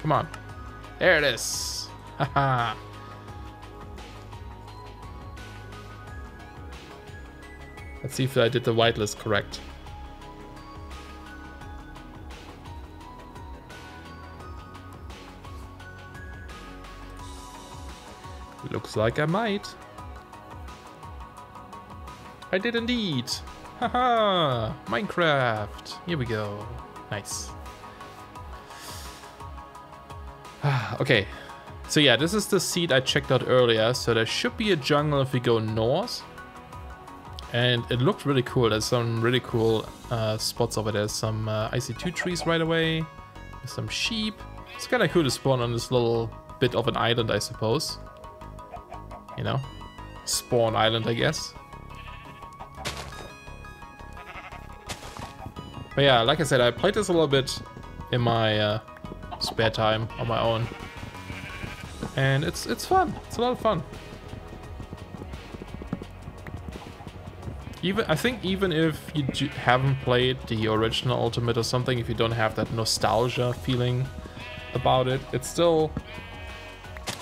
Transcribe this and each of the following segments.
Come on. There it is. Haha. Let's see if I did the whitelist correct. Looks like I might. I did indeed. Haha, Minecraft. Here we go. Nice. Okay. So yeah, this is the seed I checked out earlier. So there should be a jungle if we go north. And it looked really cool. There's some really cool spots over there. Some IC2 trees right away. There's some sheep. It's kind of cool to spawn on this little bit of an island, I suppose. You know? Spawn island, I guess. But yeah, like I said, I played this a little bit in my spare time on my own. And it's fun. It's a lot of fun. I think even if you haven't played the original Ultimate or something, if you don't have that nostalgia feeling about it, it's still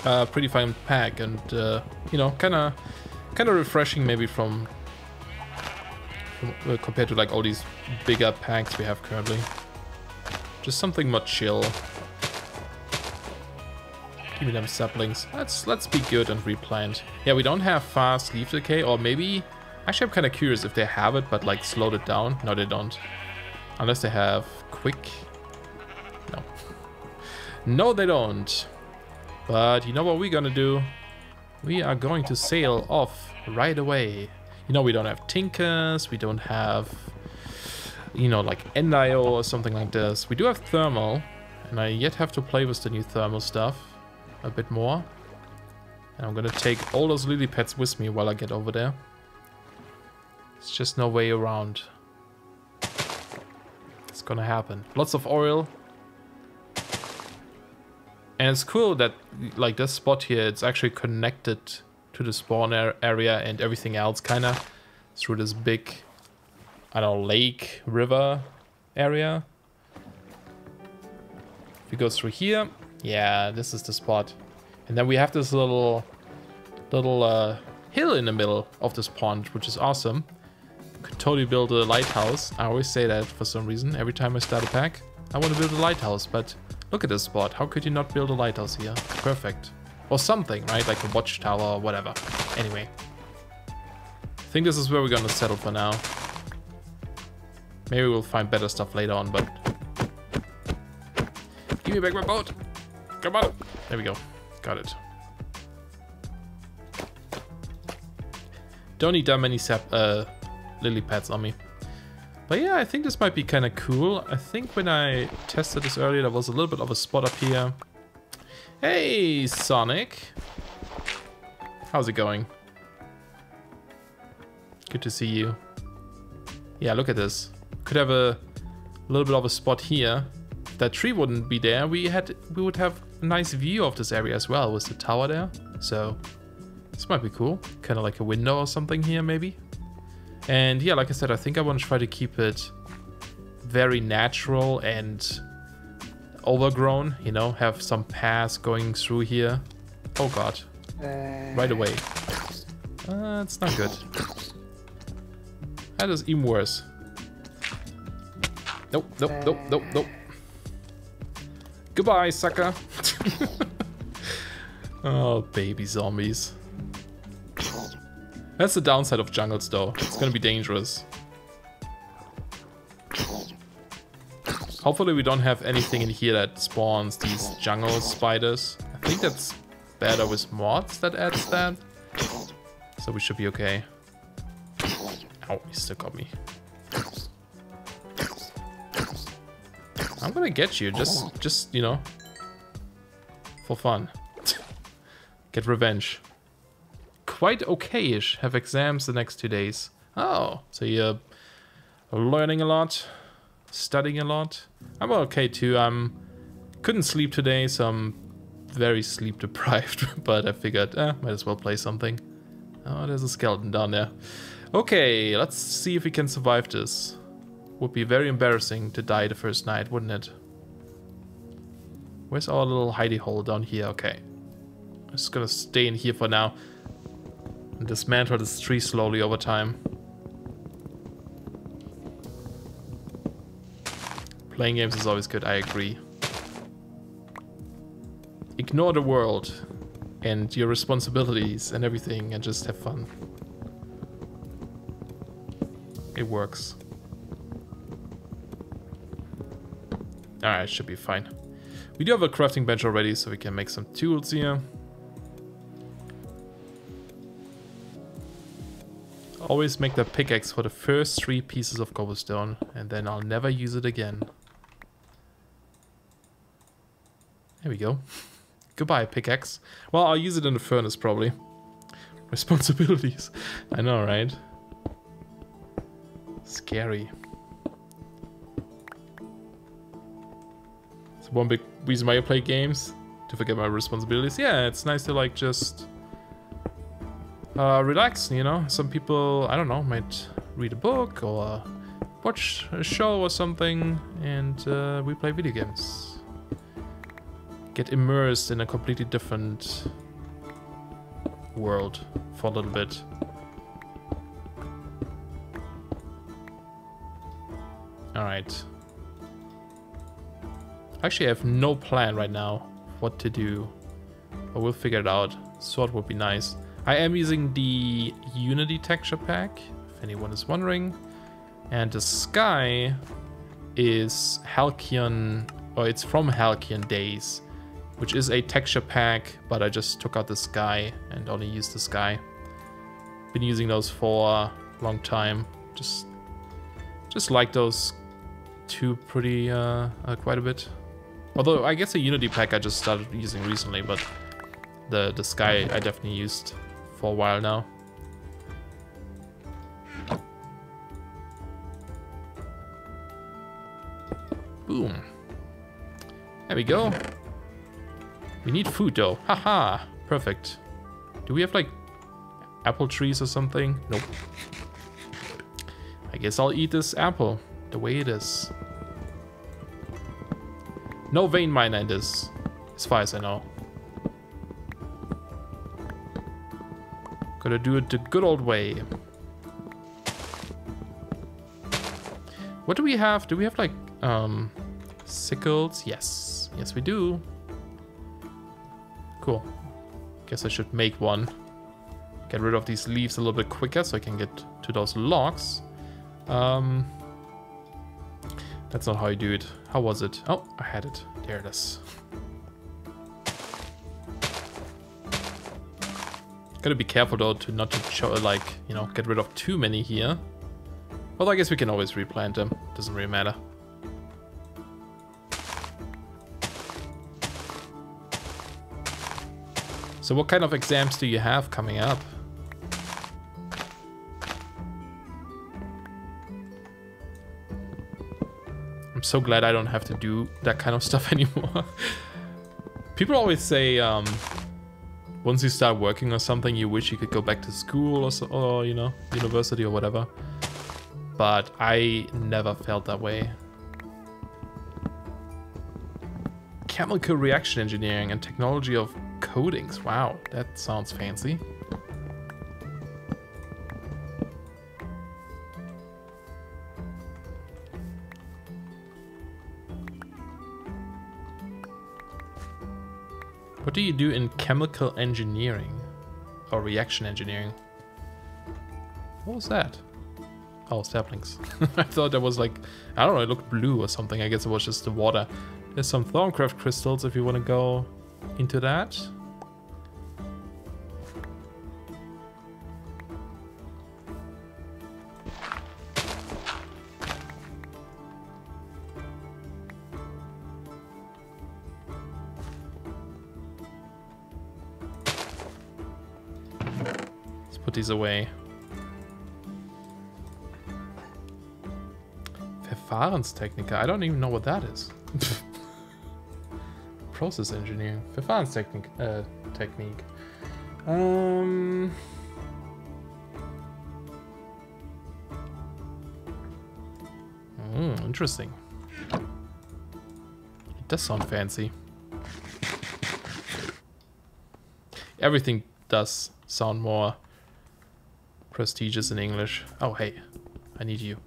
a pretty fun pack, and you know, kind of refreshing maybe from compared to like all these bigger packs we have currently. Just something more chill. Give me them saplings. Let's be good and replant. Yeah, we don't have fast leaf decay, or maybe. Actually, I'm kind of curious if they have it, but like slowed it down. No, they don't. Unless they have quick. No. No, they don't. But you know what we're gonna do? We are going to sail off right away. You know, we don't have Tinkers. We don't have, you know, like Endio or something like this. We do have Thermal. And I yet have to play with the new Thermal stuff a bit more. And I'm gonna take all those lily pads with me while I get over there. There's just no way around. It's gonna happen. Lots of oil. And it's cool that, like, this spot here, it's actually connected to the spawn area and everything else, kind of, through this big, I don't know, lake, river area. If we go through here, yeah, this is the spot. And then we have this little hill in the middle of this pond, which is awesome. Could totally build a lighthouse. I always say that for some reason. Every time I start a pack, I want to build a lighthouse, but look at this spot. How could you not build a lighthouse here? Perfect. Or something, right? Like a watchtower or whatever. Anyway. I think this is where we're gonna settle for now. Maybe we'll find better stuff later on, but... Give me back my boat! Come on! There we go. Got it. Don't need that many lily pads on me. But yeah, I think this might be kind of cool. I think when I tested this earlier, there was a little bit of a spot up here. Hey, Sonic. How's it going? Good to see you. Yeah, look at this. Could have a little bit of a spot here. If that tree wouldn't be there, we would have a nice view of this area as well with the tower there. So this might be cool. Kind of like a window or something here, maybe. And yeah, like I said, I think I want to try to keep it very natural and overgrown, you know, have some paths going through here. Oh god. Right away. It's not good. That is even worse. Nope, nope, nope, nope, nope. Goodbye, sucker. Oh, baby zombies. That's the downside of jungles, though. It's gonna be dangerous. Hopefully we don't have anything in here that spawns these jungle spiders. I think that's better with mods that adds that. So we should be okay. Ow, he still got me. I'm gonna get you, just you know, for fun. Get revenge. Quite okay-ish. Have exams the next 2 days. Oh, so you're learning a lot, studying a lot. I'm okay too. Couldn't sleep today, so I'm very sleep deprived. But I figured, might as well play something. Oh, there's a skeleton down there. Okay, let's see if we can survive this. Would be very embarrassing to die the first night, wouldn't it? Where's our little hidey hole down here? Okay. I'm just gonna stay in here for now. And dismantle this tree slowly over time. Playing games is always good, I agree. Ignore the world and your responsibilities and everything and just have fun. It works. Alright, should be fine. We do have a crafting bench already, so we can make some tools here. Always make the pickaxe for the first 3 pieces of cobblestone, and then I'll never use it again. There we go. Goodbye, pickaxe. Well, I'll use it in the furnace, probably. Responsibilities. I know, right? Scary. It's one big reason why I play games. To forget my responsibilities. Yeah, it's nice to, like, just... relax, you know? Some people, I don't know, might read a book or watch a show or something, and we play video games. Get immersed in a completely different world for a little bit. Alright. Actually, I have no plan right now what to do, but we'll figure it out. Sword would be nice. I am using the Unity texture pack, if anyone is wondering. And the sky is Halcyon, or it's from Halcyon Days, which is a texture pack, but I just took out the sky and only used the sky. Been using those for a long time. Just like those two pretty quite a bit. Although I guess the Unity pack I just started using recently, but the sky I definitely used for a while now. Boom. There we go. We need food though. Haha. Perfect. Do we have like apple trees or something? Nope. I guess I'll eat this apple the way it is. No vein miner in this, as far as I know. Gotta do it the good old way. What do we have? Do we have like sickles? Yes. Yes, we do. Cool. Guess I should make one. Get rid of these leaves a little bit quicker so I can get to those logs. That's not how you do it. How was it? Oh, I had it. There it is. Gotta be careful though to not to show, like, you know, get rid of too many here. Well, I guess we can always replant them. Doesn't really matter. So what kind of exams do you have coming up? I'm so glad I don't have to do that kind of stuff anymore. People always say once you start working or something, you wish you could go back to school or you know, university or whatever. But I never felt that way. Chemical reaction engineering and technology of coatings. Wow, that sounds fancy. What do you do in chemical engineering or reaction engineering? What was that? Oh, saplings. I thought that was like, I don't know, it looked blue or something. I guess it was just the water. There's some Thorncraft crystals if you want to go into that. Let's put these away. Verfahrenstechniker. I don't even know what that is. Process engineering. Verfahrenstechnik. Technique. Interesting. It does sound fancy. everything does sound more prestigious in English. Oh, hey, I need you.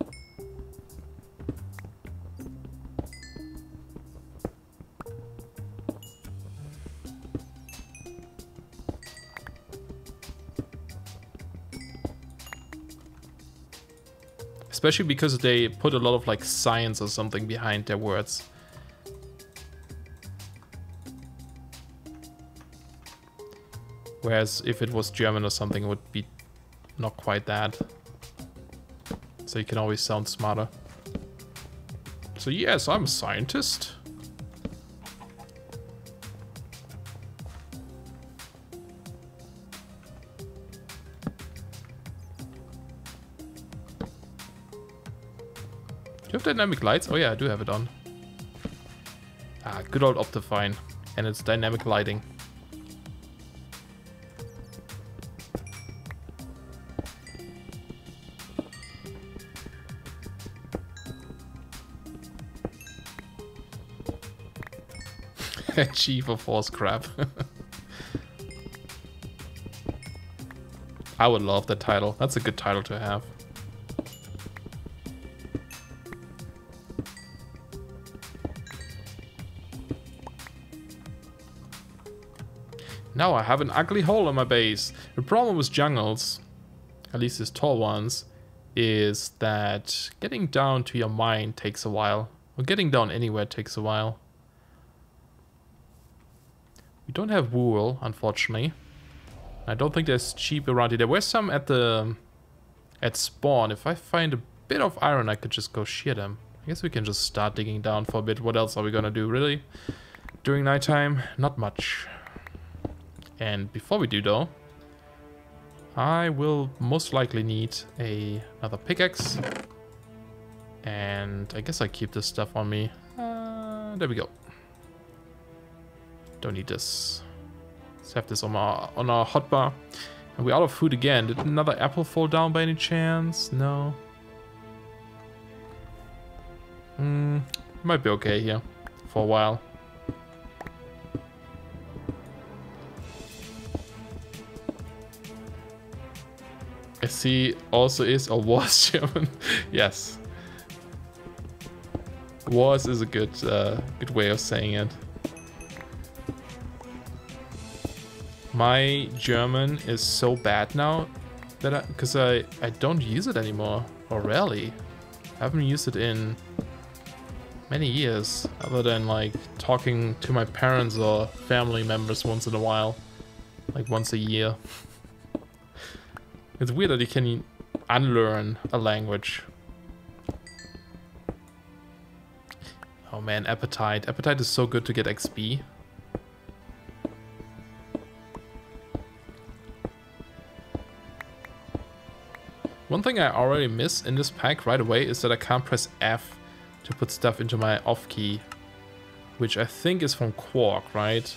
Especially because they put a lot of like science or something behind their words. Whereas if it was German or something, it would be not quite that. So you can always sound smarter. So yes, I'm a scientist. Do you have dynamic lights? Oh yeah, I do have it on. Ah, good old Optifine. And it's dynamic lighting. Chief of Horse Crap. I would love that title. That's a good title to have. Now I have an ugly hole in my base. The problem with jungles, at least these tall ones, is that getting down to your mine takes a while. Or getting down anywhere takes a while. We don't have wool, unfortunately. I don't think there's cheap around here. There were some at spawn. If I find a bit of iron, I could just go shear them. I guess we can just start digging down for a bit. What else are we gonna do, really? During nighttime? Not much. And before we do, though, I will most likely need another pickaxe. And I guess I keep this stuff on me. There we go. Don't need this. Let's have this on our hotbar. And we're out of food again. Did another apple fall down by any chance? No. Might be okay here for a while. I see also is or was German. Yes. Was is a good way of saying it. My German is so bad now that because I don't use it anymore, or rarely. I haven't used it in many years, other than like talking to my parents or family members once in a while, like once a year. It's weird that you can unlearn a language. Oh man, Appetite. Appetite is so good to get XP. One thing I already miss in this pack right away is that I can't press F to put stuff into my off key, which I think is from Quark, right?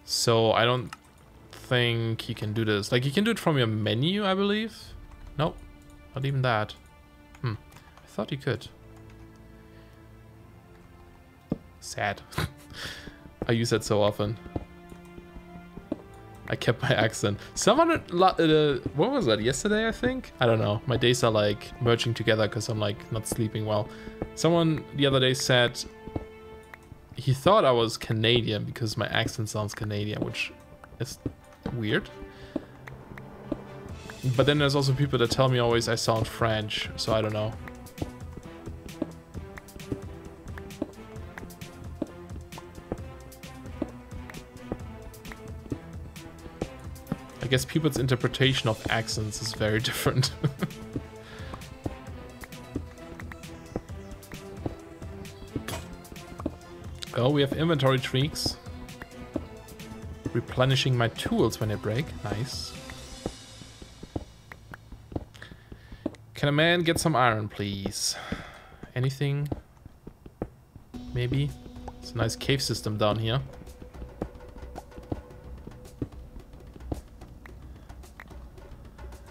So I don't think you can do this. Like, you can do it from your menu, I believe. Nope, not even that. I thought you could. Sad. I use that so often. I kept my accent. Someone, what was that, yesterday, I think? I don't know. My days are like merging together because I'm like not sleeping well. Someone the other day said he thought I was Canadian because my accent sounds Canadian, which is weird. But then there's also people that tell me always I sound French, so I don't know. I guess people's interpretation of accents is very different. Oh, we have inventory tweaks. Replenishing my tools when they break. Nice. Can a man get some iron, please? Anything? Maybe? It's a nice cave system down here.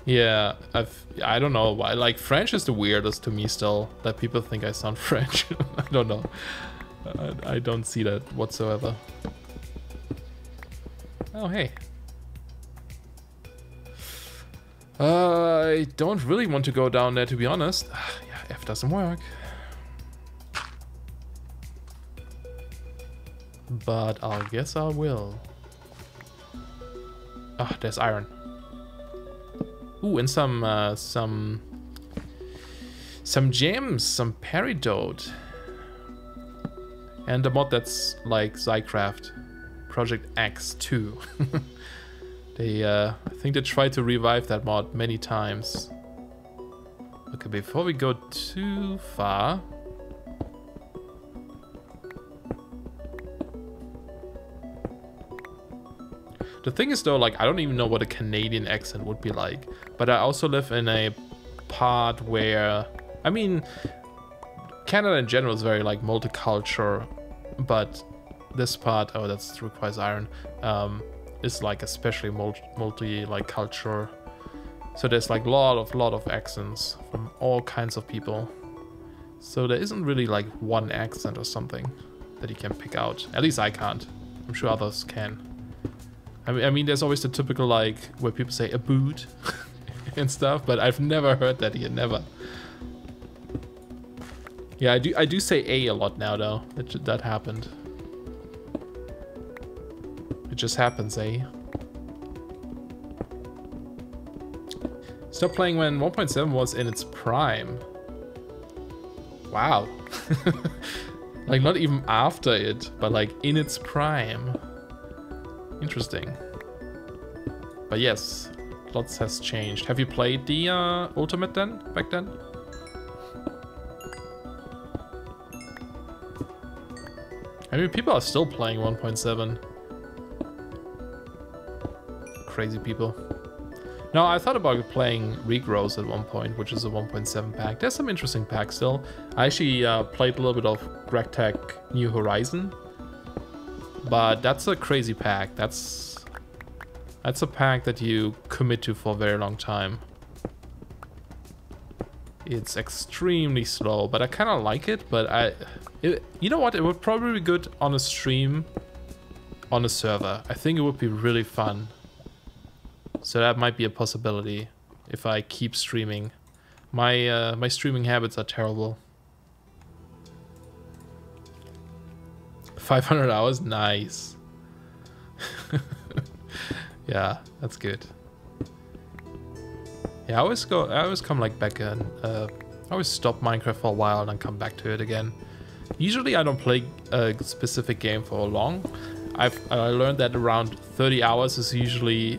Yeah, I don't know why. Like, French is the weirdest to me still, that people think I sound French. I don't know. I don't see that whatsoever. Oh, hey. I don't really want to go down there, to be honest. Yeah, F doesn't work. But I guess I will. Oh, there's iron. Ooh, and some gems, some peridot. And the mod that's like Zycraft. Project X2. They, I think they tried to revive that mod many times. Okay, before we go too far... The thing is though, like, I don't even know what a Canadian accent would be like. But I also live in a part where... I mean, Canada in general is very, like, multicultural. But this part... Oh, that requires iron. Is like especially multi like culture, so there's like lot of accents from all kinds of people, so there isn't really like one accent or something that you can pick out. At least I can't. I'm sure others can. I mean there's always the typical like where people say a boot and stuff, but I've never heard that here. Never. Yeah, I do say a lot now though. That happened. It just happens, eh? Stop playing when 1.7 was in its prime. Wow. Like not even after it, but like in its prime. Interesting. But yes, lots has changed. Have you played the Ultimate then, back then? I mean, people are still playing 1.7. Crazy people. No, I thought about playing Regrowth at one point, which is a 1.7 pack. There's some interesting packs still. I actually played a little bit of GregTech New Horizon, but that's a crazy pack. That's a pack that you commit to for a very long time. It's extremely slow, but I kind of like it. But you know what? It would probably be good on a stream, on a server. I think it would be really fun. So that might be a possibility if I keep streaming. My my streaming habits are terrible. 500 hours, nice. Yeah, that's good. Yeah, I always come like back in. I always stop Minecraft for a while and then come back to it again. Usually I don't play a specific game for long. I learned that around 30 hours is usually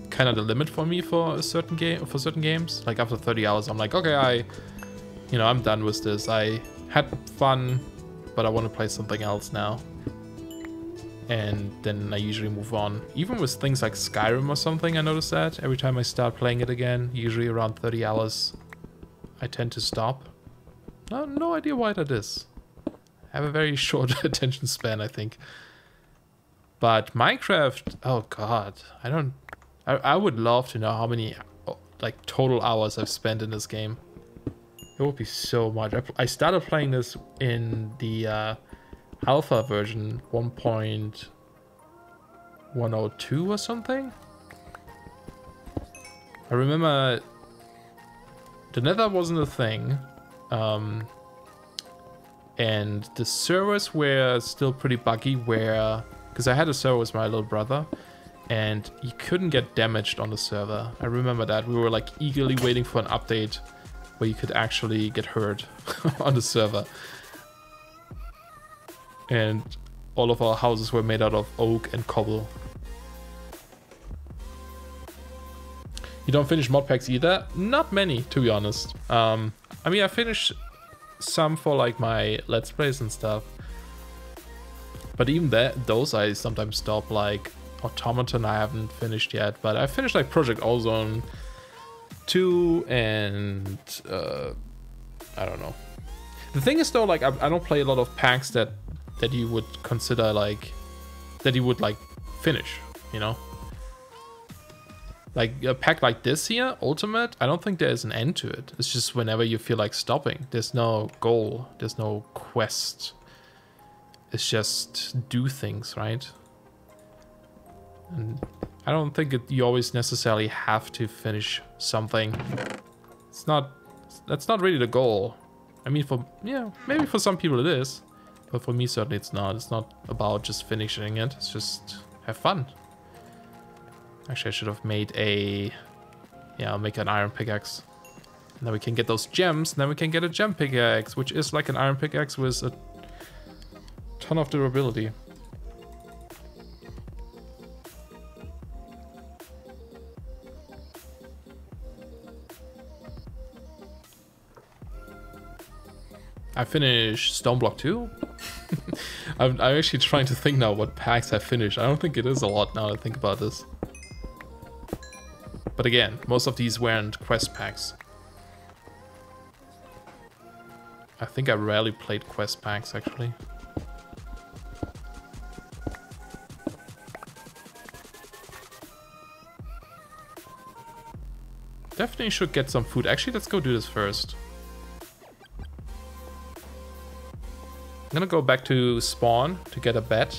kind of the limit for me for a certain game, for certain games. Like after 30 hours I'm like, okay, I'm done with this. I had fun, but I want to play something else now. And then I usually move on. Even with things like Skyrim or something, I notice that every time I start playing it again, usually around 30 hours, I tend to stop. No idea why that is. I have a very short attention span, I think. But Minecraft, oh god, I would love to know how many like total hours I've spent in this game. It would be so much. I started playing this in the alpha version 1.102 or something. I remember the Nether wasn't a thing, and the servers were still pretty buggy. Because I had a server with my little brother, and you couldn't get damaged on the server. I remember that. We were like eagerly waiting for an update where you could actually get hurt on the server. And all of our houses were made out of oak and cobble. You don't finish mod packs either? Not many, to be honest. I mean, I finished some for like my Let's Plays and stuff. But even those I sometimes stop, like Automaton I haven't finished yet, but I finished like Project Ozone 2 and I don't know. The thing is though, like I don't play a lot of packs that you would consider like, that you would like finish, you know? Like a pack like this here, Ultimate, I don't think there is an end to it. It's just whenever you feel like stopping. There's no goal, there's no quest. It's just do things, right? And I don't think you always necessarily have to finish something. That's not really the goal. I mean, maybe for some people it is. But for me, certainly it's not. It's not about just finishing it. It's just have fun. Actually, I should have made a... Yeah, I'll make an iron pickaxe. And then we can get those gems. And then we can get a gem pickaxe, which is like an iron pickaxe with a ton of durability. I finished stone block 2. I'm actually trying to think now what packs I finished. I don't think it is a lot now that I think about this. But again, most of these weren't quest packs. I think I rarely played quest packs actually. Definitely should get some food. Actually, let's go do this first. I'm gonna go back to spawn to get a bed,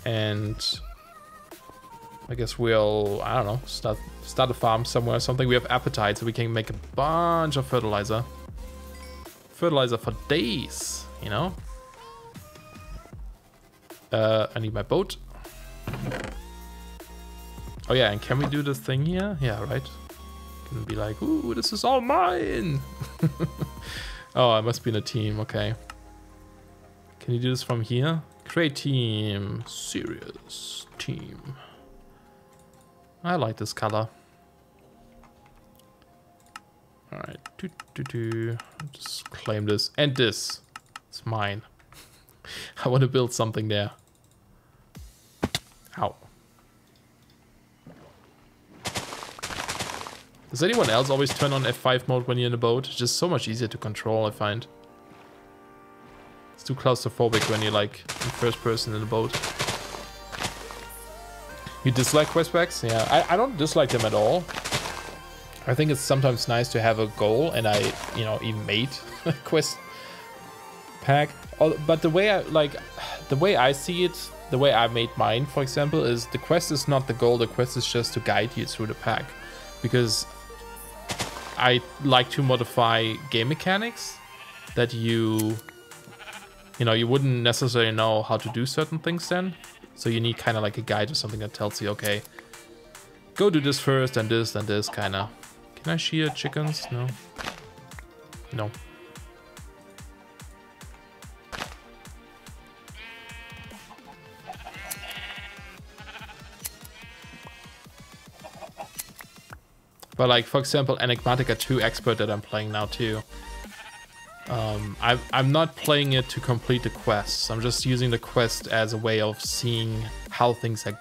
and I guess we'll, I don't know, start a farm somewhere or something. We have appetite, so we can make a bunch of fertilizer. Fertilizer for days, you know? I need my boat. Oh yeah, and can we do this thing here? Yeah, right. Can be like, ooh, this is all mine. Oh, I must be in a team, okay. Can you do this from here? Create team. Serious team. I like this color. Alright. Just claim this. And this. It's mine. I want to build something there. Ow. Does anyone else always turn on F5 mode when you're in a boat? It's just so much easier to control, I find. It's too claustrophobic when you're like in first person in a boat. You dislike quest packs? Yeah, I don't dislike them at all. I think it's sometimes nice to have a goal, and I, you know, even made a quest pack. But the way I see it, the way I made mine, for example, is the quest is not the goal. The quest is just to guide you through the pack, because I like to modify game mechanics that you know, you wouldn't necessarily know how to do certain things then. So you need kind of like a guide or something that tells you, okay, go do this first and this kind of. Can I shear chickens? No. No. But like, for example, Enigmatica 2 Expert that I'm playing now too. I'm not playing it to complete the quests. I'm just using the quest as a way of seeing how things are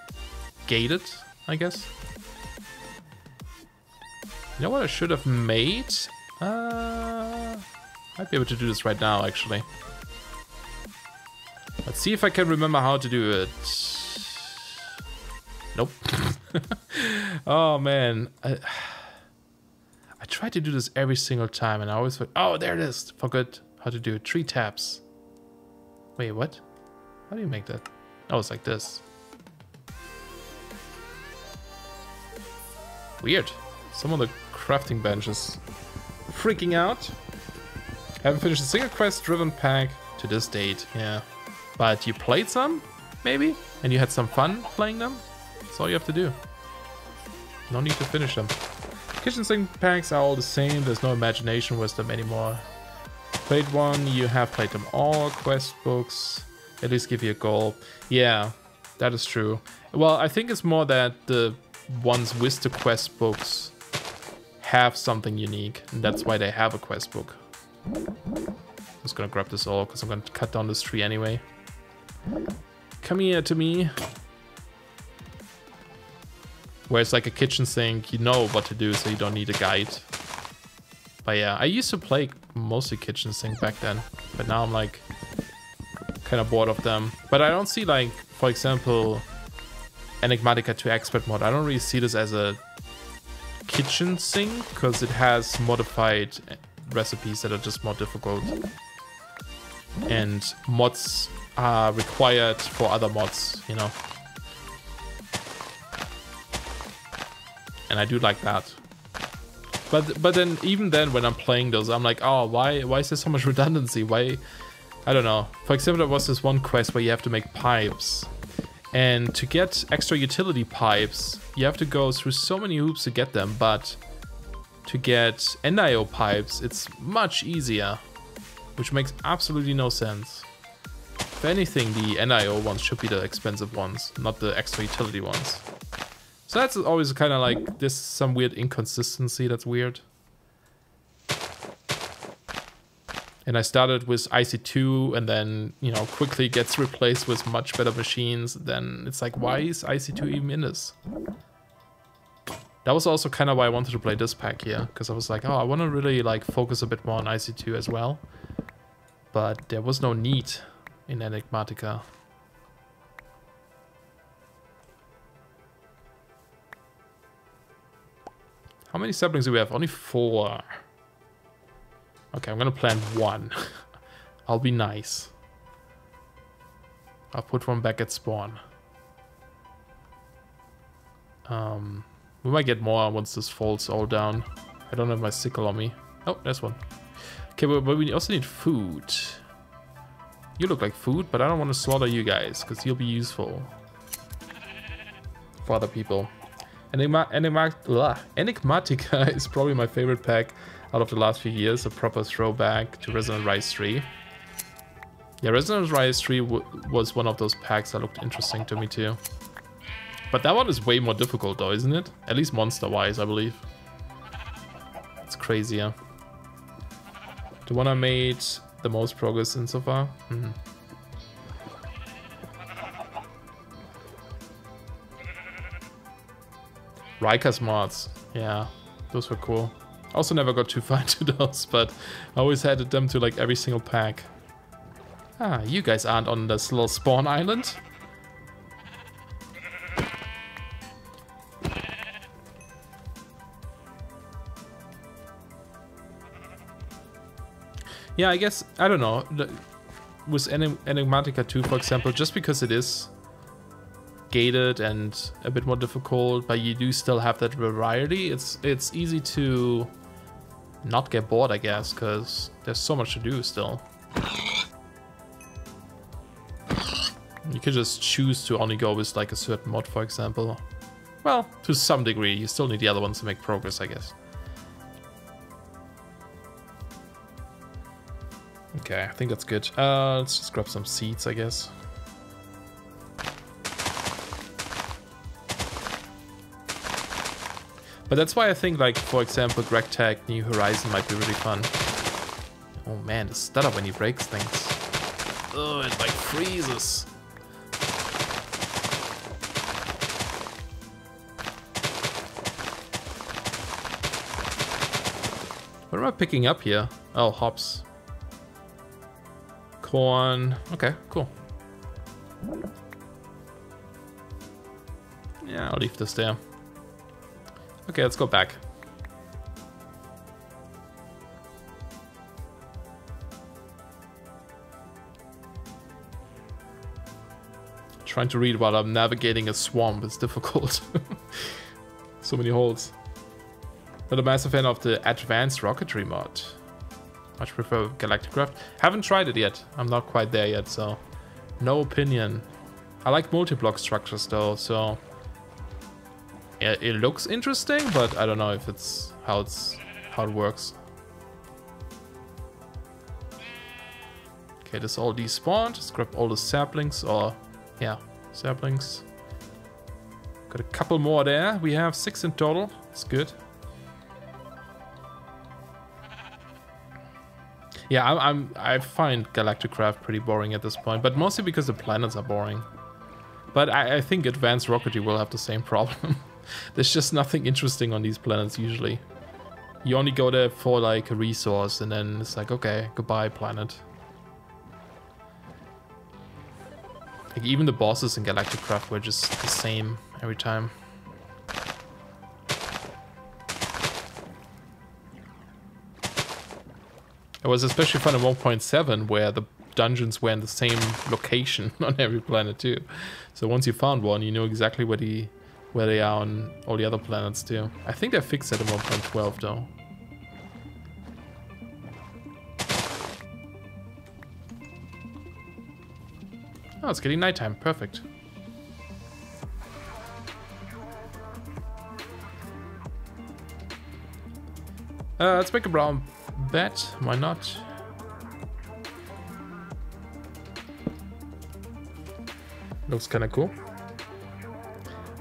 gated, I guess. You know what I should have made? Might be able to do this right now, actually. Let's see if I can remember how to do it. Nope. Oh, man. I try to do this every single time, and I always forget. Oh, there it is. Forgot how to do it. 3 taps. Wait, what? How do you make that? Oh, it's like this. Weird. Some of the crafting bench is freaking out. Haven't finished a single quest-driven pack to this date. Yeah, but you played some, maybe, and you had some fun playing them. That's all you have to do. No need to finish them. Kitchen sink packs are all the same. There's no imagination with them anymore. Played one, you have played them all. Quest books at least give you a goal. Yeah, that is true. Well, I think it's more that the ones with the quest books have something unique, and that's why they have a quest book. I'm just gonna grab this all because I'm gonna cut down this tree anyway. Come here to me. Where it's like a kitchen sink, you know what to do, so you don't need a guide. But yeah, I used to play mostly kitchen sink back then, but now I'm like kind of bored of them. But I don't see, like, for example, Enigmatica 2 Expert mod. I don't really see this as a kitchen sink because it has modified recipes that are just more difficult, and mods are required for other mods, you know. and I do like that. But then even then when I'm playing those, I'm like, oh, why is there so much redundancy? Why? I don't know. For example, there was this one quest where you have to make pipes. And to get extra utility pipes, you have to go through so many hoops to get them, but to get NIO pipes, it's much easier, which makes absolutely no sense. If anything, the NIO ones should be the expensive ones, not the extra utility ones. So that's always kind of like, this some weird inconsistency that's weird. And I started with IC2 and then, you know, quickly gets replaced with much better machines. Then it's like, why is IC2 even in this? That was also kind of why I wanted to play this pack here. Because I was like, oh, I want to really like focus a bit more on IC2 as well. But there was no need in Enigmatica. How many saplings do we have? Only 4. Okay, I'm gonna plant 1. I'll be nice. I'll put 1 back at spawn. We might get more once this falls all down. I don't have my sickle on me. Oh, there's one. Okay, but we also need food. You look like food, but I don't want to slaughter you guys, because you'll be useful for other people. Enigmatica is probably my favorite pack out of the last few years, a proper throwback to Resonant Rise 3. Yeah, Resonant Rise 3 was one of those packs that looked interesting to me too. But that one is way more difficult though, isn't it? At least monster-wise, I believe. It's crazier. The one I made the most progress in so far. Riker's mods. Yeah, those were cool. Also never got too far into those, but I always added them to like every single pack. Ah, you guys aren't on this little spawn island. Yeah, I guess, I don't know. With Enigmatica 2, for example, just because it is gated and a bit more difficult, but you do still have that variety, it's easy to not get bored, I guess, because there's so much to do still. You could just choose to only go with like a certain mod, for example. Well, to some degree, you still need the other ones to make progress, I guess. Okay, I think that's good. Let's just grab some seeds, I guess. But that's why I think, like, for example, Greg Tag New Horizon might be really fun. Oh man, the stutter when he breaks things. Oh, it like freezes. What am I picking up here? Oh, hops. Corn. Okay, cool. Yeah, I'll leave this there. Okay, let's go back. Trying to read while I'm navigating a swamp is difficult. So many holes. But a massive fan of the advanced rocketry mod. Much prefer Galacticraft. Haven't tried it yet. I'm not quite there yet, so no opinion. I like multi-block structures though, so yeah, it looks interesting, but I don't know if it's how it works. Okay, this all despawned. Just grab all the saplings, or yeah, saplings. Got a couple more there. We have 6 in total. It's good. Yeah, I find Galacticraft pretty boring at this point, but mostly because the planets are boring. But I think advanced rocketry will have the same problem. There's just nothing interesting on these planets usually. You only go there for like a resource, and then it's like, okay, goodbye planet. Like even the bosses in Galacticraft were just the same every time. It was especially fun in 1.7 where the dungeons were in the same location on every planet too. So once you found one, you knew exactly where the where they are on all the other planets too. I think they're fixed at 1.12 though. Oh, it's getting nighttime. Perfect. Let's make a brown bet. Why not? Looks kind of cool.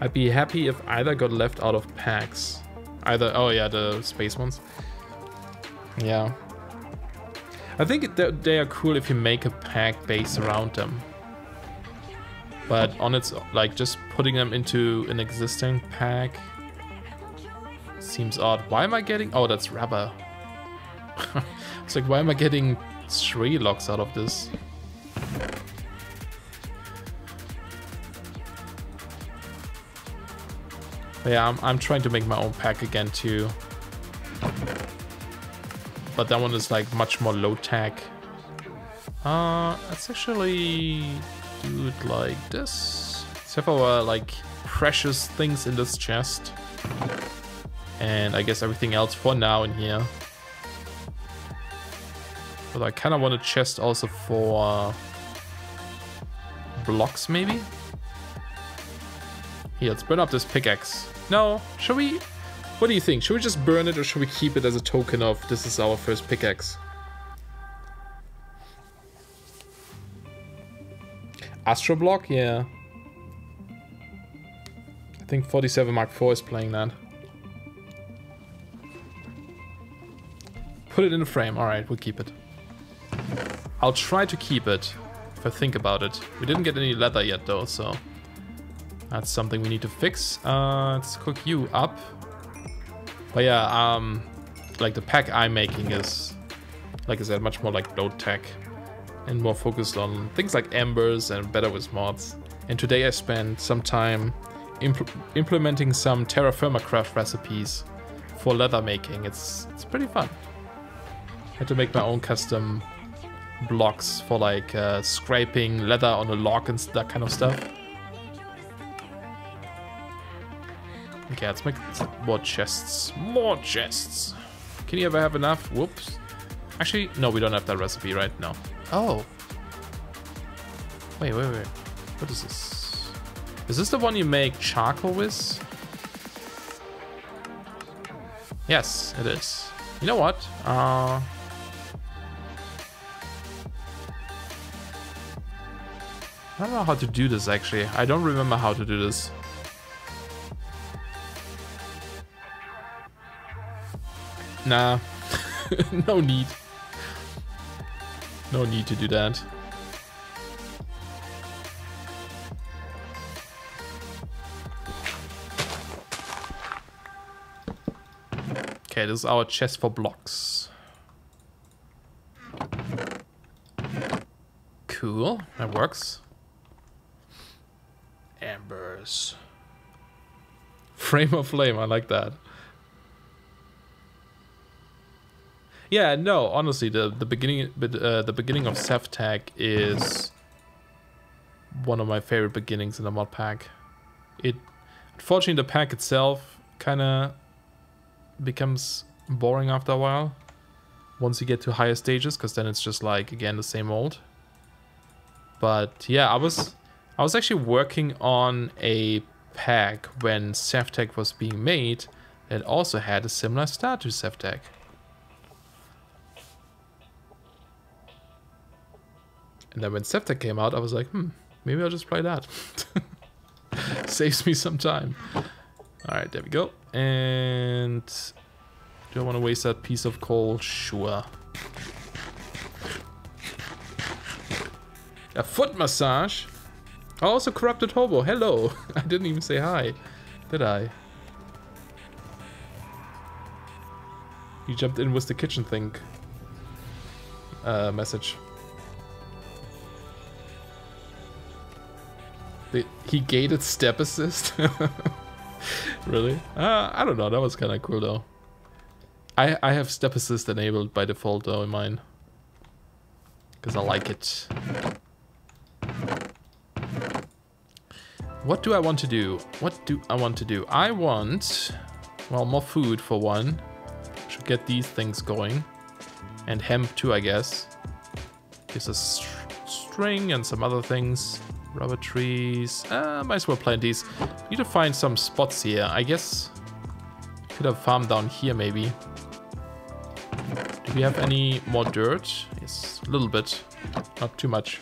I'd be happy if either got left out of packs. Either, oh yeah, the space ones. Yeah. I think they are cool if you make a pack based around them. But on its, like, just putting them into an existing pack seems odd. Why am I getting, oh, that's rubber. It's like, why am I getting 3 locks out of this? But yeah, I'm trying to make my own pack again too. But that one is like much more low tech. Let's actually do it like this. Except for like precious things in this chest. And I guess everything else for now in here. But I kind of want a chest also for blocks maybe? Here, let's burn up this pickaxe. No, should we? What do you think? Should we just burn it or should we keep it as a token of this is our first pickaxe? Astro block? Yeah. I think 47 Mark IV is playing that. Put it in the frame. Alright, we'll keep it. I'll try to keep it if I think about it. We didn't get any leather yet though, so that's something we need to fix. Let's cook you up. But yeah, like the pack I'm making is, like I said, much more like low tech and more focused on things like embers and better with mods. And today I spent some time implementing some terra firma craft recipes for leather making. It's pretty fun. I had to make my own custom blocks for like scraping leather on a log and that kind of stuff. Okay, let's make more chests. More chests! Can you ever have enough? Whoops. Actually, no, we don't have that recipe, right? No. Oh. Wait. What is this? Is this the one you make charcoal with? Yes, it is. You know what? I don't know how to do this, actually. I don't remember how to do this. Nah, no need. No need to do that. Okay, this is our chest for blocks. Cool, that works. Embers. Frame of flame, I like that. Yeah, no, honestly, the beginning of Seftag is one of my favorite beginnings in the mod pack. Unfortunately, the pack itself kind of becomes boring after a while once you get to higher stages, because then it's just like again the same old. But yeah, I was actually working on a pack when Seftag was being made that also had a similar start to Seftag. And then when Seftag came out, I was like, maybe I'll just play that. Saves me some time. Alright, there we go. And do I want to waste that piece of coal? Sure. A foot massage? Also corrupted hobo. Hello. I didn't even say hi. Did I? You jumped in with the kitchen thing. Message. He gated step assist? Really? I don't know. That was kind of cool though. I have step assist enabled by default though in mine. Because I like it. What do I want to do? What do I want to do? I want, well, more food for one. Should get these things going. And hemp too, I guess. Gives us string and some other things. Rubber trees. Might as well plant these. Need to find some spots here. I guess could have farmed down here maybe. Do we have any more dirt? Yes, a little bit. Not too much.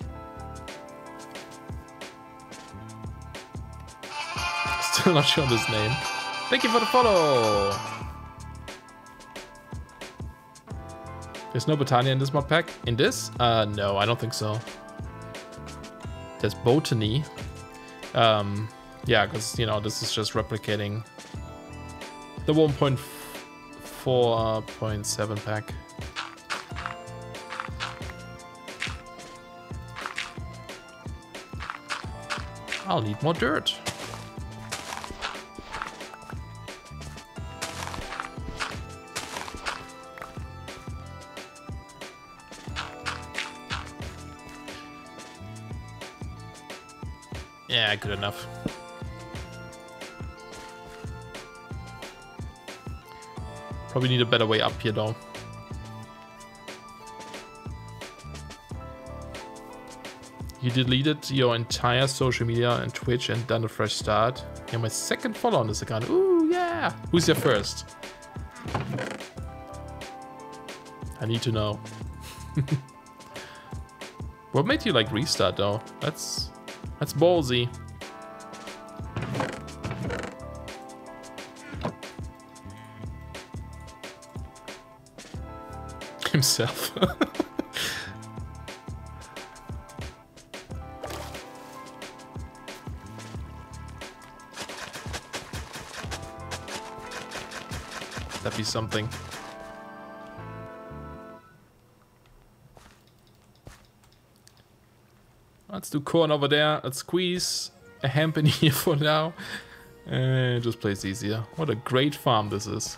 Still not sure his name. Thank you for the follow! There's no Botania in this mod pack? In this? No, I don't think so. There's Botany. Yeah, because, you know, this is just replicating the 1.4.7 pack. I'll need more dirt. Yeah, good enough. Probably need a better way up here though. You deleted your entire social media and Twitch and done a fresh start. You're my second follower on this account. Ooh, yeah. Who's your first? I need to know. What made you like restart though? That's ballsy. Himself. That'd be something. Let's do corn over there. Let's squeeze a hemp in here for now. And just place easier. What a great farm this is.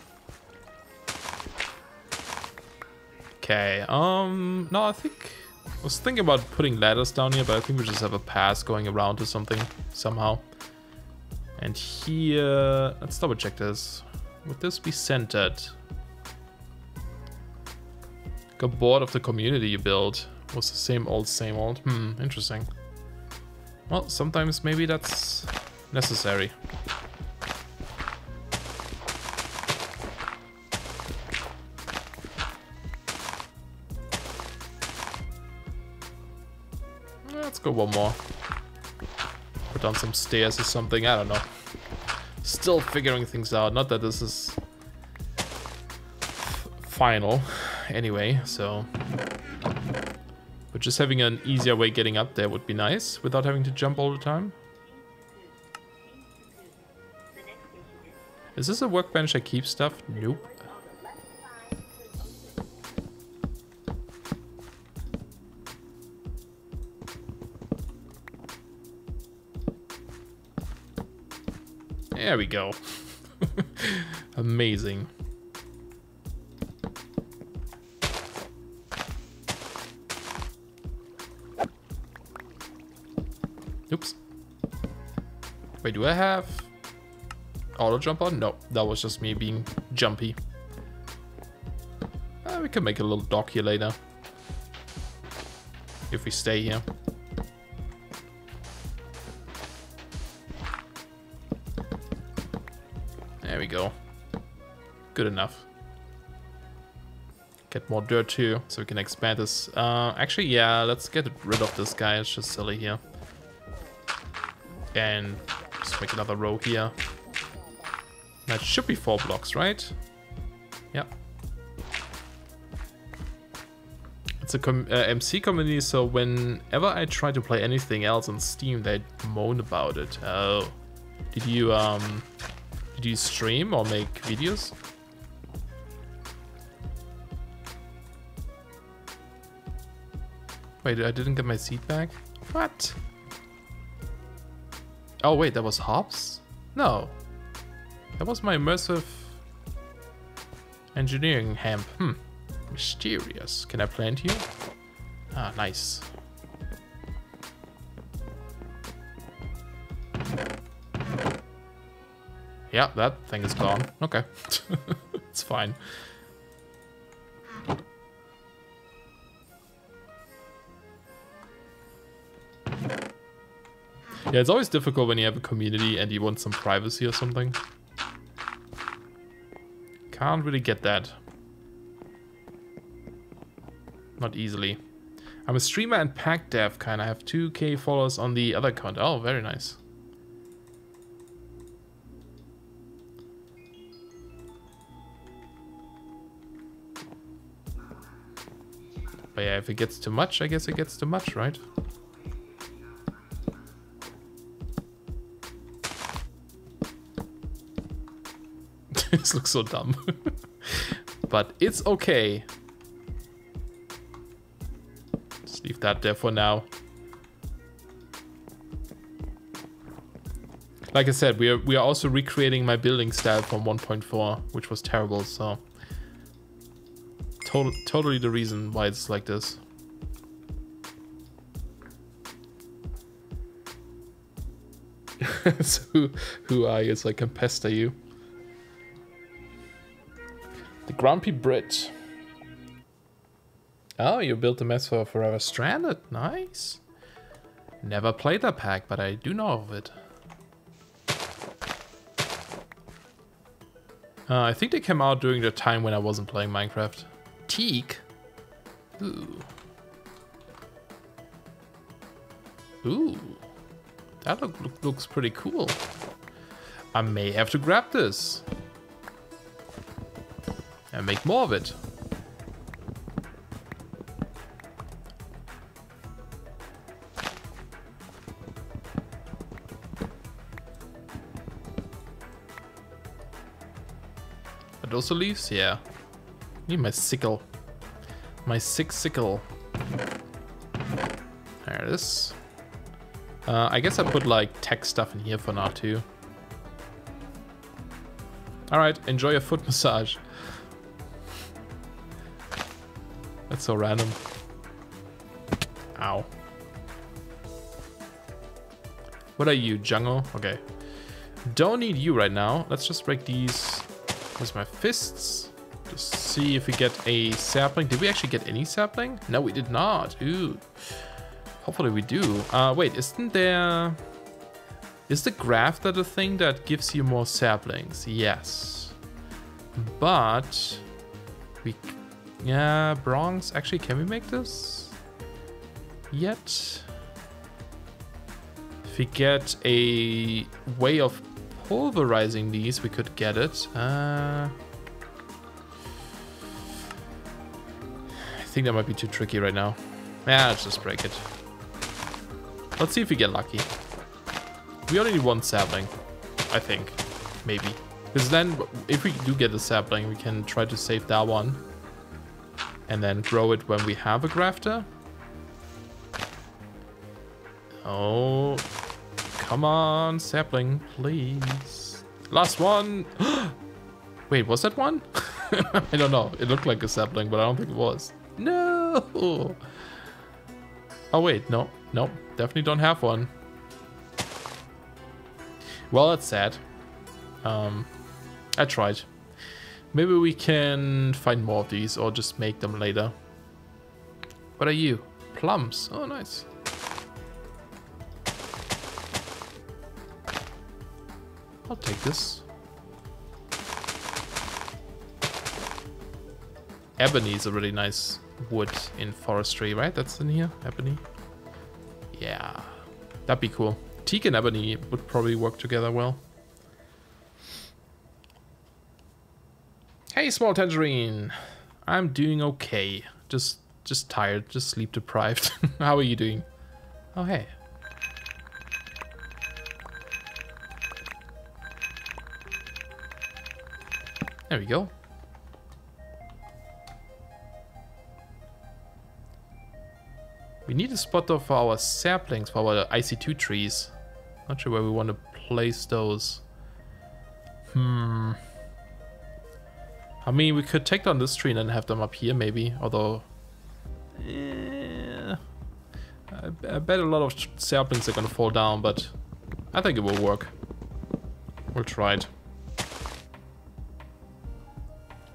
Okay, no, I think I was thinking about putting ladders down here, but I think we just have a path going around to something somehow. And here, let's double check this. Would this be centered? Got bored of the community you built. Was the same old, same old. Interesting. Well, sometimes maybe that's necessary. Let's go one more. Put down some stairs or something. I don't know. Still figuring things out. Not that this is final anyway, so. But just having an easier way getting up there would be nice without having to jump all the time. Is this a workbench that keeps stuff? Nope. There we go. Amazing. Oops. Wait, do I have auto jump on? No, that was just me being jumpy. We can make a little dock here later. If we stay here. There we go. Good enough. Get more dirt too, so we can expand this. Actually, yeah, let's get rid of this guy. It's just silly here. And just make another row here. That should be 4 blocks, right? Yeah. It's a MC community, so whenever I try to play anything else on Steam, they moan about it. Oh, did you stream or make videos? Wait, I didn't get my seat back. What? Oh wait, that was hops? No. That was my immersive engineering hemp. Mysterious. Can I plant you? Ah, nice. Yeah, that thing is gone. Okay. It's fine. Yeah, it's always difficult when you have a community and you want some privacy or something. Can't really get that. Not easily. I'm a streamer and pack dev, kind of have 2k followers on the other account. Oh, very nice. But yeah, if it gets too much, I guess it gets too much, right? This looks so dumb. But it's okay. Just leave that there for now. Like I said, we are also recreating my building style from 1.4, which was terrible, so totally the reason why it's like this. So who are you? So I can pester you. The Grumpy Brit. Oh, you built the mess for Forever Stranded. Nice. Never played that pack, but I do know of it. I think they came out during the time when I wasn't playing Minecraft. Teak? Ooh. Ooh. That looks pretty cool. I may have to grab this. And make more of it. Are those the leaves? Yeah. Need my sickle. My sickle. There it is. I guess I put like tech stuff in here for now too. Alright, enjoy your foot massage. That's so random. Ow. What are you, Jungle? Okay. Don't need you right now. Let's just break these with my fists. Just see if we get a sapling. Did we actually get any sapling? No, we did not. Ooh. Hopefully we do. Wait, isn't there... Is the grafter the thing that gives you more saplings? Yes. But... we... Yeah, bronze. Actually, can we make this? Yet? If we get a way of pulverizing these, we could get it. I think that might be too tricky right now. Yeah, let's just break it. Let's see if we get lucky. We only need one sapling, I think. Maybe. Because then, if we do get a sapling, we can try to save that one. And then grow it when we have a grafter. Oh. Come on, sapling, please. Last one. Wait, was that one? I don't know. It looked like a sapling, but I don't think it was. No. Oh, wait. No. Nope. Definitely don't have one. Well, that's sad. I tried. Maybe we can find more of these or just make them later. What are you? Plums. Oh, nice. I'll take this. Ebony is a really nice wood in forestry, right? That's in here, ebony. Yeah, that'd be cool. Teak and ebony would probably work together well. Hey, small tangerine. I'm doing okay. Just tired, just sleep deprived. How are you doing? Oh, hey. There we go. We need a spot though for our saplings, for our IC2 trees. Not sure where we want to place those. I mean, we could take down this tree and then have them up here, maybe. Although, I bet a lot of saplings are gonna fall down, but I think it will work. We'll try it.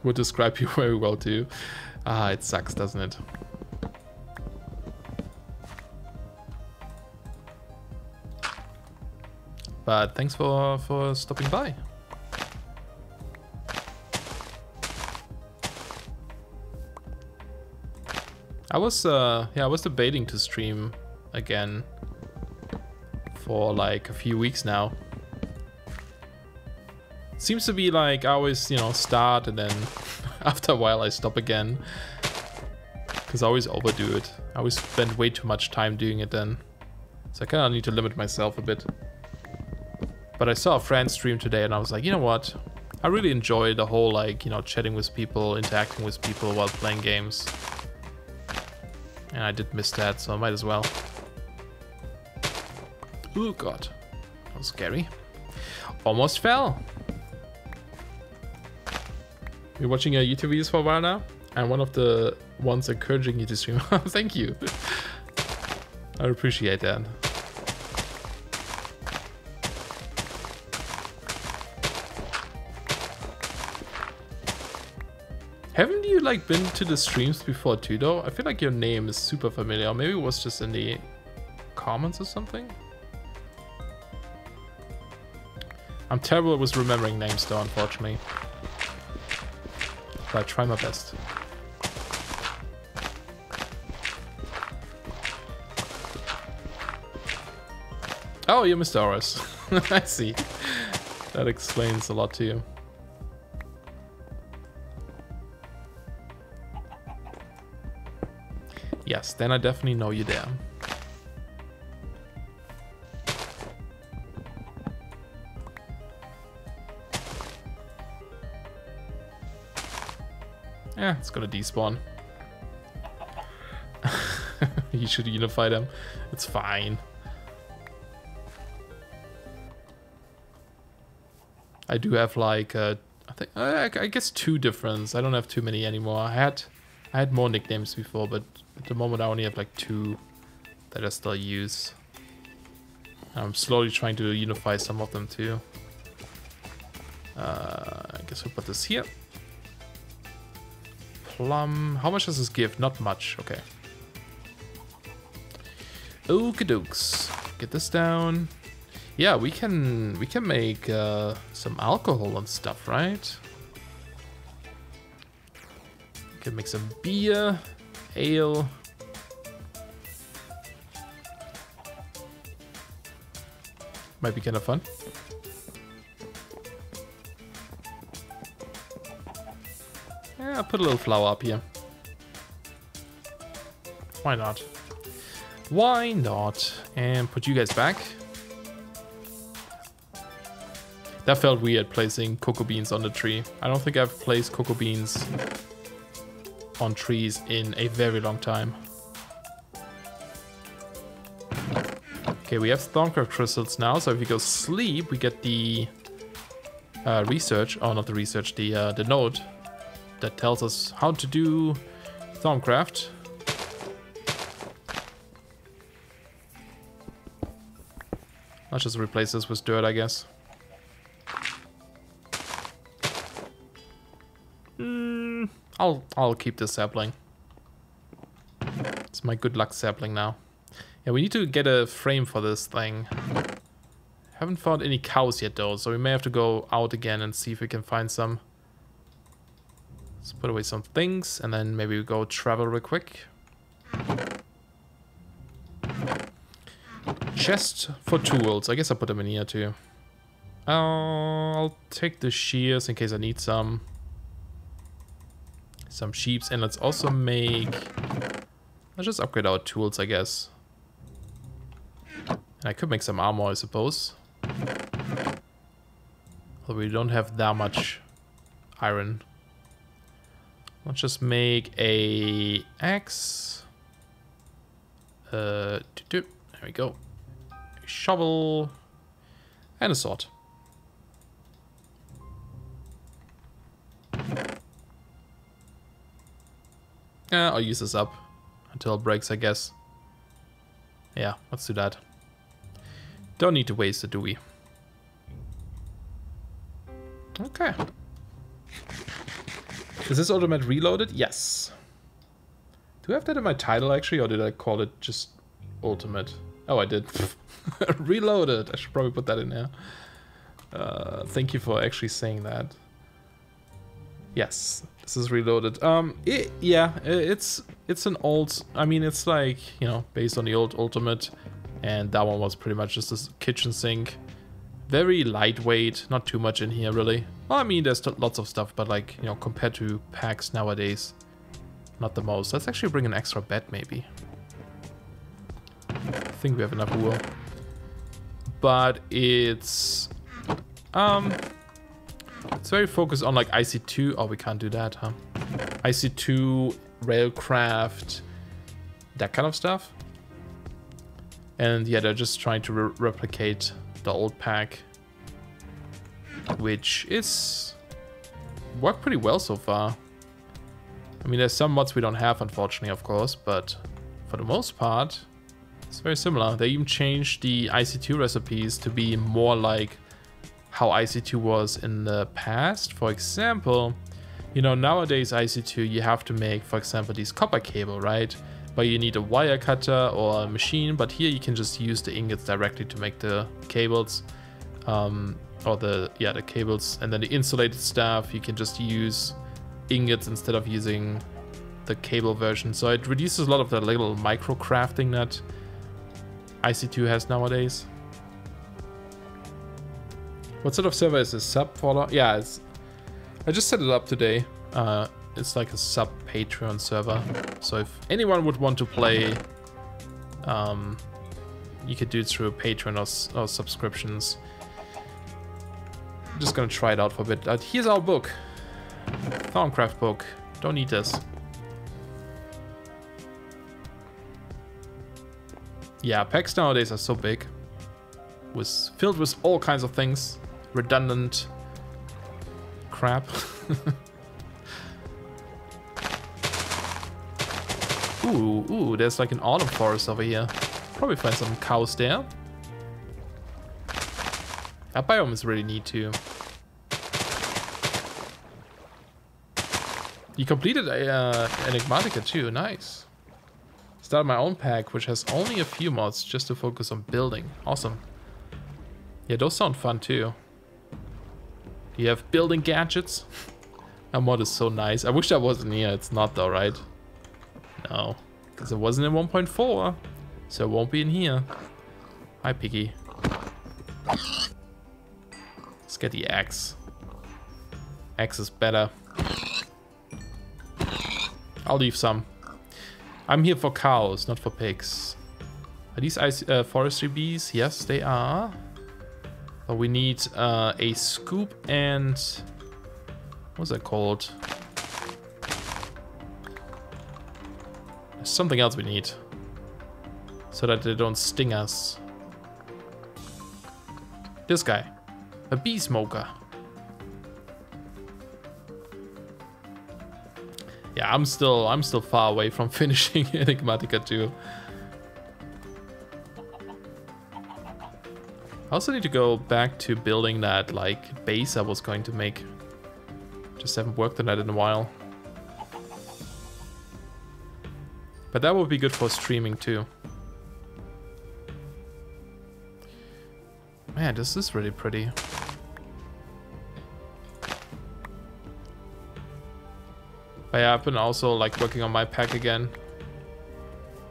would describe you very well too. Ah, it sucks, doesn't it? But thanks for stopping by. I was debating to stream again for like a few weeks now. Seems to be like I always, you know, start and then after a while I stop again. Because I always overdo it. I always spend way too much time doing it then. So I kind of need to limit myself a bit. But I saw a friend stream today and I was like, you know what? I really enjoy the whole, like, you know, chatting with people, interacting with people while playing games. And I did miss that, so I might as well. Oh god. That was scary. Almost fell. You're watching YouTube videos for a while now? I'm one of the ones encouraging you to stream. Thank you. I appreciate that. Haven't you like been to the streams before too though? I feel like your name is super familiar. Maybe it was just in the comments or something? I'm terrible with remembering names though, unfortunately. But I try my best. Oh, you're Mr. Oris. I see. That explains a lot to you. Yes, then I definitely know you there. Yeah, it's gonna despawn. You should unify them. It's fine. I do have like I guess 2 different. I don't have too many anymore. I had more nicknames before, but at the moment I only have like 2 that I still use. I'm slowly trying to unify some of them too. I guess we'll put this here. Plum. How much does this give? Not much. Okay. Okey-dokes. Get this down. Yeah, we can make some alcohol and stuff, right? We can make some beer, ale. Might be kind of fun. Yeah, I'll put a little flower up here. Why not? Why not? And put you guys back. That felt weird, placing cocoa beans on the tree. I don't think I've placed cocoa beans on trees in a very long time. Okay, we have Thorncraft crystals now, so if you go sleep, we get the research, oh not the research, the node that tells us how to do Thorncraft. I'll just replace this with dirt, I guess. I'll keep this sapling. It's my good luck sapling now. Yeah, we need to get a frame for this thing. Haven't found any cows yet though, so we may have to go out again and see if we can find some. Let's put away some things and then maybe we go travel real quick. Chest for tools. I guess I'll put them in here too. I'll take the shears in case I need some. Some sheeps, and let's also make... Let's just upgrade our tools, I guess. And I could make some armor, I suppose. Although we don't have that much iron. Let's just make a axe. There we go. A shovel. And a sword. I'll use this up until it breaks, I guess. Yeah, let's do that. Don't need to waste it, do we? Okay. Is this ultimate reloaded? Yes. Do I have that in my title actually, or did I call it just ultimate? Oh, I did. Reloaded. I should probably put that in there. Thank you for actually saying that. Yes, this is reloaded. It's an old. I mean, it's like, you know, based on the old ultimate, and that one was pretty much just a kitchen sink. Very lightweight, not too much in here really. Well, I mean, there's lots of stuff, but like, you know, compared to packs nowadays, not the most. Let's actually bring an extra bed maybe. I think we have enough wool. But it's very focused on like IC2. Oh, we can't do that, huh? IC2, railcraft, that kind of stuff. And yeah, they're just trying to replicate the old pack, which is worked pretty well so far. I mean, there's some mods we don't have, unfortunately, of course, but for the most part, it's very similar. They even changed the IC2 recipes to be more like how IC2 was in the past. For example, you know, nowadays IC2, you have to make, for example, these copper cable, right? But you need a wire cutter or a machine, but here you can just use the ingots directly to make the cables, or the cables, and then the insulated stuff, you can just use ingots instead of using the cable version. So it reduces a lot of the little micro crafting that IC2 has nowadays. What sort of server is this? Sub follow? Yeah, I just set it up today. It's like a sub Patreon server. So if anyone would want to play, you could do it through Patreon or subscriptions. I'm just gonna try it out for a bit. Here's our book. Thaumcraft book. Don't need this. Yeah, packs nowadays are so big. Filled with all kinds of things. Redundant crap. Ooh, there's like an autumn forest over here. Probably find some cows there. That biome is really neat too. You completed Enigmatica too, nice. Started my own pack, which has only a few mods just to focus on building. Awesome. Yeah, those sound fun too. Do you have building gadgets? That mod is so nice. I wish that wasn't here. It's not though, right? No, because it wasn't in 1.4, so it won't be in here. Hi, Piggy. Let's get the axe. Axe is better. I'll leave some. I'm here for cows, not for pigs. Are these forestry bees? Yes, they are. But we need a scoop and... what's that called? There's something else we need. So that they don't sting us. This guy. A bee smoker. Yeah, I'm still far away from finishing Enigmatica 2. I also need to go back to building that like base I was going to make. Just haven't worked on that in a while. But that would be good for streaming too. Man, this is really pretty. But yeah, I've been also like working on my pack again.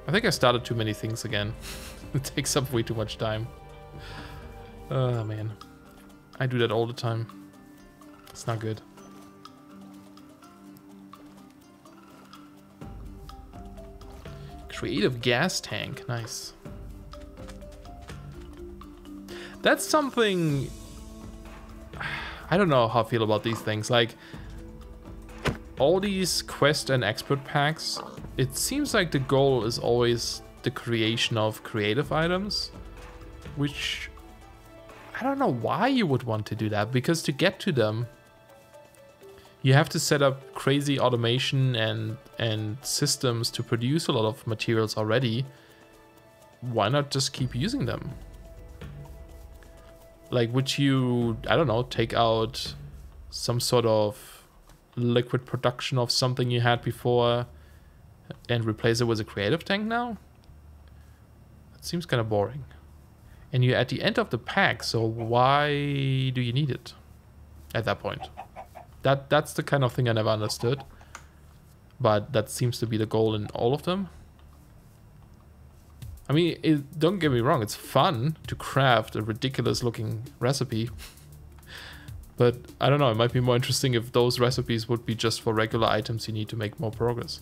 I think I started too many things again. It takes up way too much time. Oh man, I do that all the time. It's not good. Creative gas tank, nice. That's something, I don't know how I feel about these things. Like all these quest and expert packs, it seems like the goal is always the creation of creative items, which I don't know why you would want to do that, because to get to them, you have to set up crazy automation and systems to produce a lot of materials already. Why not just keep using them? Like, would you, I don't know, take out some sort of liquid production of something you had before and replace it with a creative tank now? That seems kind of boring. And you're at the end of the pack, so why do you need it at that point? That's the kind of thing I never understood. But that seems to be the goal in all of them. I mean, don't get me wrong, it's fun to craft a ridiculous looking recipe. But I don't know, it might be more interesting if those recipes would be just for regular items you need to make more progress,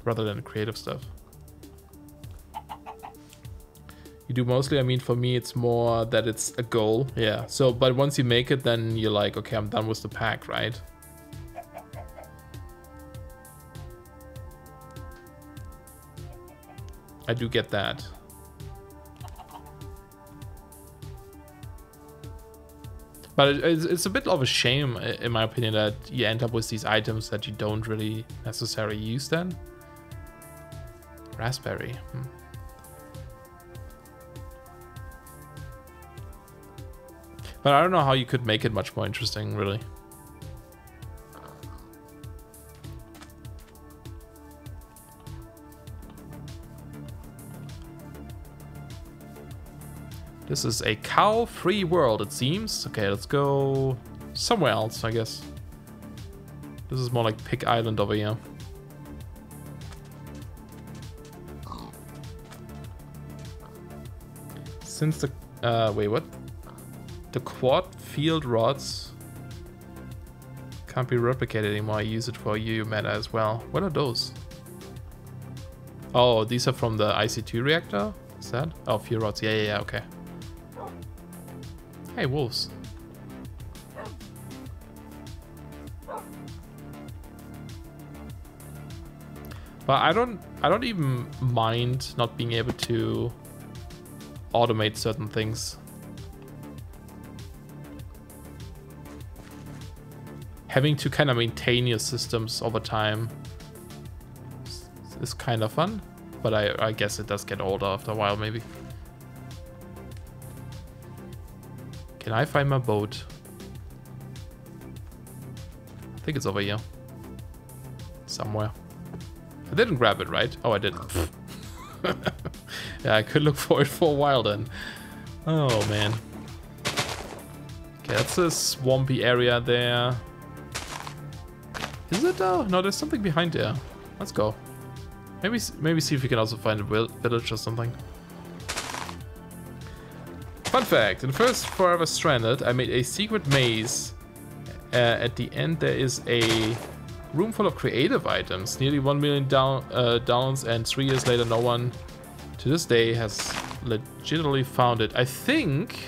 rather than creative stuff. You do mostly, I mean, for me, it's more that it's a goal. Yeah, so, but once you make it, then you're like, okay, I'm done with the pack, right? I do get that. But it's a bit of a shame, in my opinion, that you end up with these items that you don't really necessarily use then. Raspberry. But I don't know how you could make it much more interesting, really. This is a cow-free world, it seems. Okay, let's go somewhere else, I guess. This is more like Pig Island over here. Since the... wait, what? The quad field rods can't be replicated anymore. I use it for UU meta as well. What are those? Oh, these are from the IC2 reactor? Is that? Oh, field rods. Yeah, okay. Hey, wolves. But I don't even mind not being able to automate certain things. Having to kind of maintain your systems over time is kind of fun, but I guess it does get older after a while, maybe. Can I find my boat? I think it's over here. Somewhere. I didn't grab it, right? Oh, I didn't. Yeah, I could look for it for a while then. Oh, man. Okay, that's a swampy area there. Is it though? No, there's something behind there. Let's go. Maybe see if we can also find a village or something. Fun fact, in the first Forever Stranded, I made a secret maze. At the end there is a room full of creative items. Nearly 1 million downloads, and 3 years later no one to this day has legitimately found it. I think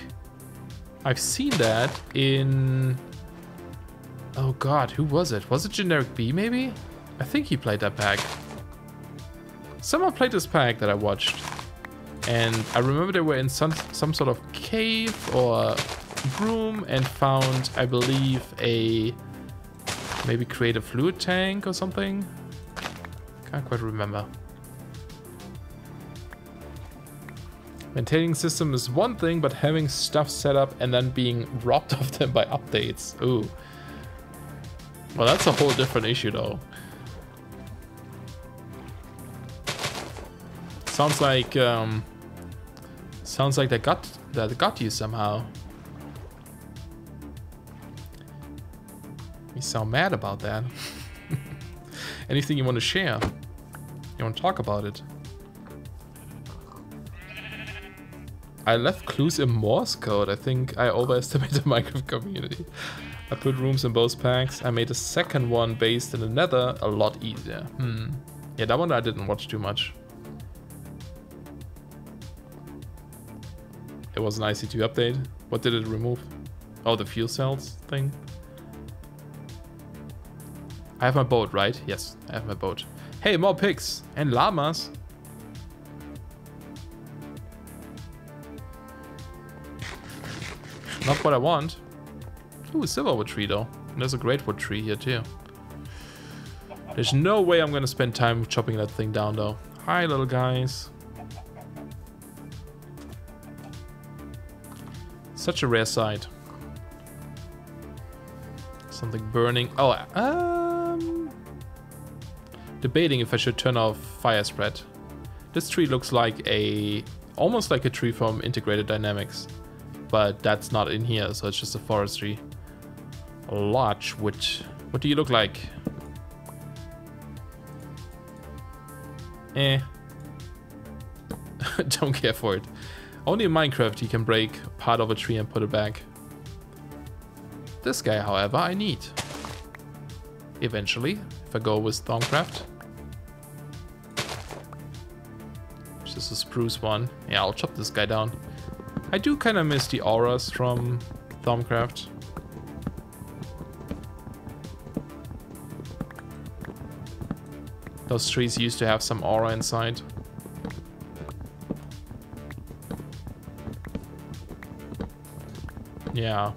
I've seen that in... Oh god, who was it? Was it Generic B maybe? I think he played that pack. Someone played this pack that I watched. And I remember they were in some sort of cave or room and found, I believe, a maybe create a fluid tank or something. Can't quite remember. Maintaining system is one thing, but having stuff set up and then being robbed of them by updates. Ooh. Well, that's a whole different issue though. Sounds like they got you somehow. You sound mad about that. Anything you want to share? You want to talk about it? I left clues in Morse code. I think I overestimated the Minecraft community. I put rooms in both packs. I made a second one based in the Nether a lot easier. Yeah, that one I didn't watch too much. It was an IC2 update. What did it remove? Oh, the fuel cells thing. I have my boat, right? Yes, I have my boat. Hey, more pigs and llamas. Not what I want. Ooh, a silverwood tree though. And there's a greatwood tree here too. There's no way I'm gonna spend time chopping that thing down though. Hi, little guys. Such a rare sight. Something burning. Oh, debating if I should turn off fire spread. This tree looks like almost like a tree from Integrated Dynamics, but that's not in here, so it's just a forestry. A large wood. What do you look like? Don't care for it. Only in Minecraft you can break part of a tree and put it back. This guy, however, I need. Eventually, if I go with Thaumcraft. Just a spruce one. Yeah, I'll chop this guy down. I do kind of miss the auras from Thaumcraft. Those trees used to have some aura inside. Yeah.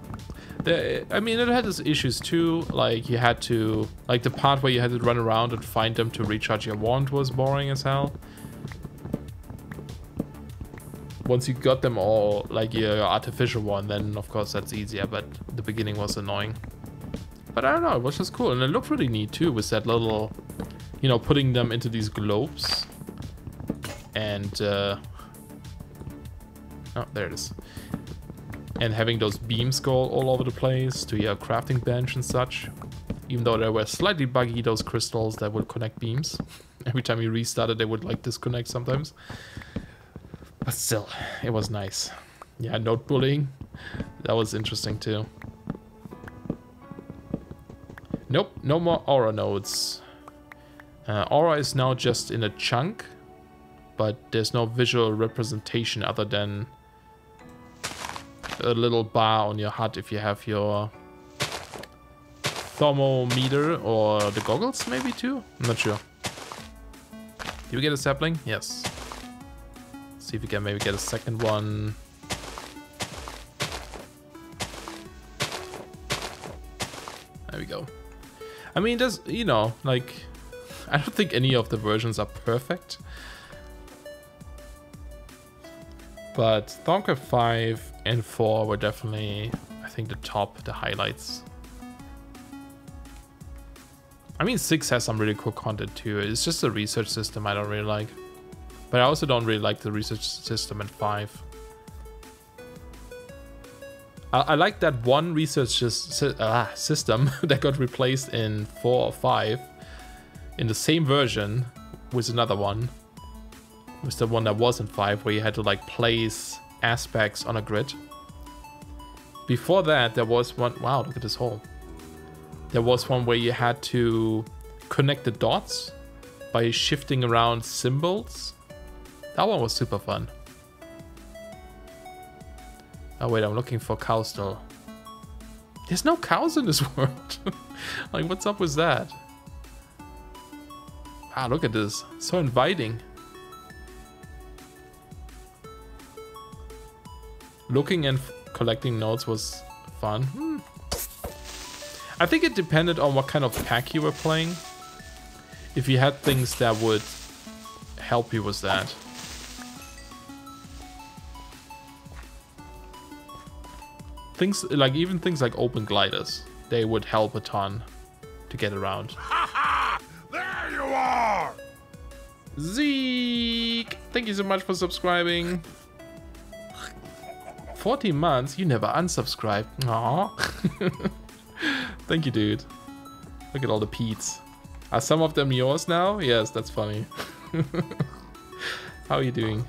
I mean, it had its issues too. Like, you had to... Like, the part where you had to run around and find them to recharge your wand was boring as hell. Once you got them all, like your artificial one, then of course that's easier, but the beginning was annoying. But I don't know, it was just cool. And it looked really neat too, with that little... You know, putting them into these globes. And... Oh, there it is. And having those beams go all over the place to your crafting bench and such. Even though they were slightly buggy, those crystals that would connect beams. Every time you restarted, they would like disconnect sometimes. But still, it was nice. Yeah, node bullying. That was interesting too. Nope, no more aura nodes. Aura is now just in a chunk. But there's no visual representation other than a little bar on your HUD if you have your thermometer or the goggles maybe too? I'm not sure. Did we get a sapling? Yes. See if we can maybe get a second one. There we go. I mean, there's, you know, like, I don't think any of the versions are perfect. But Thaumcraft 5 and 4 were definitely, I think, the highlights. I mean, 6 has some really cool content too. It's just a research system I don't really like. But I also don't really like the research system in 5. I like that one research system that got replaced in 4 or 5 in the same version with another one. Was the one that was in 5 where you had to like place aspects on a grid. Before that there was one, wow, look at this hole. There was one where you had to connect the dots by shifting around symbols. That one was super fun. Oh wait, I'm looking for cows still. There's no cows in this world. Like, what's up with that? Ah, look at this, so inviting. Looking and collecting notes was fun. I think it depended on what kind of pack you were playing. If you had things that would help you with that. Things like, even things like open gliders, they would help a ton to get around. There you are! Zeke! Thank you so much for subscribing. 14 months? You never unsubscribed. Aww. Thank you, dude. Look at all the Pete's. Are some of them yours now? Yes, that's funny. How are you doing?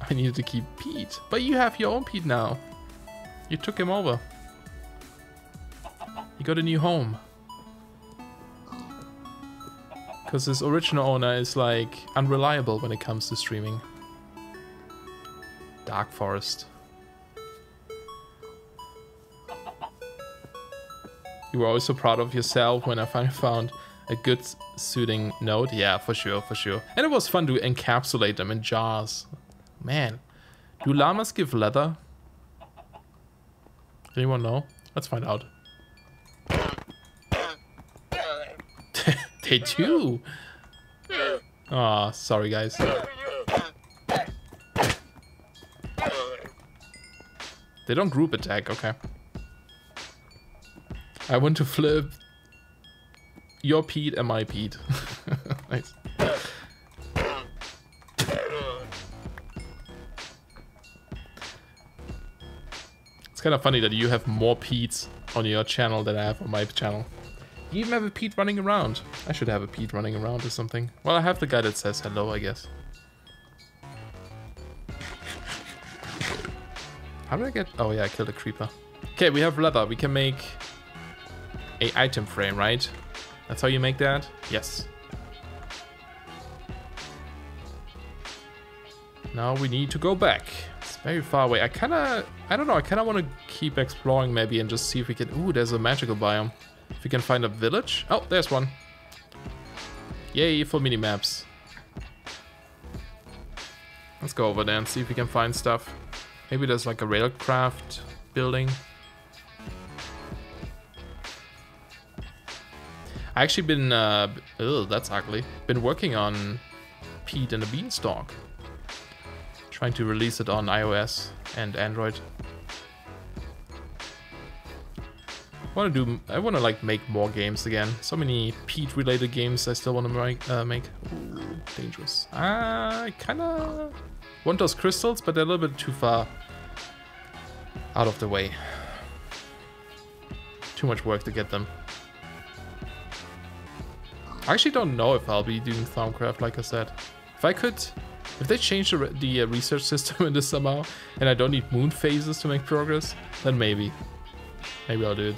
I needed to keep Pete. But you have your own Pete now. You took him over. You got a new home. Because his original owner is like unreliable when it comes to streaming. Dark Forest. You were always so proud of yourself when I finally found a good suiting node. Yeah, for sure, for sure. And it was fun to encapsulate them in jars. Man, do llamas give leather? Anyone know? Let's find out. They do. Aw, sorry guys. They don't group attack, okay. I want to flip your Pete and my Pete. Nice. It's kind of funny that you have more Pete's on your channel than I have on my channel. You even have a Pete running around. I should have a Pete running around or something. Well, I have the guy that says hello, I guess. How did I get... Oh yeah, I killed a creeper. Okay, we have leather. We can make a item frame, right? That's how you make that? Yes. Now we need to go back. It's very far away. I don't know, I kind of want to keep exploring maybe and just see if we can... Ooh, there's a magical biome. If we can find a village. Oh, there's one. Yay, for mini-maps. Let's go over there and see if we can find stuff. Maybe there's like a railcraft building. I actually been, oh, that's ugly. Been working on Pete and the Beanstalk. Trying to release it on iOS and Android. I want to like make more games again. So many Pete related games I still want to make. Ooh, dangerous. I kind of want those crystals, but they're a little bit too far out of the way. Too much work to get them. I actually don't know if I'll be doing Thaumcraft, like I said. If they change the research system in this somehow, and I don't need moon phases to make progress, then maybe. Maybe I'll do it.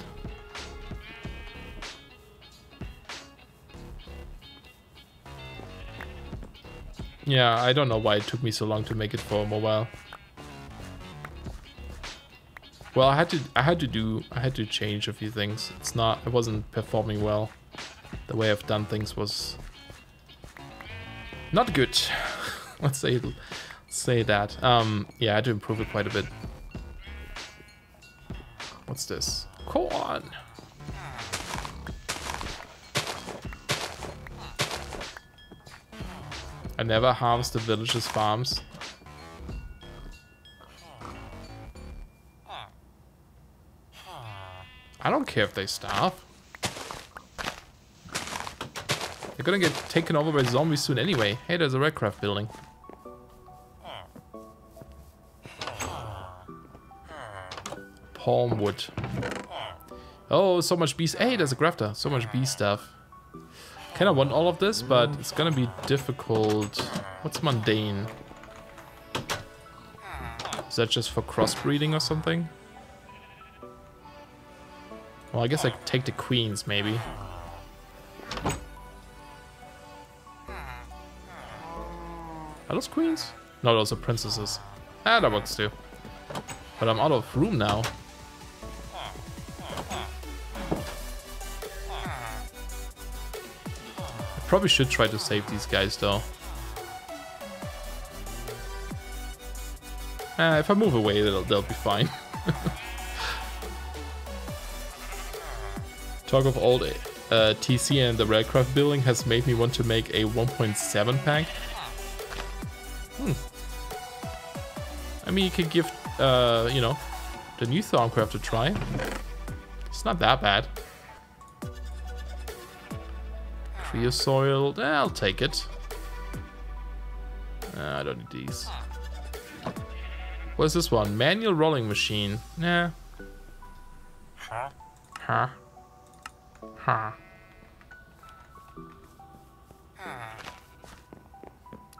Yeah, I don't know why it took me so long to make it for mobile. Well, I had to change a few things. It wasn't performing well. The way I've done things was not good. Let's say that. Yeah, I had to improve it quite a bit. What's this? Corn. I never harvest the villagers' farms. I don't care if they starve. They're gonna get taken over by zombies soon anyway. Hey, there's a redcraft building. Palm wood. Oh, so much bees. Hey, there's a grafter. So much bee stuff. Kinda want all of this, but it's gonna be difficult. What's mundane? Is that just for crossbreeding or something? Well, I guess I could take the queens, maybe. Are those queens? No, those are princesses. Ah, that works too. But I'm out of room now. I probably should try to save these guys though. If I move away, they'll be fine. Talk of old TC and the railcraft building has made me want to make a 1.7 pack. I mean, you could give, you know, the new Thaumcraft a try. It's not that bad. Creosoil, I'll take it. I don't need these. What's this one? Manual rolling machine. Nah. Huh?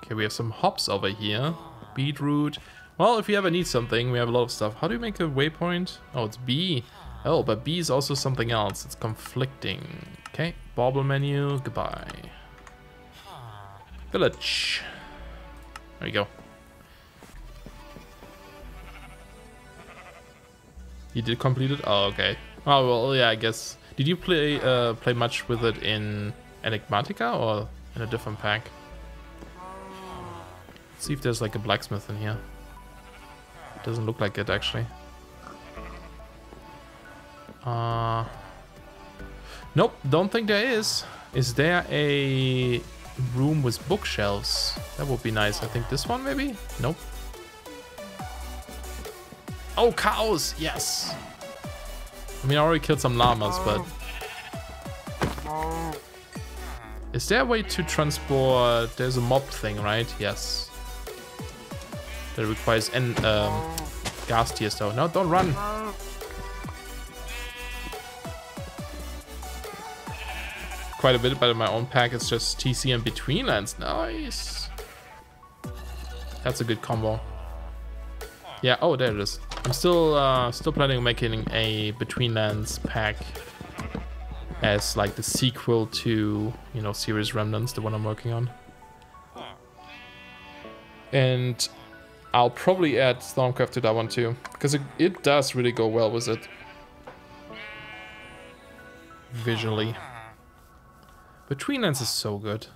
Okay, we have some hops over here. Beetroot. Well, if you ever need something, we have a lot of stuff. How do you make a waypoint? Oh, it's B. Oh, but B is also something else. It's conflicting. Okay, bauble menu. Goodbye. Village. There you go. You did complete it? Oh, okay. Oh, well, yeah, I guess. Did you play much with it in Enigmatica or in a different pack? Let's see if there's like a blacksmith in here. Doesn't look like it, actually. Nope, don't think there is. Is there a room with bookshelves? That would be nice. I think this one, maybe? Nope. Oh, cows! Yes! I mean, I already killed some llamas, but... Is there a way to transport... There's a mob thing, right? Yes. That requires gas tiers, though. No, don't run! Quite a bit, but in my own pack, it's just TC and between lands. Nice! That's a good combo. Yeah, oh, there it is. I'm still planning on making a between lands pack as like the sequel to, you know, Serious Remnants, the one I'm working on. And I'll probably add Stormcraft to that one too, because it does really go well with it. Visually. Between lands is so good.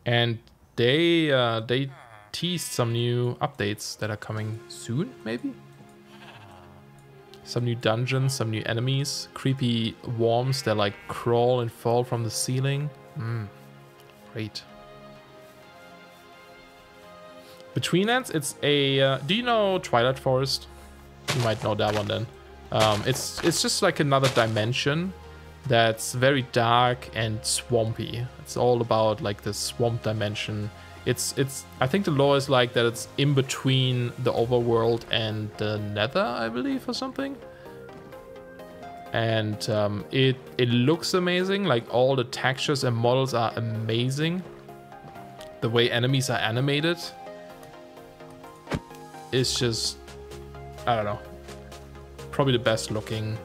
And they teased some new updates that are coming soon, maybe? Some new dungeons, some new enemies, creepy worms that like crawl and fall from the ceiling. Great. Between lands, it's a... do you know Twilight Forest? You might know that one then. It's just like another dimension that's very dark and swampy. It's all about like the swamp dimension. It's I think the lore is like that it's in between the overworld and the nether, I believe, or something. And it looks amazing. Like all the textures and models are amazing. The way enemies are animated is just, I don't know, probably the best looking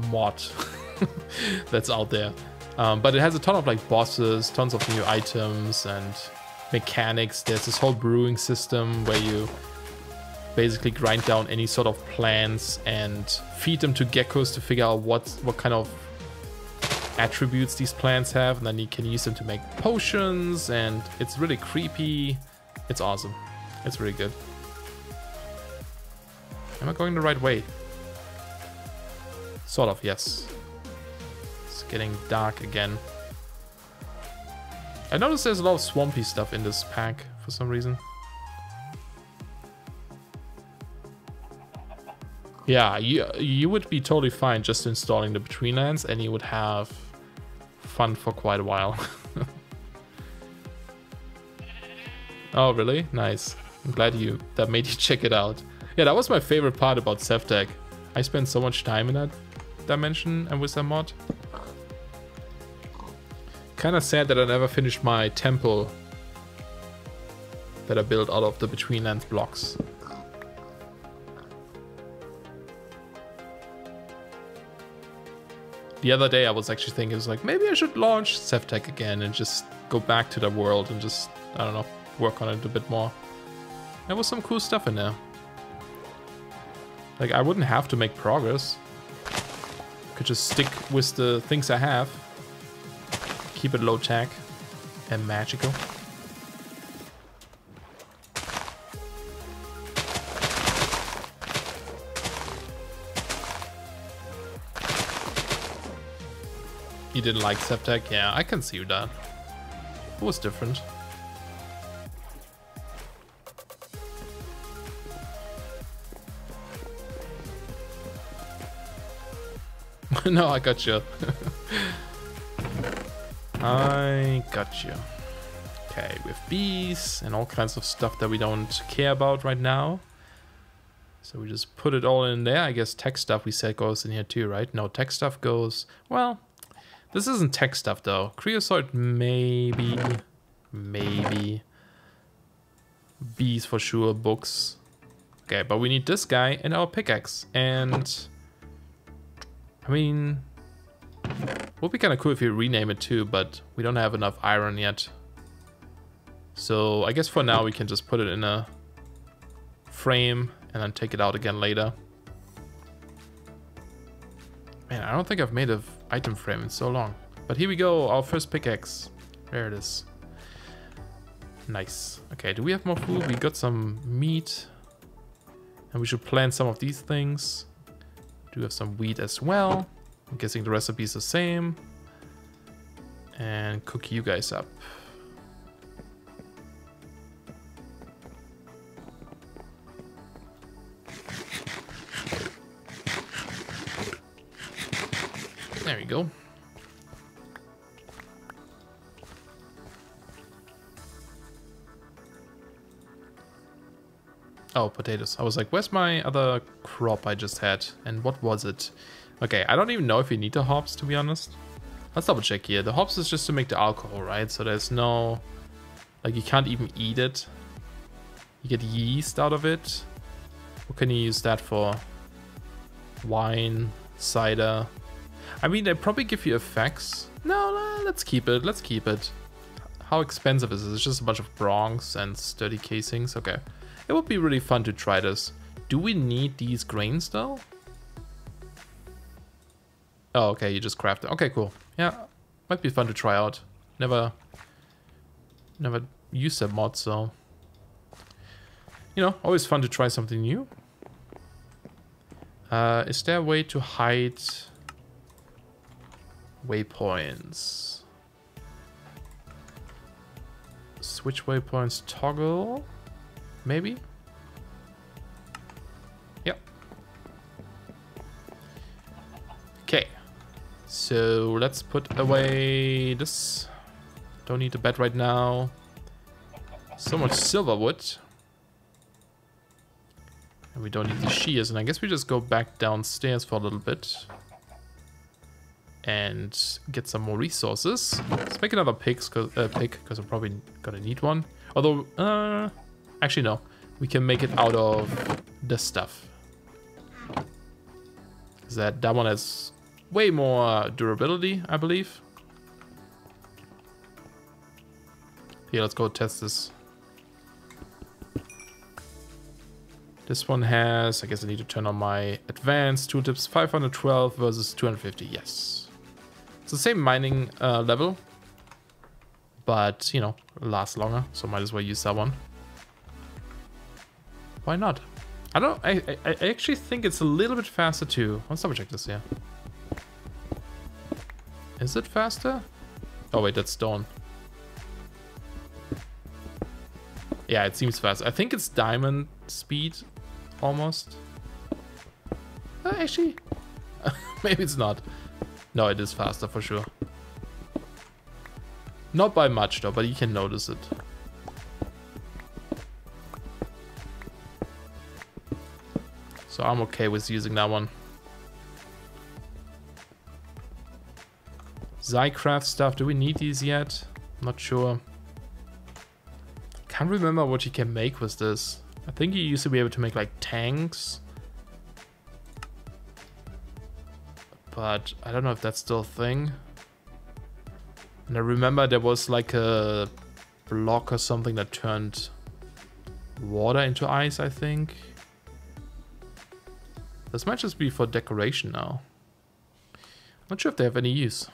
mod that's out there. But it has a ton of like bosses, tons of new items and mechanics. There's this whole brewing system where you basically grind down any sort of plants and feed them to geckos to figure out what kind of attributes these plants have, and then you can use them to make potions, and it's really creepy. It's awesome. It's really good. Am I going the right way? Sort of, yes. It's getting dark again. I noticed there's a lot of swampy stuff in this pack for some reason. Yeah, you would be totally fine just installing the Between Lands and you would have fun for quite a while. Oh, really? Nice. I'm glad that made you check it out. Yeah, that was my favorite part about Sevtech. I spent so much time in that dimension and with that mod. Kinda sad that I never finished my temple that I built out of the Between Lands blocks. The other day I was actually thinking, it was like, maybe I should launch Sevtech again and just go back to the world and just, I don't know, work on it a bit more. There was some cool stuff in there. Like, I wouldn't have to make progress. Could just stick with the things I have. Keep it low tech and magical. You didn't like Sevtech? Yeah, I can see that. It was different. No, I got you. I got you. Okay, we have bees and all kinds of stuff that we don't care about right now. So we just put it all in there. I guess tech stuff we said goes in here too, right? No, tech stuff goes... Well, this isn't tech stuff though. Creosote maybe. Maybe. Bees for sure, books. Okay, but we need this guy and our pickaxe. And... I mean, would be kind of cool if you rename it too, but we don't have enough iron yet. So I guess for now we can just put it in a frame and then take it out again later. Man, I don't think I've made an item frame in so long. But here we go, our first pickaxe. There it is. Nice. Okay, do we have more food? We got some meat. And we should plant some of these things. Do have some wheat as well. I'm guessing the recipe is the same. And cook you guys up. There we go. Oh, potatoes. I was like, where's my other crop I just had? And what was it? Okay, I don't even know if we need the hops, to be honest. Let's double check here. The hops is just to make the alcohol, right? So there's no... Like, you can't even eat it. You get yeast out of it. What can you use that for? Wine, cider. I mean, they probably give you effects. No, let's keep it. Let's keep it. How expensive is this? It's just a bunch of bronze and sturdy casings. Okay. It would be really fun to try this. Do we need these grains though? Oh, okay, you just craft it. Okay, cool. Yeah, might be fun to try out. Never used that mod, so... You know, always fun to try something new. Is there a way to hide waypoints? Switch waypoints toggle? Maybe? Yep. Okay. So let's put away this. Don't need the bed right now. So much silver wood. And we don't need the shears. And I guess we just go back downstairs for a little bit. And get some more resources. Let's make another pig, because I'm probably gonna need one. Although, actually, no. We can make it out of this stuff. That one has way more durability, I believe. Here, let's go test this. This one has... I guess I need to turn on my advanced tooltips. 512 versus 250. Yes. It's the same mining level. But, you know, lasts longer. So might as well use that one. Why not? I actually think it's a little bit faster too. Let's double check this here. Is it faster? Oh wait, that's stone. Yeah, it seems fast. I think it's diamond speed, almost. Actually, maybe it's not. No, it is faster for sure. Not by much though, but you can notice it. So I'm okay with using that one. Zycraft stuff, do we need these yet? Not sure. Can't remember what you can make with this. I think you used to be able to make like tanks. But I don't know if that's still a thing. And I remember there was like a block or something that turned water into ice, I think. This might just be for decoration now. Not sure if they have any use.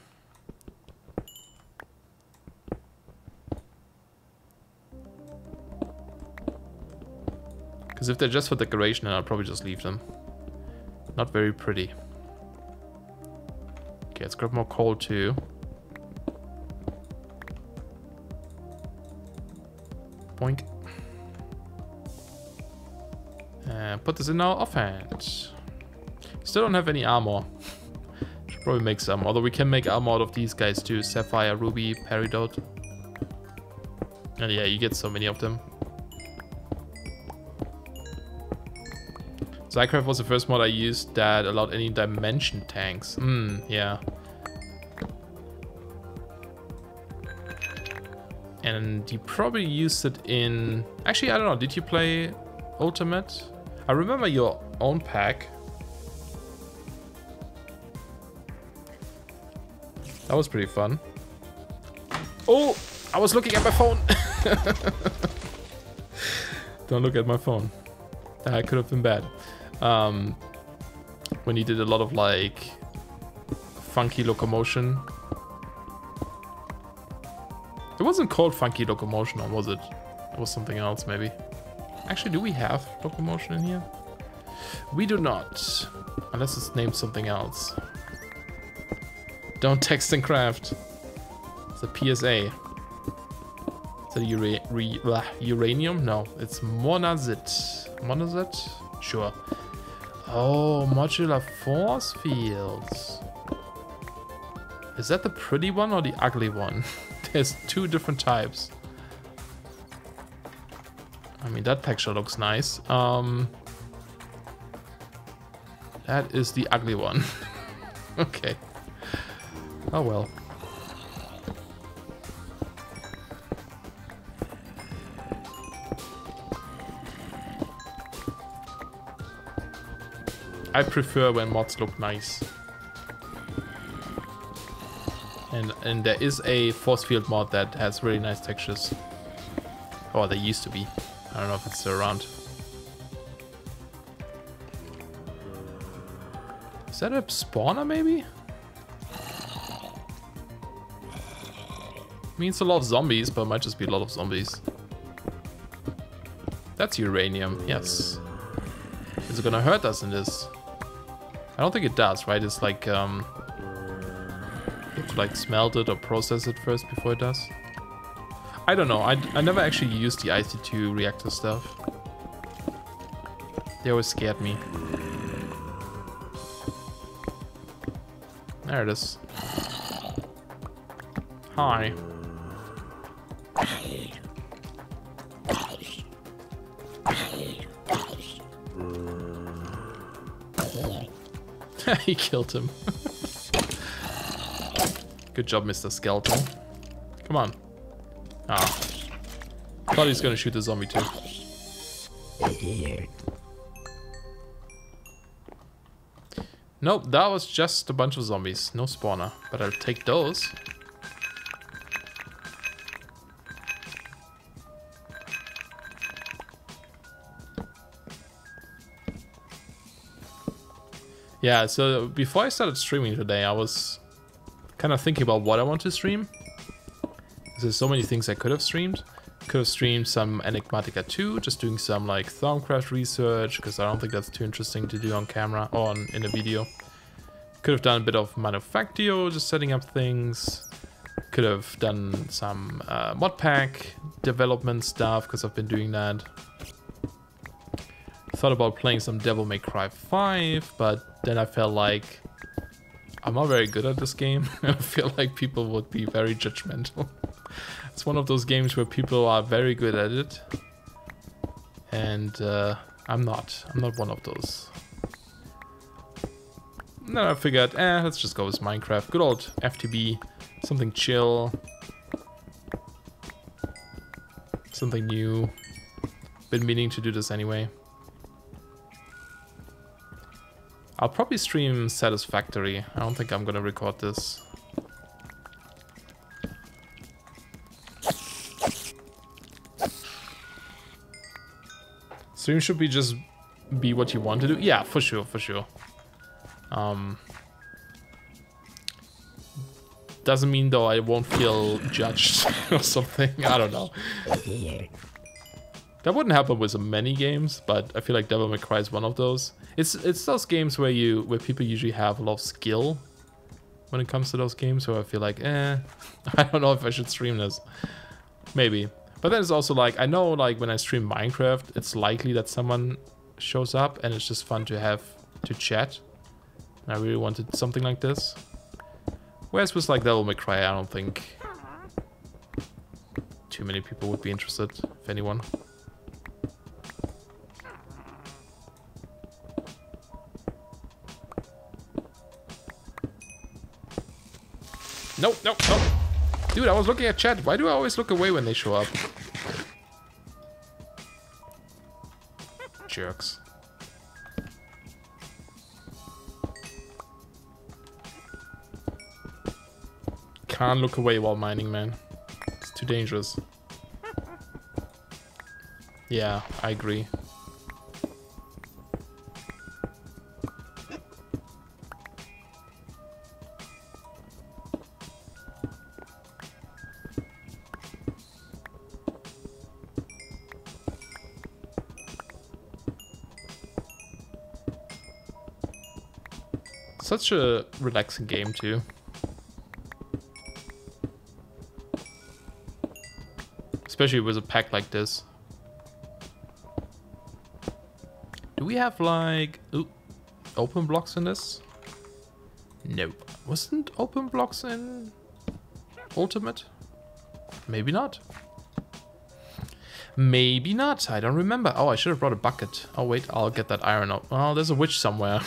Because if they're just for decoration, then I'll probably just leave them. Not very pretty. Okay, let's grab more coal too. Boink. And put this in our offhand. Still don't have any armor. Should probably make some. Although we can make armor out of these guys too. Sapphire, Ruby, Peridot. And yeah, you get so many of them. Zycraft was the first mod I used that allowed any dimension tanks. Yeah. And you probably used it in... Actually, I don't know. Did you play Ultimate? I remember your own pack. That was pretty fun. Oh, I was looking at my phone. Don't look at my phone. That could have been bad. When you did a lot of like funky locomotion. It wasn't called funky locomotion, or was it? It was something else maybe. Actually, do we have locomotion in here? We do not. Unless it's named something else. Don't text and craft. It's a PSA. Is it uranium? No, it's monazite. Monazite? Sure. Oh, modular force fields. Is that the pretty one or the ugly one? There's two different types. I mean, that texture looks nice. That is the ugly one. Okay. Oh well. I prefer when mods look nice. And there is a force field mod that has really nice textures. Or there used to be. I don't know if it's still around. Is that a spawner maybe? Means a lot of zombies, but it might just be a lot of zombies. That's uranium, yes. Is it gonna hurt us in this? I don't think it does, right? It's like, you have to like smelt it or process it first before it does. I don't know, I never actually used the IC2 reactor stuff. They always scared me. There it is. Hi. He killed him. Good job, Mr. Skeleton. Come on. Ah. Thought he was gonna shoot the zombie too. Nope, that was just a bunch of zombies. No spawner. But I'll take those. Yeah, so before I started streaming today, I was kind of thinking about what I want to stream. There's so many things I could have streamed. Could have streamed some Enigmatica 2, just doing some like Thaumcraft research, because I don't think that's too interesting to do on camera or in a video. Could have done a bit of Manufactio, just setting up things. Could have done some mod pack development stuff, because I've been doing that. Thought about playing some Devil May Cry 5, but then I felt like I'm not very good at this game. I feel like people would be very judgmental. It's one of those games where people are very good at it, and I'm not one of those. And then I figured, let's just go with Minecraft. Good old FTB, something chill, something new. Been meaning to do this anyway. I'll probably stream Satisfactory. I don't think I'm gonna record this. Stream should be just be what you want to do. Yeah, for sure, for sure. Doesn't mean though I won't feel judged or something. I don't know. That wouldn't happen with many games, but I feel like Devil May Cry is one of those. It's those games where people usually have a lot of skill when it comes to those games, so I feel like, I don't know if I should stream this. Maybe. But then it's also like, I know like when I stream Minecraft, it's likely that someone shows up and it's just fun to have to chat. And I really wanted something like this. Whereas with like Devil May Cry, I don't think too many people would be interested, if anyone. Nope, nope, nope. Dude, I was looking at chat. Why do I always look away when they show up? Jerks. Can't look away while mining, man. It's too dangerous. Yeah, I agree. Such a relaxing game too. Especially with a pack like this. Do we have like open blocks in this? Nope. Wasn't open blocks in Ultimate? Maybe not. Maybe not. I don't remember. Oh, I should have brought a bucket. Oh, wait. I'll get that iron up. Oh, there's a witch somewhere.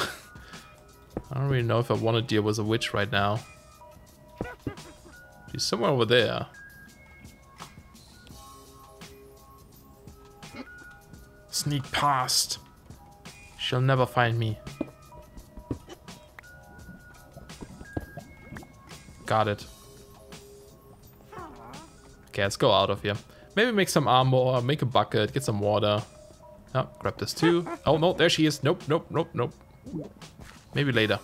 I don't really know if I want to deal with a witch right now. She's somewhere over there. Sneak past. She'll never find me. Got it. Okay, let's go out of here. Maybe make some armor, make a bucket, get some water. Oh, grab this too. Oh no, there she is. Nope, nope, nope, nope. Maybe later.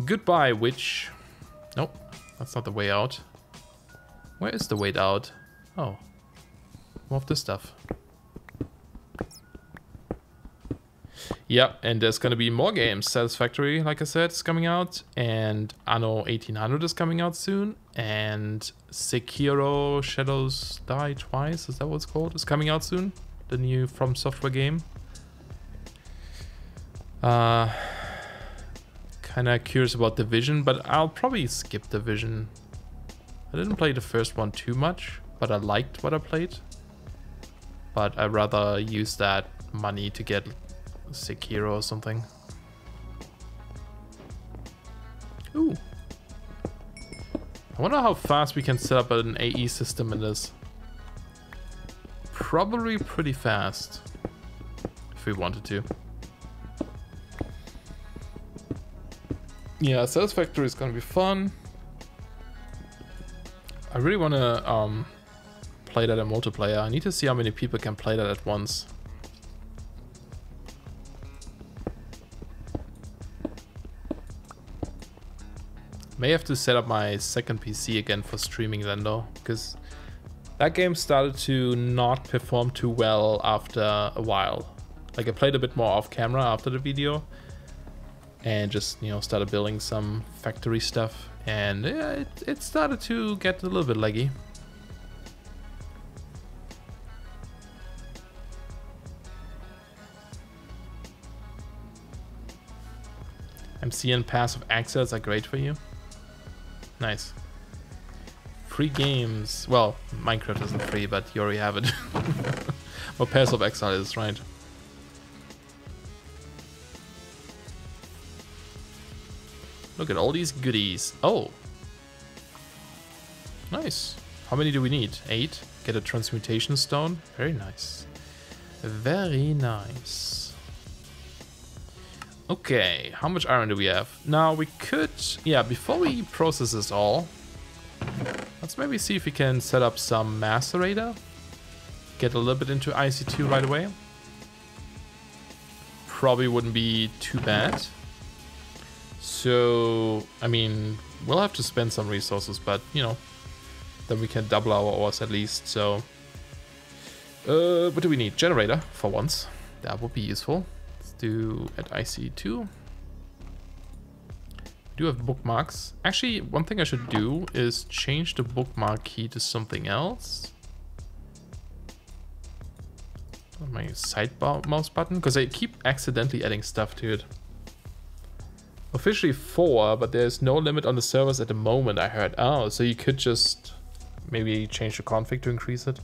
Goodbye, witch. Nope, that's not the way out. Where is the way out? Oh, more of this stuff. Yep, and there's gonna be more games. Satisfactory, like I said, is coming out, and Anno 1800 is coming out soon, and Sekiro Shadows Die Twice, is that what it's called? Is coming out soon. The new From Software game. Kinda curious about Division, but I'll probably skip Division. I didn't play the first one too much, but I liked what I played. But I'd rather use that money to get Sekiro or something. Ooh. I wonder how fast we can set up an AE system in this. Probably pretty fast. If we wanted to. Yeah, Satisfactory is gonna be fun. I really wanna play that in multiplayer. I need to see how many people can play that at once. May have to set up my second PC again for streaming then though, because that game started to not perform too well after a while. Like I played a bit more off camera after the video and just, you know, started building some factory stuff, and yeah, it started to get a little bit laggy. MCN passive access are great for you. Nice. Free games. Well, Minecraft isn't free, but you already have it. Well, Pass of Exile is, right? Look at all these goodies. Oh. Nice. How many do we need? 8. Get a transmutation stone. Very nice. Very nice. Okay, how much iron do we have? Now we could, yeah, before we process this all, let's maybe see if we can set up some macerator. Get a little bit into IC2 right away. Probably wouldn't be too bad. So, I mean, we'll have to spend some resources, but, you know, then we can double our ores at least, so. What do we need? Generator, for once. That would be useful. Do at IC2. We do have bookmarks. Actually, one thing I should do is change the bookmark key to something else. On my sidebar mouse button, because I keep accidentally adding stuff to it. Officially 4, but there's no limit on the servers at the moment, I heard. Oh, so you could just maybe change the config to increase it.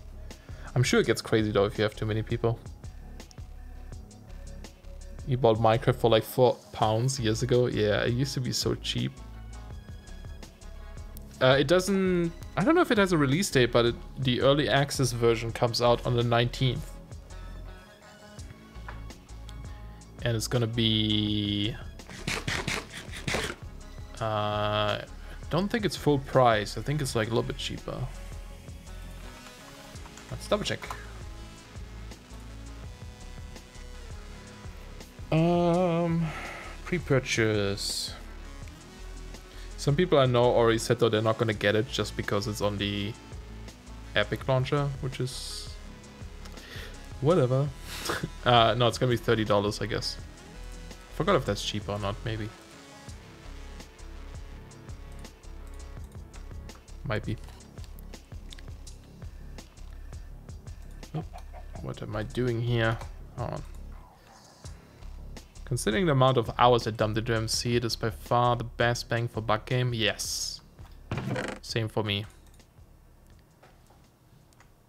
I'm sure it gets crazy though if you have too many people. You bought Minecraft for like £4 years ago. Yeah, it used to be so cheap. It doesn't... I don't know if it has a release date, but the early access version comes out on the 19th. And it's gonna be... I don't think it's full price. I think it's like a little bit cheaper. Let's double check. Pre-purchase. Some people I know already said though they're not gonna get it just because it's on the Epic launcher, which is whatever. No, it's gonna be $30, I guess. Forgot if that's cheap or not, maybe. Might be. Oh, what am I doing here? Hold on. Considering the amount of hours I dumped into MC, it is by far the best bang for buck game. Yes. Same for me.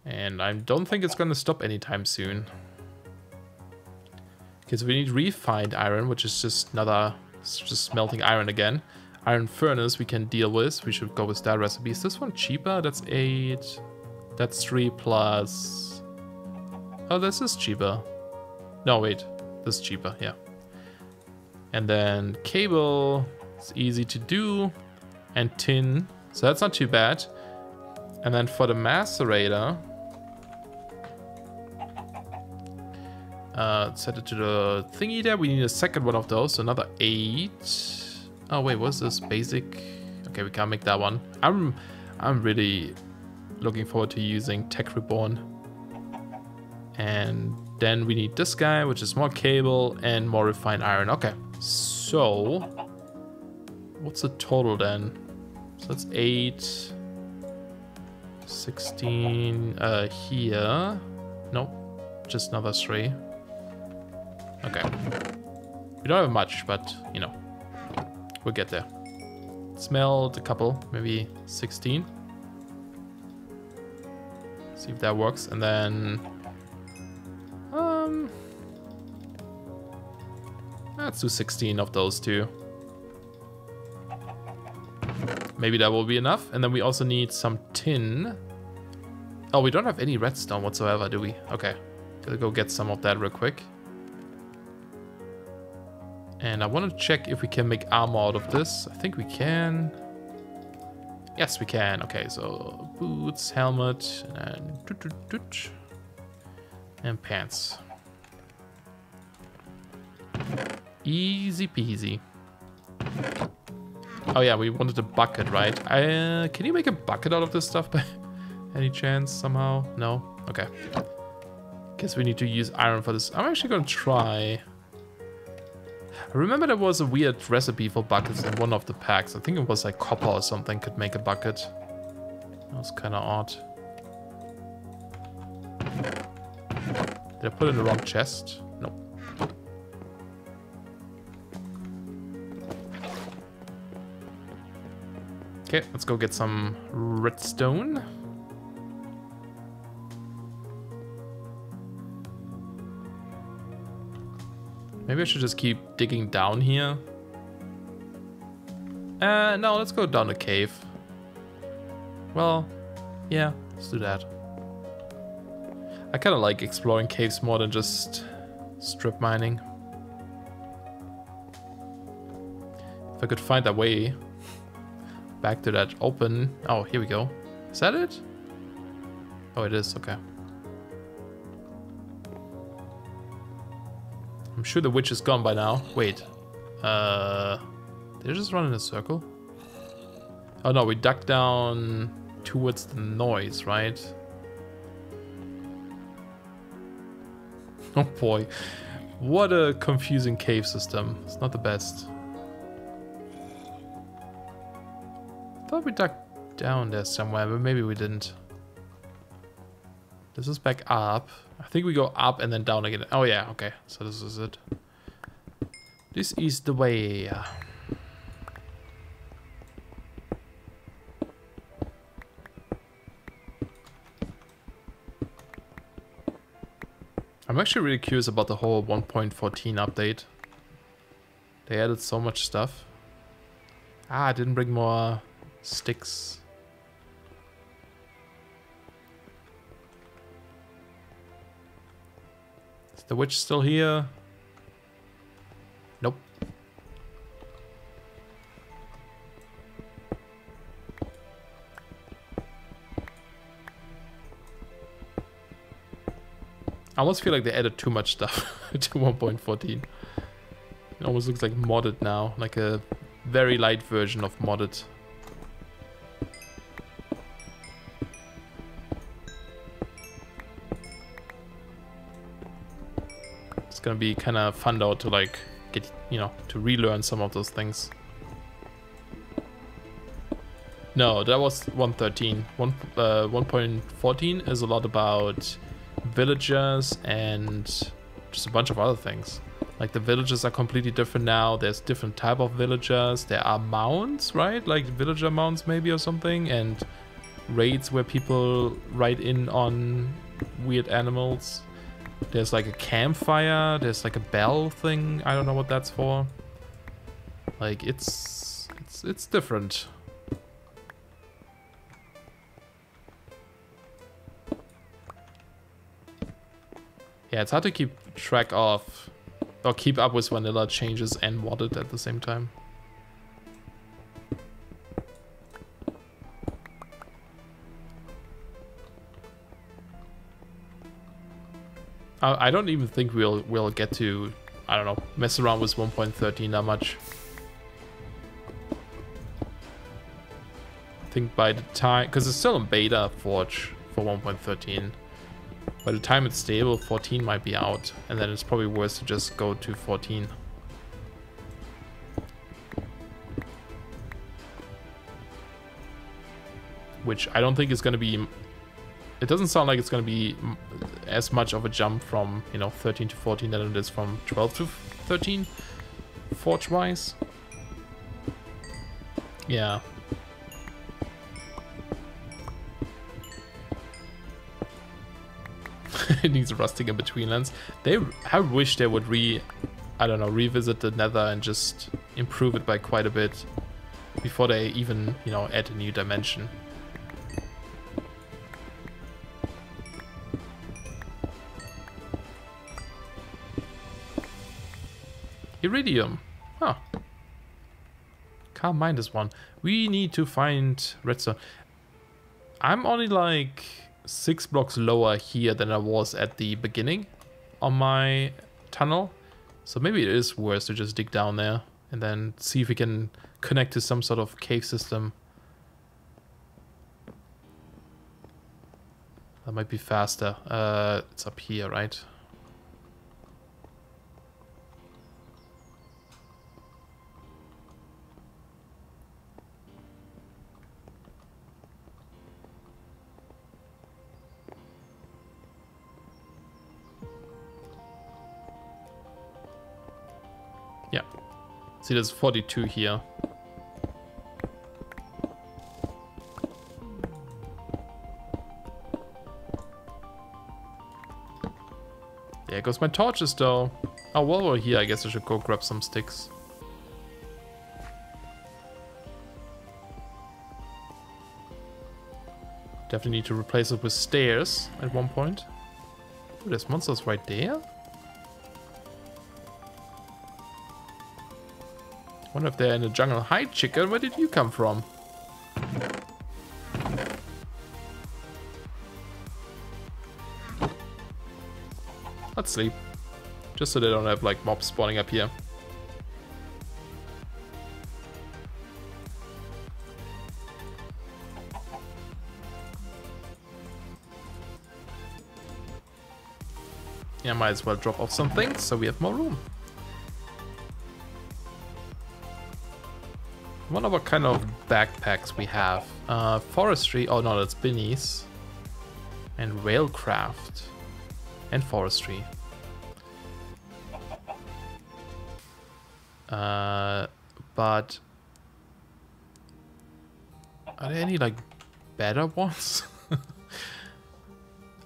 And I don't think it's going to stop anytime soon. Okay, so we need refined iron, which is just another... It's just smelting iron again. Iron furnace we can deal with. We should go with that recipe. Is this one cheaper? That's 8. That's 3 plus... Oh, this is cheaper. No, wait. This is cheaper, yeah. And then cable, it's easy to do, and tin, so that's not too bad. And then for the macerator, set it to the thingy there. We need a second one of those, so another 8. Oh wait, what's this? Basic. Okay, we can't make that one. I'm really looking forward to using Tech Reborn. And then we need this guy, which is more cable and more refined iron. Okay. So, what's the total then? So that's 8, 16 here. Nope, just another 3. Okay. We don't have much, but you know, we'll get there. Smelled a couple, maybe 16. See if that works, and then let's do 16 of those two. Maybe that will be enough. And then we also need some tin. Oh, we don't have any redstone whatsoever, do we? Okay. Gotta go get some of that real quick. And I want to check if we can make armor out of this. I think we can. Yes, we can. Okay, so boots, helmet, and pants. Easy peasy. Oh yeah, we wanted a bucket, right? Can you make a bucket out of this stuff by any chance somehow? No? Okay. Guess we need to use iron for this. I'm actually gonna try. I remember there was a weird recipe for buckets in one of the packs. I think it was like copper or something could make a bucket. That was kind of odd. Did I put it in the wrong chest? Nope. Okay, let's go get some redstone. Maybe I should just keep digging down here. No, let's go down the cave. Well, yeah, let's do that. I kind of like exploring caves more than just strip mining. If I could find a way back to that open... Oh, here we go. Is that it? Oh, it is. Okay. I'm sure the witch is gone by now. Wait. Did I just run in a circle? Oh no, we ducked down towards the noise, right? Oh boy. What a confusing cave system. It's not the best. I thought we ducked down there somewhere, but maybe we didn't. This is back up. I think we go up and then down again. Oh yeah, okay. So this is it. This is the way. I'm actually really curious about the whole 1.14 update. They added so much stuff. Ah, I didn't bring more sticks. Is the witch still here? Nope. I almost feel like they added too much stuff to 1.14. It almost looks like modded now, like a very light version of modded. It's gonna be kind of fun though to like get, you know, to relearn some of those things. No, that was 1.13. 1.14 is a lot about villagers and just a bunch of other things. Like the villages are completely different now. There's different type of villagers. There are mounts, right? Like villager mounts maybe or something. And raids where people ride in on weird animals. There's like a campfire. There's like a bell thing. I don't know what that's for. Like it's different. Yeah, it's hard to keep track of or keep up with vanilla changes and modded at the same time. I don't even think we'll get to, I don't know, mess around with 1.13 that much. I think by the time, because it's still in beta Forge for 1.13. By the time it's stable, 14 might be out, and then it's probably worth to just go to 14. Which I don't think is going to be... It doesn't sound like it's going to be as much of a jump from, you know, 13 to 14 than it is from 12 to 13, Forge-wise. Yeah. It needs rusting in between lands. I wish they would revisit the Nether and just improve it by quite a bit before they even, you know, add a new dimension. Iridium. Huh. Can't mine this one. We need to find redstone. I'm only like 6 blocks lower here than I was at the beginning on my tunnel. So maybe it is worth to just dig down there and then see if we can connect to some sort of cave system. That might be faster. It's up here, right? Yeah. See, there's 42 here. There goes my torches, though. Oh, while we're here, I guess I should go grab some sticks. Definitely need to replace it with stairs at one point. Oh, there's monsters right there. Wonder if they're in the jungle. Hi, chicken. Where did you come from? Let's sleep. Just so they don't have like mobs spawning up here. Yeah, might as well drop off some things so we have more room. I wonder what kind of backpacks we have. Forestry. Oh no, that's Binnies. And railcraft. And forestry. But are there any like better ones?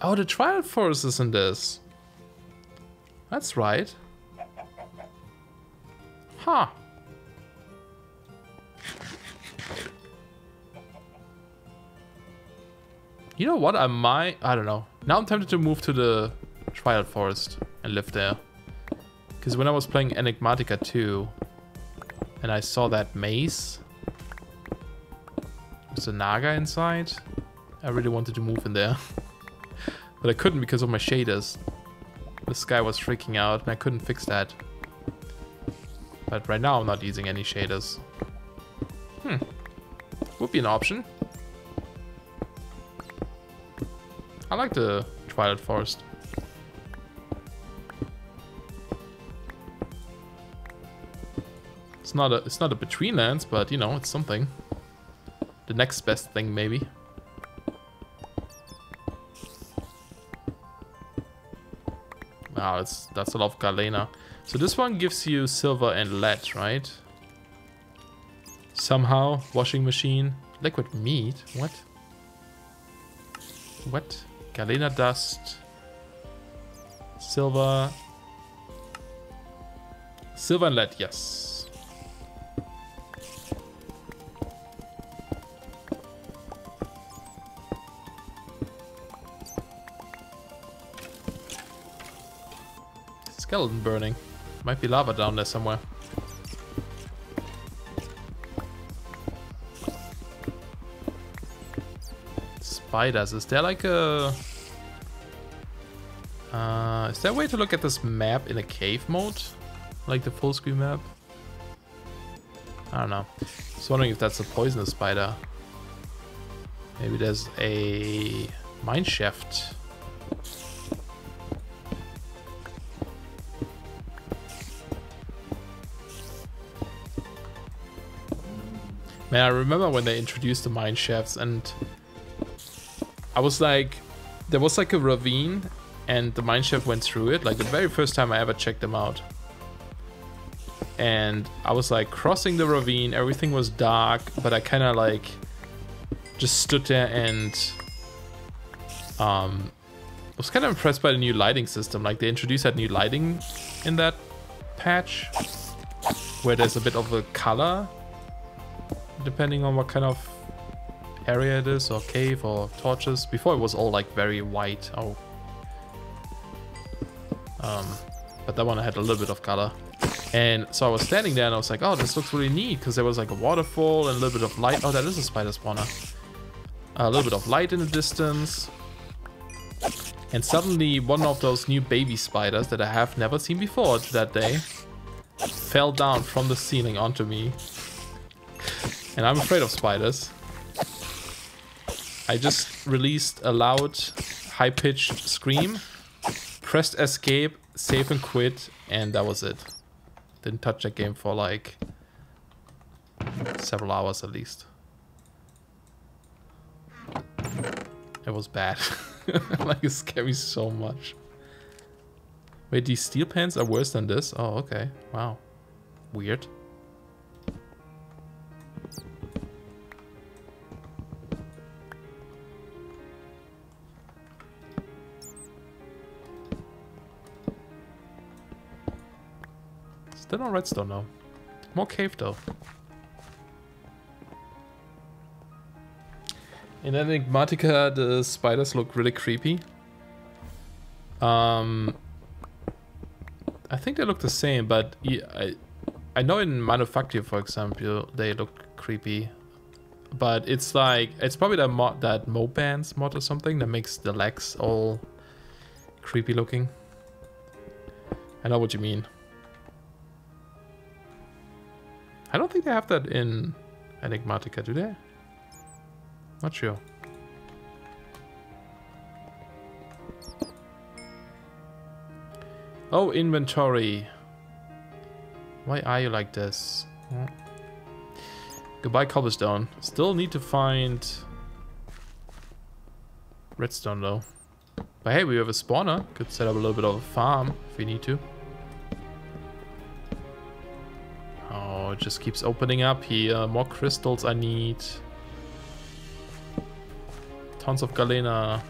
Oh, the trial forest is in this. That's right. Huh. You know what? I don't know. Now I'm tempted to move to the Trial Forest and live there. Because when I was playing Enigmatica 2 and I saw that maze with the Naga inside, I really wanted to move in there. But I couldn't because of my shaders. This guy was freaking out and I couldn't fix that. But right now I'm not using any shaders. Would be an option. I like the Twilight Forest. It's not a Between Lands, but you know, it's something. The next best thing, maybe. Wow, that's a lot of Galena. So this one gives you silver and lead, right? Somehow. Washing machine. Liquid meat? What? What? Galena dust. Silver. Silver and lead, yes. Skeleton burning. Might be lava down there somewhere. Spiders. Is there like a... is there a way to look at this map in a cave mode? Like the full screen map? I don't know. Just wondering if that's a poisonous spider. Maybe there's a mine shaft. Man, I remember when they introduced the mine shafts and I was like, there was like a ravine and the mine shaft went through it, like the very first time I ever checked them out. And I was like crossing the ravine, everything was dark, but I kind of like just stood there and was kind of impressed by the new lighting system. Like they introduced that new lighting in that patch where there's a bit of a color depending on what kind of area it is, or cave, or torches. Before it was all like very white. Oh. But that one had a little bit of color. And so I was standing there and I was like, oh, this looks really neat, because there was like a waterfall and a little bit of light. Oh, that is a spider spawner. A little bit of light in the distance. And suddenly one of those new baby spiders that I have never seen before that day fell down from the ceiling onto me. And I'm afraid of spiders. I just released a loud, high-pitched scream, pressed escape, save and quit, and that was it. Didn't touch that game for like several hours at least. It was bad. Like, it scared me so much. Wait, these steel pans are worse than this? Oh, okay. Wow. Weird. Still no redstone though. More cave though. In Enigmatica, the spiders look really creepy. I think they look the same, but I know in Manufacture, for example, they look creepy. But it's like, it's probably that mod, that Mobans mod or something that makes the legs all creepy looking. I know what you mean. I don't think they have that in Enigmatica, do they? Not sure. Oh, inventory. Why are you like this? Goodbye, cobblestone. Still need to find redstone though. But hey, we have a spawner. Could set up a little bit of a farm if we need to. Oh, it just keeps opening up here. More crystals I need. Tons of galena.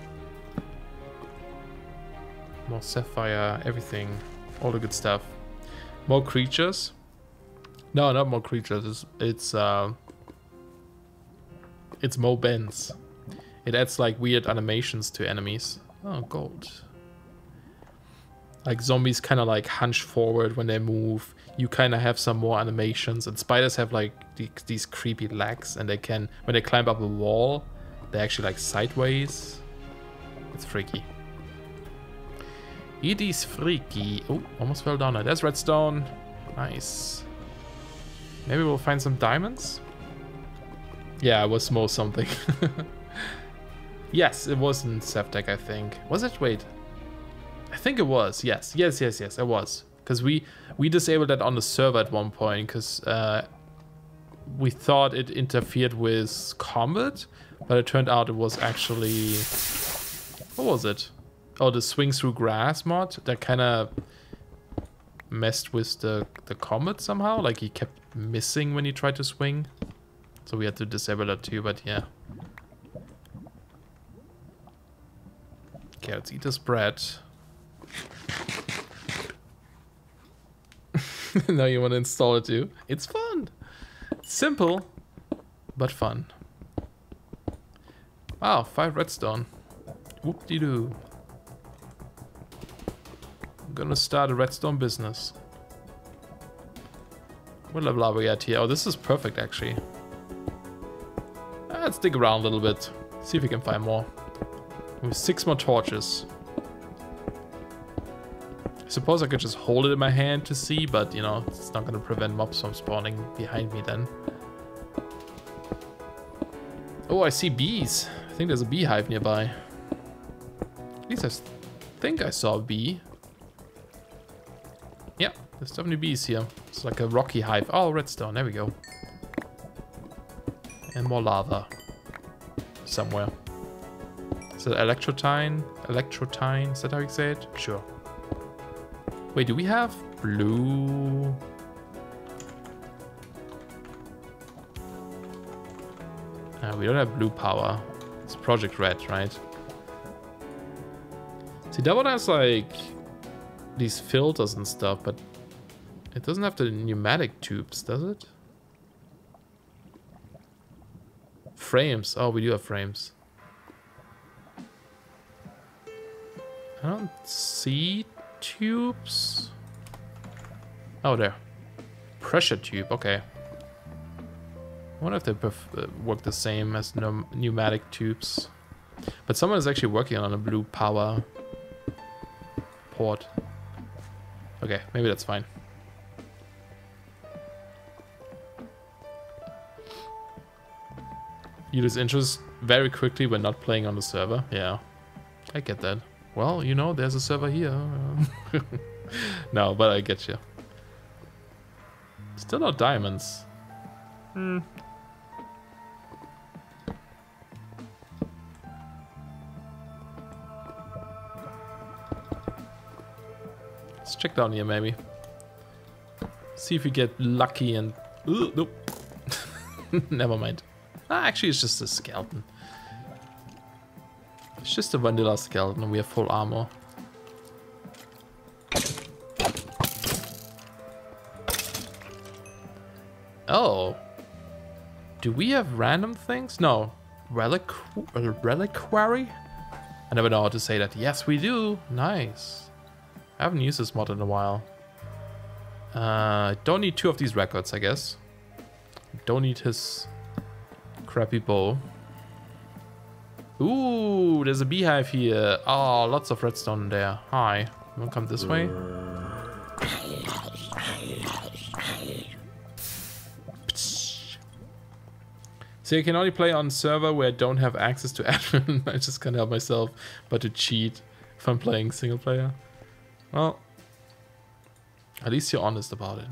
More sapphire, everything. All the good stuff. More creatures. No, not more creatures. It's Mobans. It adds like weird animations to enemies. Oh, gold. Like zombies kind of like hunch forward when they move. You kind of have some more animations, and spiders have like these creepy legs, and they can, when they climb up a wall, they actually like sideways. It's freaky. It is freaky. Oh, almost fell down there. There's redstone. Nice. Maybe we'll find some diamonds? Yeah, it was more something. Yes, it was in Septec, I think. Was it? Wait. I think it was. Yes, it was. Because we disabled that on the server at one point, because we thought it interfered with combat, but it turned out it was actually... What was it? Oh, the swing through grass mod that kind of messed with the comet somehow. Like he kept missing when he tried to swing. So we had to disable that too, but yeah. Okay, let's eat this bread. Now you want to install it too? It's fun! Simple, but fun. Wow, 5 redstone. Whoop-de-doo. I'm gonna start a redstone business. What level are we at here? Oh, this is perfect actually. Let's dig around a little bit. See if we can find more. We have 6 more torches. I suppose I could just hold it in my hand to see, but you know, it's not gonna prevent mobs from spawning behind me then. Oh, I see bees. I think there's a beehive nearby. At least I think I saw a bee. Yeah, there's definitely bees here. It's like a rocky hive. Oh, redstone. There we go. And more lava. Somewhere. Is it electrotine? Electrotine? Is that how you say it? Sure. Wait, do we have blue? We don't have blue power. It's Project Red, right? See, that one has like these filters and stuff, but it doesn't have the pneumatic tubes, does it? Frames. Oh, we do have frames. I don't see tubes. Oh, there. Pressure tube. Okay. I wonder if they work the same as pneumatic tubes. But someone is actually working on a blue power port. Okay, maybe that's fine. You lose interest very quickly when not playing on the server. Yeah, I get that. Well, you know, there's a server here. No, but I get you. Still no diamonds. Let's check down here, maybe. See if we get lucky and... Ooh, nope. Never mind. Ah, actually, it's just a skeleton. It's just a vanilla skeleton and we have full armor. Oh. Do we have random things? No. Reliquary? I never know how to say that. Yes, we do. Nice. I haven't used this mod in a while. Don't need 2 of these records, I guess. Don't need his crappy bow. Ooh, there's a beehive here. Oh, lots of redstone there. Hi. You wanna come this way? See, I can only play on server where I don't have access to admin. I just can't help myself but to cheat if I'm playing single player. Well, at least you're honest about it.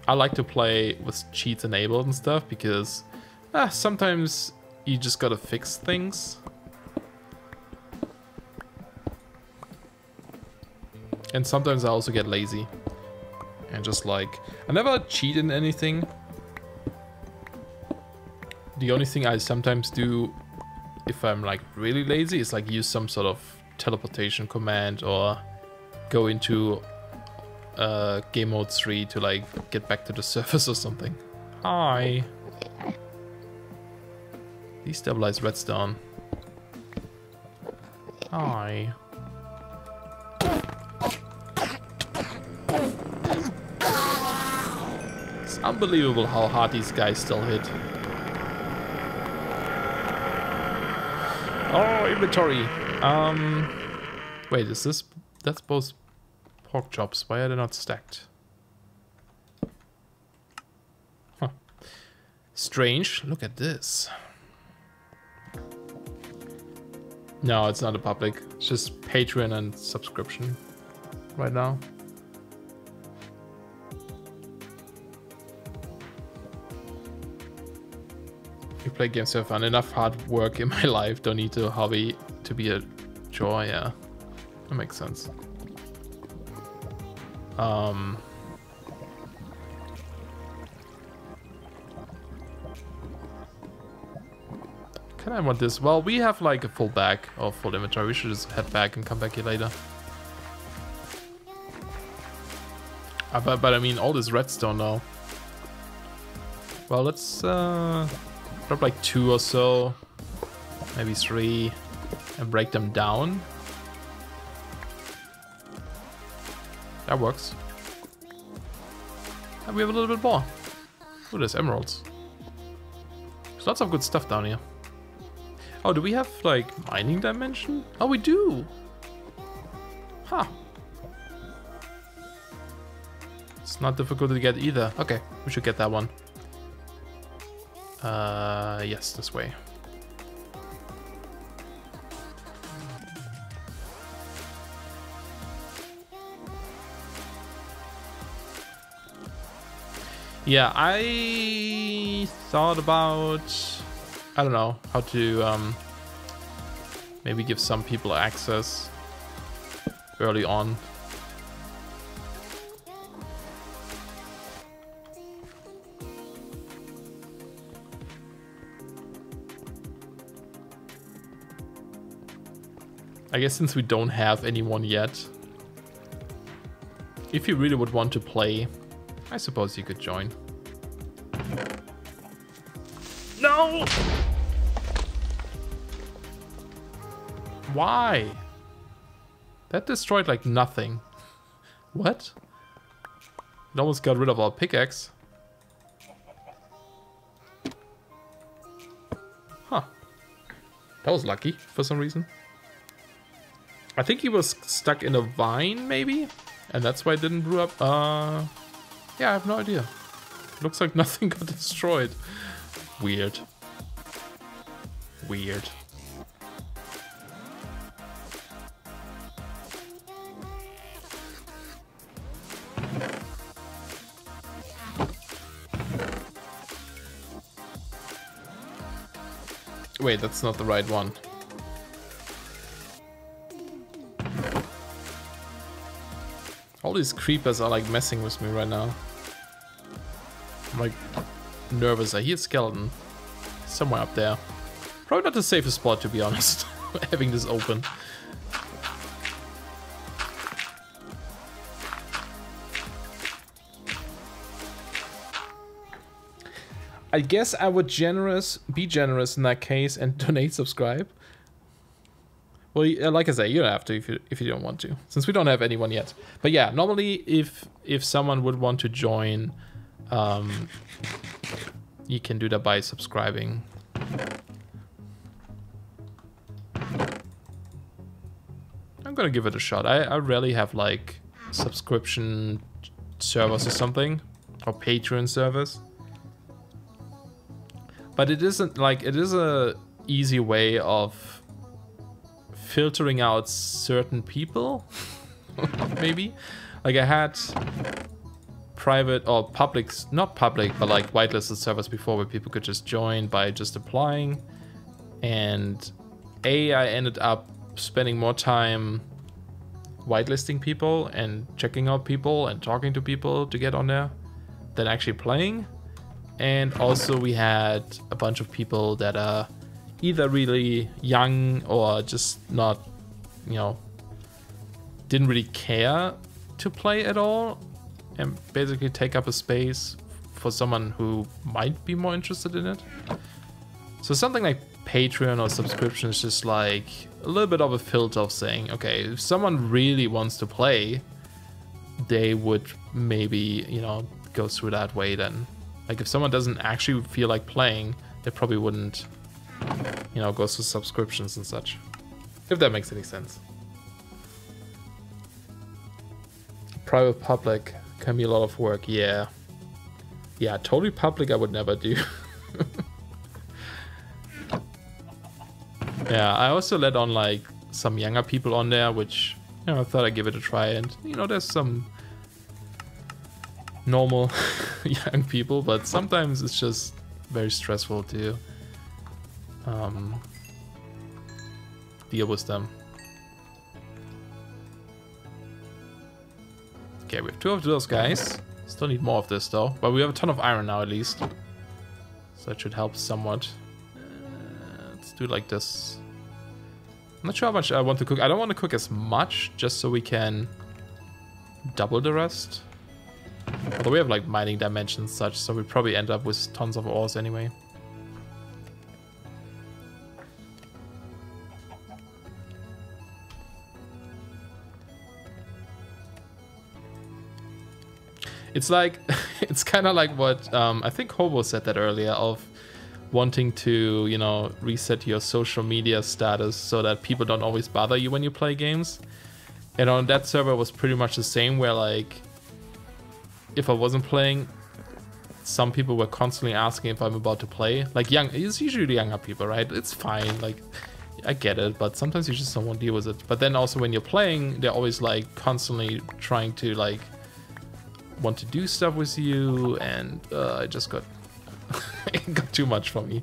I like to play with cheats enabled and stuff because sometimes you just gotta fix things. And sometimes I also get lazy. And just like, I never cheat in anything. The only thing I sometimes do if I'm like really lazy is like use some sort of teleportation command or go into game mode 3 to like get back to the surface or something. Hi. Destabilize redstone. Hi. It's unbelievable how hard these guys still hit. Oh, inventory. Wait, is this... That's both pork chops. Why are they not stacked? Huh. Strange. Look at this. No, it's not a public. It's just Patreon and subscription right now. We play games for fun. Enough hard work in my life. Don't need to hobby to be a joy. Yeah, that makes sense. Can I want this? Well, we have like a full bag or full inventory. We should just head back and come back here later. But I mean, all this redstone now. Well, let's drop like 2 or so, maybe 3, and break them down. That works. And we have a little bit more. Oh, there's emeralds. There's lots of good stuff down here. Oh, do we have like mining dimension? Oh, we do. Huh. It's not difficult to get either. Okay, we should get that one. Yes, this way. Yeah, I thought about, I don't know, how to maybe give some people access early on. I guess since we don't have anyone yet, if you really would want to play, I suppose you could join. No! Why? That destroyed like nothing. What? It almost got rid of our pickaxe. Huh. That was lucky for some reason. I think he was stuck in a vine, maybe? And that's why it didn't brew up. Yeah, I have no idea. Looks like nothing got destroyed. Weird. Weird. Wait, that's not the right one. All these creepers are like messing with me right now. I'm like nervous. I hear a skeleton somewhere up there. Probably not the safest spot, to be honest, having this open. I guess I would be generous in that case and donate, subscribe. Well, like I say, you don't have to if you don't want to, since we don't have anyone yet. But yeah, normally if someone would want to join, you can do that by subscribing. I'm gonna give it a shot. I rarely have like subscription servers or something, or Patreon servers. But it isn't like, it is a easy way of filtering out certain people. Maybe like I had private or public, not public, but like whitelisted servers before where people could just join by just applying, and I ended up spending more time whitelisting people and checking out people and talking to people to get on there than actually playing. And also we had a bunch of people that are either really young or just not, you know, didn't really care to play at all, and basically take up a space for someone who might be more interested in it. So something like Patreon or subscription is just like a little bit of a filter of saying, okay, if someone really wants to play, they would maybe, you know, go through that way then. Like if someone doesn't actually feel like playing, they probably wouldn't, you know, go through subscriptions and such. If that makes any sense. Private public can be a lot of work, yeah. Yeah, totally public I would never do. Yeah, I also let on like some younger people on there, which, you know, I thought I'd give it a try, and you know, there's some normal young people, but sometimes it's just very stressful to deal with them. Okay, we have 2 of those guys. Still need more of this though, but we have a ton of iron now at least, so that should help somewhat. Let's do it like this. I'm not sure how much I want to cook. I don't want to cook as much, just so we can double the rest. Although we have like mining dimensions and such, so we probably end up with tons of ores anyway. It's like, it's kind of like what I think Hobo said that earlier, of wanting to, you know, reset your social media status so that people don't always bother you when you play games. And on that server was pretty much the same, where like, if I wasn't playing, some people were constantly asking if I'm about to play. Like it's usually younger people, right? It's fine, like, I get it, but sometimes you just don't want to deal with it. But then also when you're playing, they're always like constantly trying to like, want to do stuff with you, and I just got it got too much for me.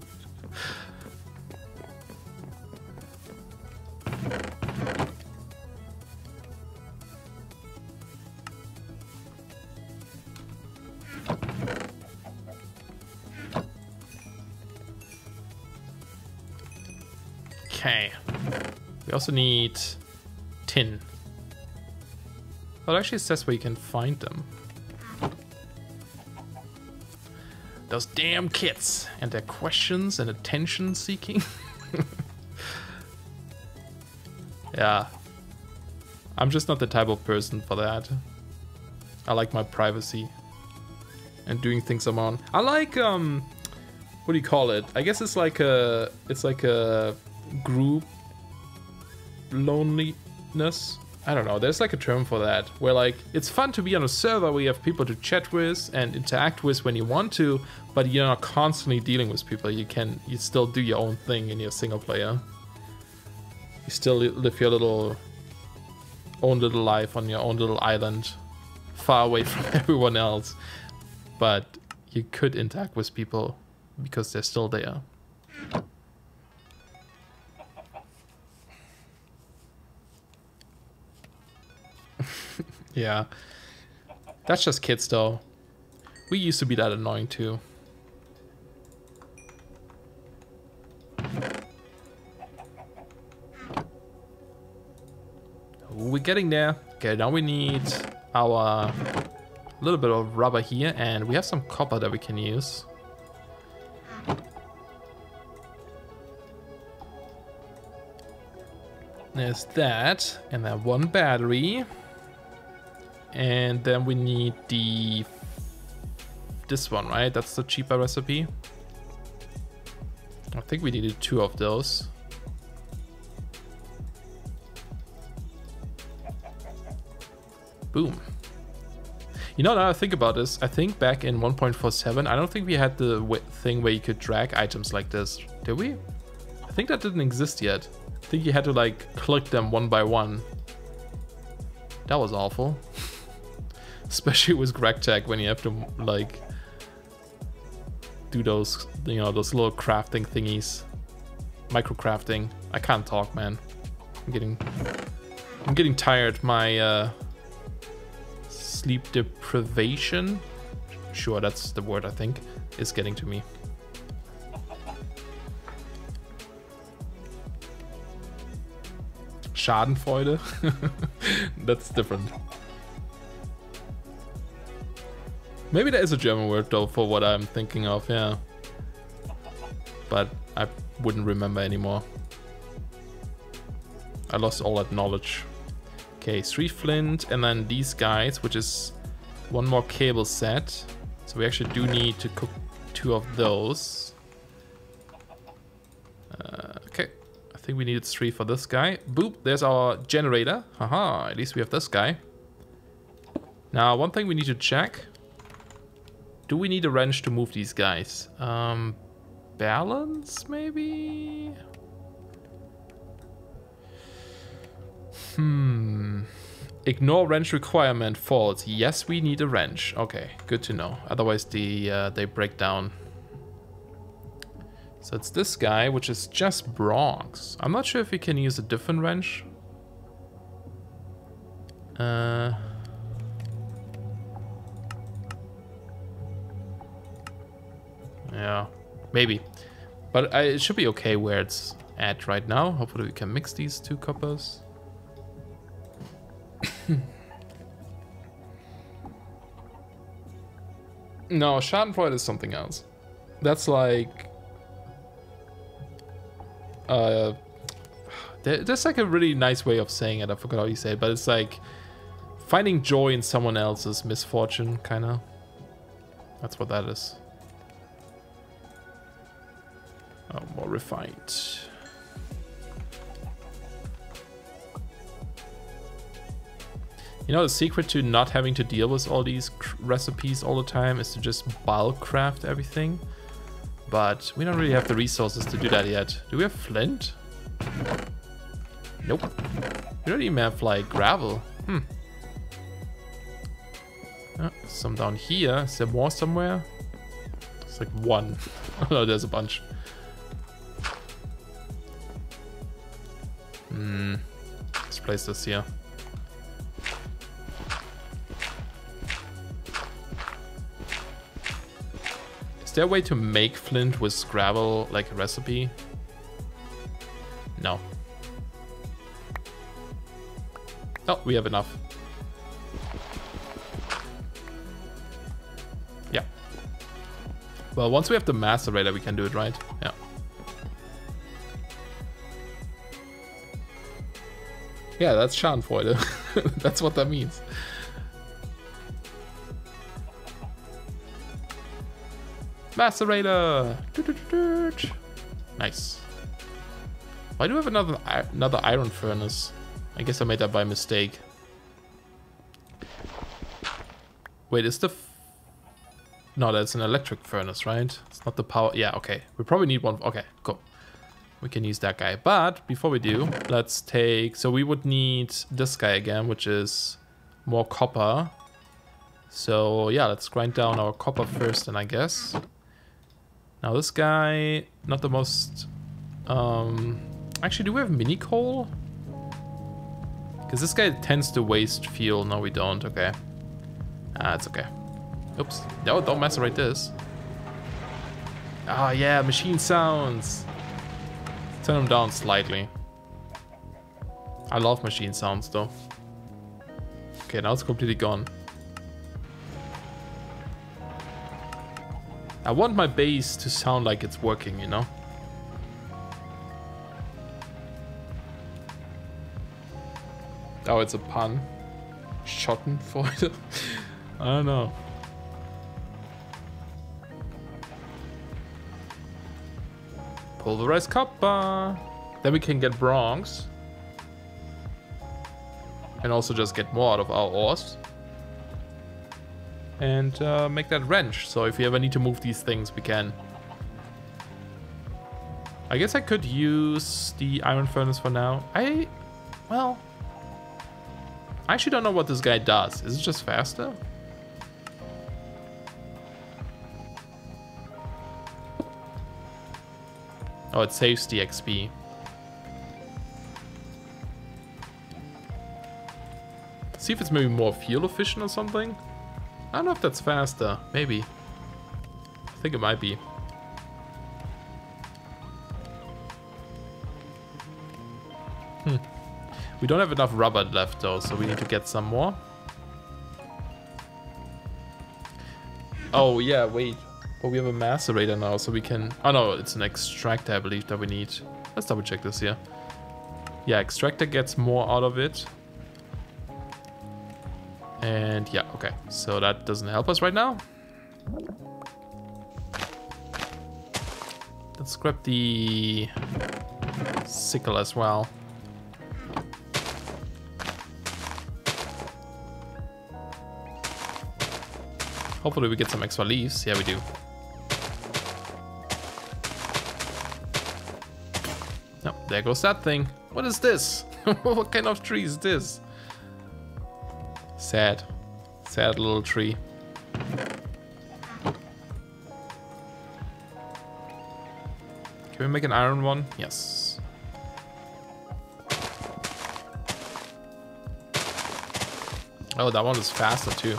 Okay, we also need tin. Well, it actually says where you can find them. Those damn kids and their questions and attention seeking. Yeah, I'm just not the type of person for that. I like my privacy and doing things on my own. I like what do you call it? I guess it's like a group loneliness. I don't know, there's like a term for that, where like it's fun to be on a server where you have people to chat with and interact with when you want to, but you're not constantly dealing with people. You still do your own thing in your single player. You still live your own little life on your own little island, far away from everyone else, but you could interact with people because they're still there. Yeah, that's just kids though. We used to be that annoying too. We're getting there. Okay, now we need our little bit of rubber here, and we have some copper that we can use. There's that, and then 1 battery. And then we need this one, right? That's the cheaper recipe. I think we needed 2 of those. Boom. You know, now I think about this, I think back in 1.47, I don't think we had the thing where you could drag items like this. Did we? I think that didn't exist yet. I think you had to like click them one by one. That was awful. Especially with GregTech, when you have to like do those, you know, those little crafting thingies, micro crafting. I can't talk, man. I'm getting tired. My sleep deprivation, sure, that's the word I think, is getting to me. Schadenfreude. That's different. Maybe there is a German word though for what I'm thinking of, yeah. But I wouldn't remember anymore. I lost all that knowledge. Okay, 3 flint, and then these guys, which is 1 more cable set. So we actually do need to cook 2 of those. Okay, I think we needed 3 for this guy. Boop, there's our generator. Haha, at least we have this guy. Now, one thing we need to check. Do we need a wrench to move these guys? Balance, maybe? Ignore wrench requirement, false. Yes, we need a wrench. Okay, good to know. Otherwise, they break down. So it's this guy, which is just bronze. I'm not sure if we can use a different wrench. Yeah, maybe. But it should be okay where it's at right now. Hopefully we can mix these two coppers. No, Schadenfreude is something else. That's like... there's like a really nice way of saying it. I forgot how you say it, but it's like finding joy in someone else's misfortune, kind of. That's what that is. Oh, more refined. You know, the secret to not having to deal with all these recipes all the time is to just bulk craft everything. But we don't really have the resources to do that yet. Do we have flint? Nope. We don't even have, like, gravel. Some down here. Is there more somewhere? It's like one. Oh no, there's a bunch. Let's place this here. Is there a way to make flint with gravel, like a recipe? No. Oh, we have enough. Yeah. Well, once we have the macerator, we can do it, right? Yeah. Yeah, that's Schadenfreude. That's what that means. Macerator! Nice. Why do we have another iron furnace? I guess I made that by mistake. Wait, is the... No, that's an electric furnace, right? It's not the power... Yeah, okay. We probably need one... Okay, cool. We can use that guy. But before we do, let's take... So we would need this guy again, which is more copper. So yeah, let's grind down our copper first, then I guess. Now this guy, not the most... Actually, do we have mini coal? Because this guy tends to waste fuel. No, we don't. Okay. It's okay. Oops. No, don't macerate this. Ah, yeah, machine sounds. Turn them down slightly. I love machine sounds, though. Okay, now it's completely gone. I want my bass to sound like it's working, you know? Oh, it's a pun. Schadenfreude. I don't know. Pulverized copper. Then we can get bronze. And also just get more out of our ores. And make that wrench. So if we ever need to move these things, we can. I guess I could use the iron furnace for now. Well, I actually don't know what this guy does. Is it just faster? Oh, it saves the XP. See if it's maybe more fuel efficient or something. I don't know if that's faster. Maybe. I think it might be. We don't have enough rubber left though, so we need to get some more. Oh yeah, wait. But we have a macerator now, so we can... Oh no, it's an extractor, I believe, that we need. Let's double check this here. Yeah, extractor gets more out of it. And yeah, okay. So that doesn't help us right now. Let's grab the sickle as well. Hopefully we get some extra leaves. Yeah, we do. No, there goes that thing. What is this? What kind of tree is this? Sad. Sad little tree. Can we make an iron one? Yes. Oh, that one is faster too.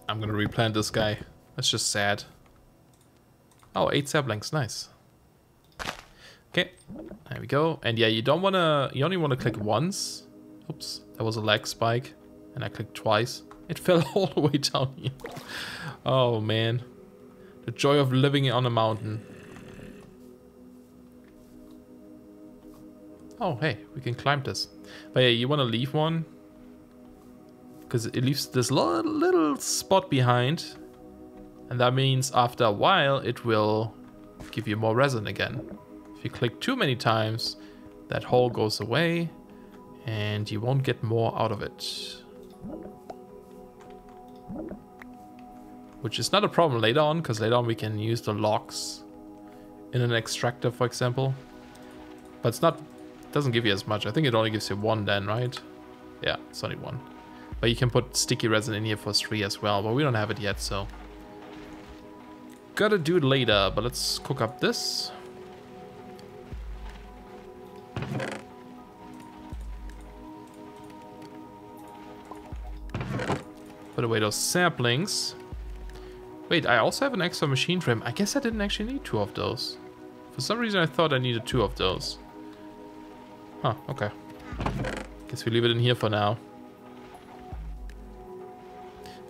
I'm gonna replant this guy. That's just sad. Oh, 8 saplings, nice. Okay, there we go. And yeah, you only wanna click once. Oops, that was a lag spike. And I clicked twice. It fell all the way down here. Oh man. The joy of living on a mountain. Oh, hey, we can climb this. But yeah, you wanna leave one. Because it leaves this little spot behind. And that means after a while, it will give you more resin again. If you click too many times, that hole goes away and you won't get more out of it. Which is not a problem later on, because later on we can use the logs in an extractor, for example. But it's not, it doesn't give you as much. I think it only gives you 1 then, right? Yeah, it's only 1. But you can put sticky resin in here for 3 as well, but we don't have it yet, so. Gotta do it later, but let's cook up this. Put away those saplings. Wait, I also have an extra machine frame. I guess I didn't actually need 2 of those. For some reason I thought I needed 2 of those. Huh, okay. Guess we leave it in here for now.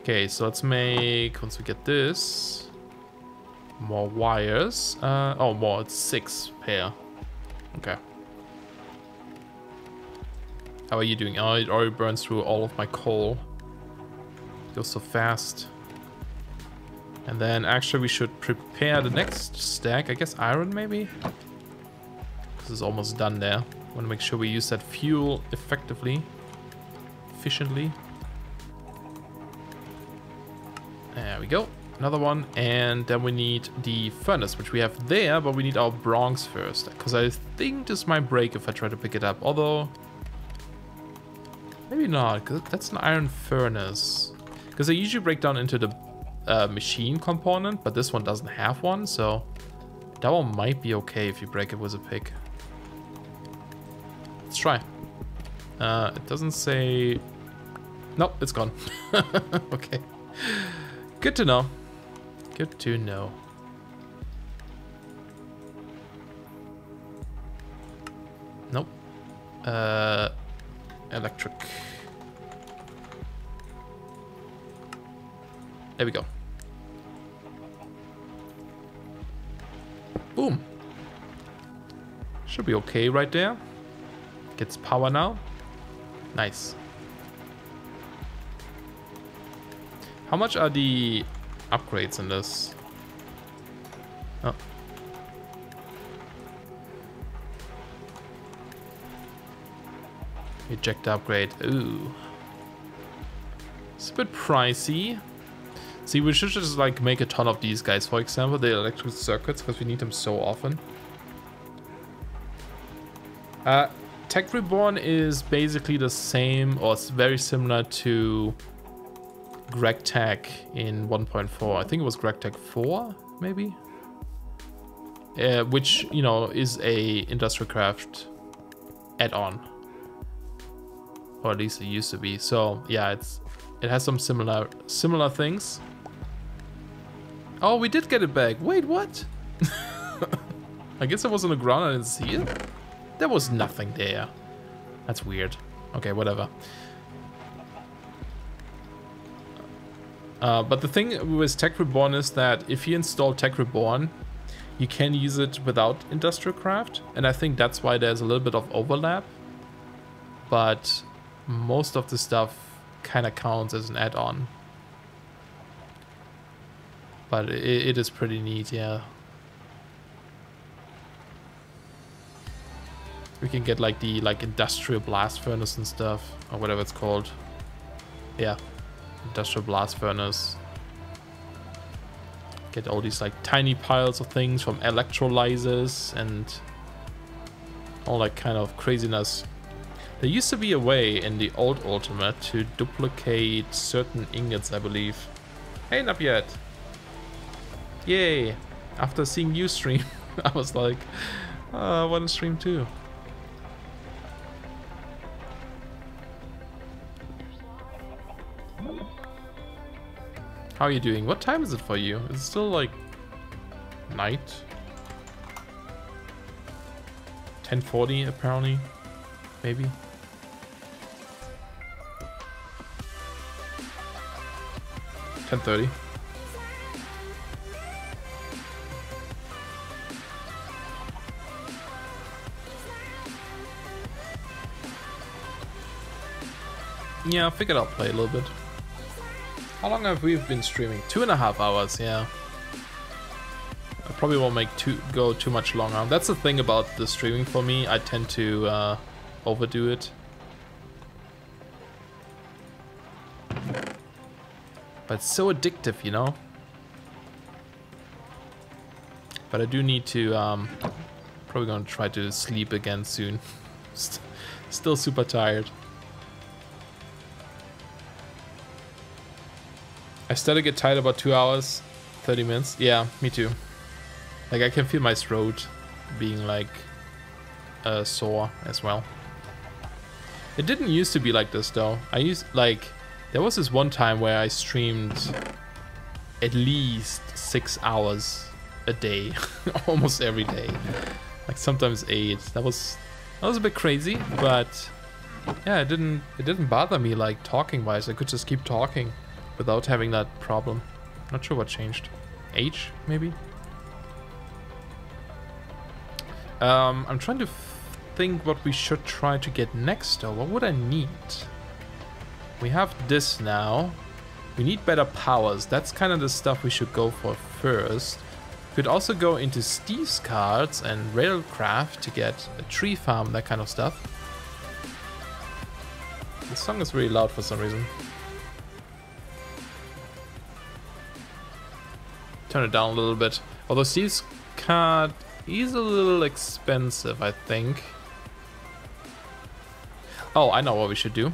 Okay, so let's make, once we get this, more wires. Oh, more, it's 6 pair. Okay. How are you doing? Oh, it already burns through all of my coal. It goes so fast. And then actually we should prepare the next stack. I guess iron maybe? Because it's almost done there. Want to make sure we use that fuel effectively. Efficiently. There we go. Another one. And then we need the furnace, which we have there, but we need our bronze first. Because I think this might break if I try to pick it up. Although, maybe not, because that's an iron furnace. Because they usually break down into the machine component, but this one doesn't have one, so that one might be okay if you break it with a pick. Let's try. It doesn't say... Nope, it's gone. Okay. Good to know. Good to know. Nope. Electric. There we go. Boom. Should be okay right there. Gets power now. Nice. How much are the upgrades in this? Oh. Eject upgrade. Ooh. It's a bit pricey. See, we should just like make a ton of these guys. For example, the electrical circuits, because we need them so often. Tech Reborn is basically the same, or it's very similar to Greg Tech in 1.4. I think it was Greg Tech 4, maybe? Which, you know, is a Industrial Craft add-on. Or at least it used to be. So, yeah, it has some similar things. Oh, we did get it back. Wait, what? I guess it was on the ground. I didn't see it. There was nothing there. That's weird. Okay, whatever. But the thing with Tech Reborn is that if you install Tech Reborn, you can use it without Industrial Craft. And I think that's why there's a little bit of overlap. But most of the stuff kind of counts as an add-on. But it is pretty neat, yeah. We can get like the industrial blast furnace and stuff, or whatever it's called. Yeah, industrial blast furnace. Get all these like tiny piles of things from electrolyzers and all that kind of craziness. There used to be a way in the old Ultimate to duplicate certain ingots, I believe. Hey, not yet. Yay! After seeing you stream, I was like, I want to stream too. How are you doing? What time is it for you? Is it still like night? 10:40 apparently, maybe. $10:30. Yeah, I figured I'll play a little bit. How long have we been streaming? 2.5 hours, yeah. I probably won't make go too much longer. That's the thing about the streaming for me. I tend to overdo it. But it's so addictive, you know? But I do need to, probably gonna try to sleep again soon. Still super tired. I started to get tired about 2 hours, 30 minutes. Yeah, me too. Like I can feel my throat being like sore as well. It didn't used to be like this though. There was this one time where I streamed at least 6 hours a day, almost every day, like sometimes 8. That was a bit crazy, but yeah, it didn't bother me like talking wise. I could just keep talking without having that problem. Not sure what changed. Age, maybe? I'm trying to think what we should try to get next though. What would I need? We have this now. We need better powers. That's kind of the stuff we should go for first. Could also go into Steve's cards and railcraft to get a tree farm, that kind of stuff. The song is really loud for some reason. Turn it down a little bit. Although Steve's card is a little expensive, I think. Oh, I know what we should do.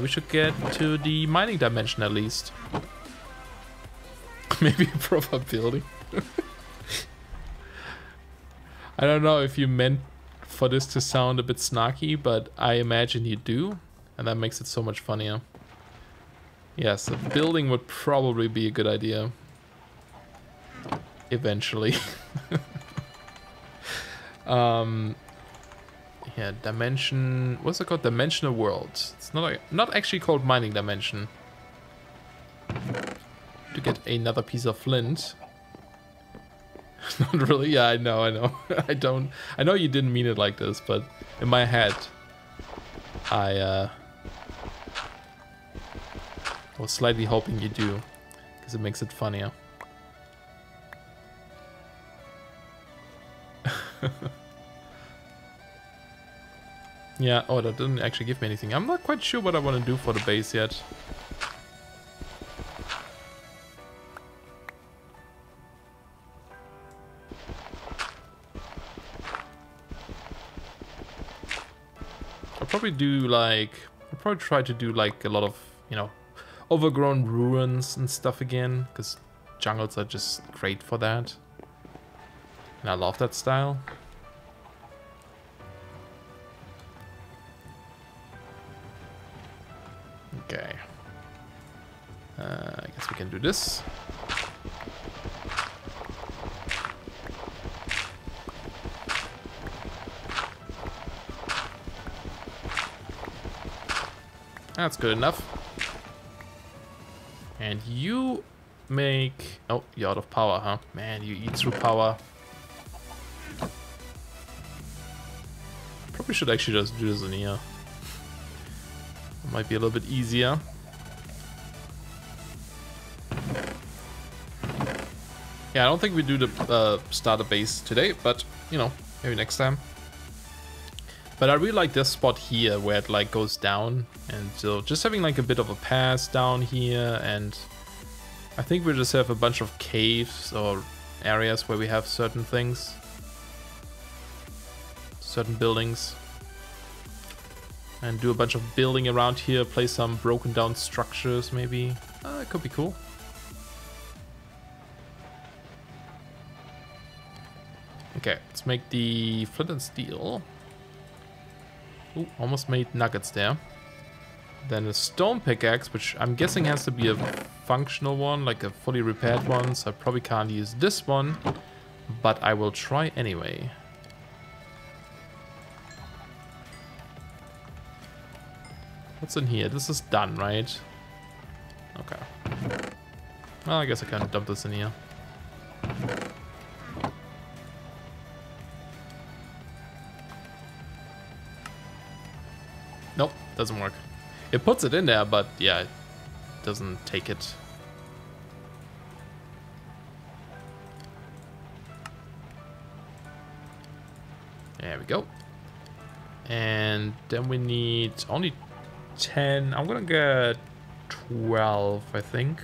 We should get to the mining dimension at least. Maybe a proper building. I don't know if you meant for this to sound a bit snarky, but I imagine you do. And that makes it so much funnier. Yes, a building would probably be a good idea. Eventually. Yeah, dimension. What's it called? Dimensional world. It's not actually called mining dimension. To get another piece of flint. Not really. Yeah, I know. I know you didn't mean it like this, but in my head, I was slightly hoping you do, because it makes it funnier. Yeah, oh, that didn't actually give me anything. I'm not quite sure what I want to do for the base yet. I'll probably try to do like a lot of, you know, overgrown ruins and stuff again, because jungles are just great for that. And I love that style. Okay. I guess we can do this. That's good enough. And you make... Oh, you're out of power, huh? Man, you eat through power. Probably should actually just do this in here. Might be a little bit easier. Yeah, I don't think we do the starter base today, but you know, maybe next time. But I really like this spot here where it like goes down, and so just having like a bit of a pass down here, and I think we just have a bunch of caves or areas where we have certain things, certain buildings. And do a bunch of building around here, place some broken down structures maybe. It could be cool. Okay, let's make the flint and steel. Ooh, almost made nuggets there. Then a stone pickaxe, which I'm guessing has to be a functional one, like a fully repaired one, so I probably can't use this one, but I will try anyway. What's in here? This is done, right? Okay. Well, I guess I can dump this in here. Nope, doesn't work. It puts it in there, but yeah, it doesn't take it. There we go. And then we need only 10. I'm gonna get 12, I think.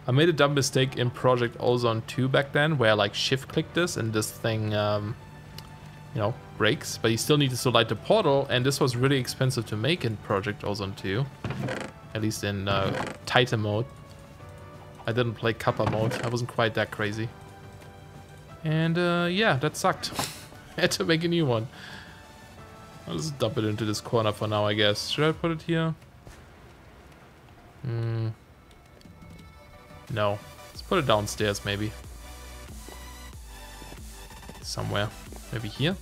I made a dumb mistake in Project Ozone 2 back then, where I like shift click this and this thing, you know, breaks. But you still need to light the portal, and this was really expensive to make in Project Ozone 2. At least in Titan mode. I didn't play Kappa mode. I wasn't quite that crazy. And yeah, that sucked. I had to make a new one. I'll just dump it into this corner for now, I guess. Should I put it here? No. Let's put it downstairs, maybe. Somewhere. Maybe here?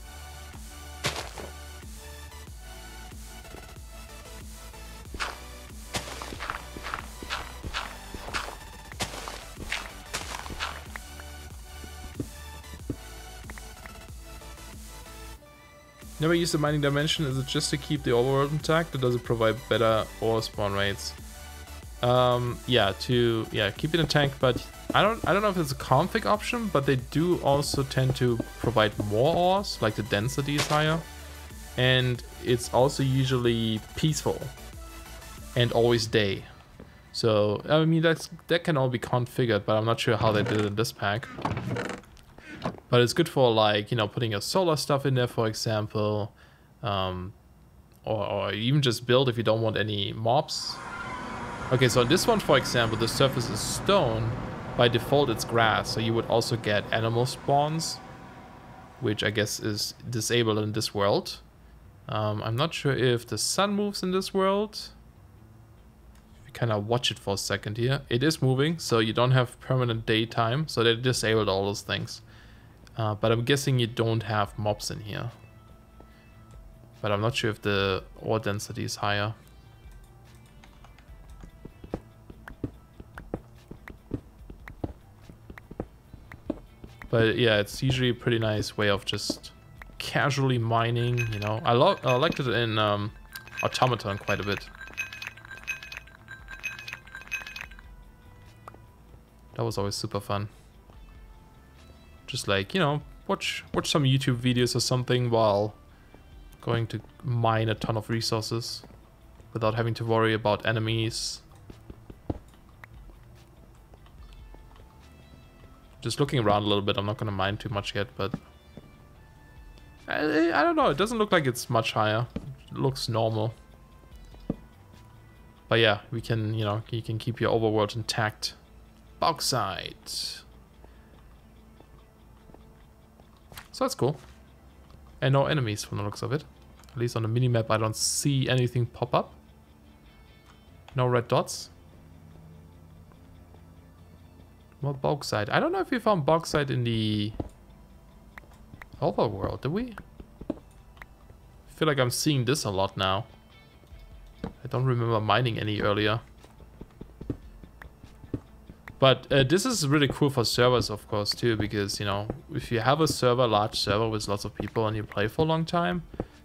Never use the mining dimension. Is it just to keep the overworld intact, or does it provide better ore spawn rates? Yeah, keep it intact, but I don't know if it's a config option, but they do also tend to provide more ores, like the density is higher, and it's also usually peaceful and always day. So I mean that can all be configured, but I'm not sure how they did it in this pack. But it's good for, like, you know, putting your solar stuff in there, for example, or even just build if you don't want any mobs. Okay, so in this one, for example, the surface is stone. By default, it's grass, so you would also get animal spawns, which I guess is disabled in this world. I'm not sure if the sun moves in this world. If you kind of watch it for a second here, it is moving, so you don't have permanent daytime, so they disabled all those things. But I'm guessing you don't have mobs in here. But I'm not sure if the ore density is higher. But yeah, it's usually a pretty nice way of just casually mining, you know. I liked it in Automaton quite a bit. That was always super fun. Just like, you know, watch some YouTube videos or something while going to mine a ton of resources without having to worry about enemies. Just looking around a little bit. I'm not gonna mine too much yet, but I don't know. It doesn't look like it's much higher. It looks normal. But yeah, we can, you know, you can keep your overworld intact. Bauxite. So that's cool. And no enemies from the looks of it. At least on the minimap I don't see anything pop up. No red dots. More bauxite. I don't know if we found bauxite in the overworld, did we? I feel like I'm seeing this a lot now. I don't remember mining any earlier. But this is really cool for servers, of course, too, because, you know, if you have a server, large server with lots of people and you play for a long time,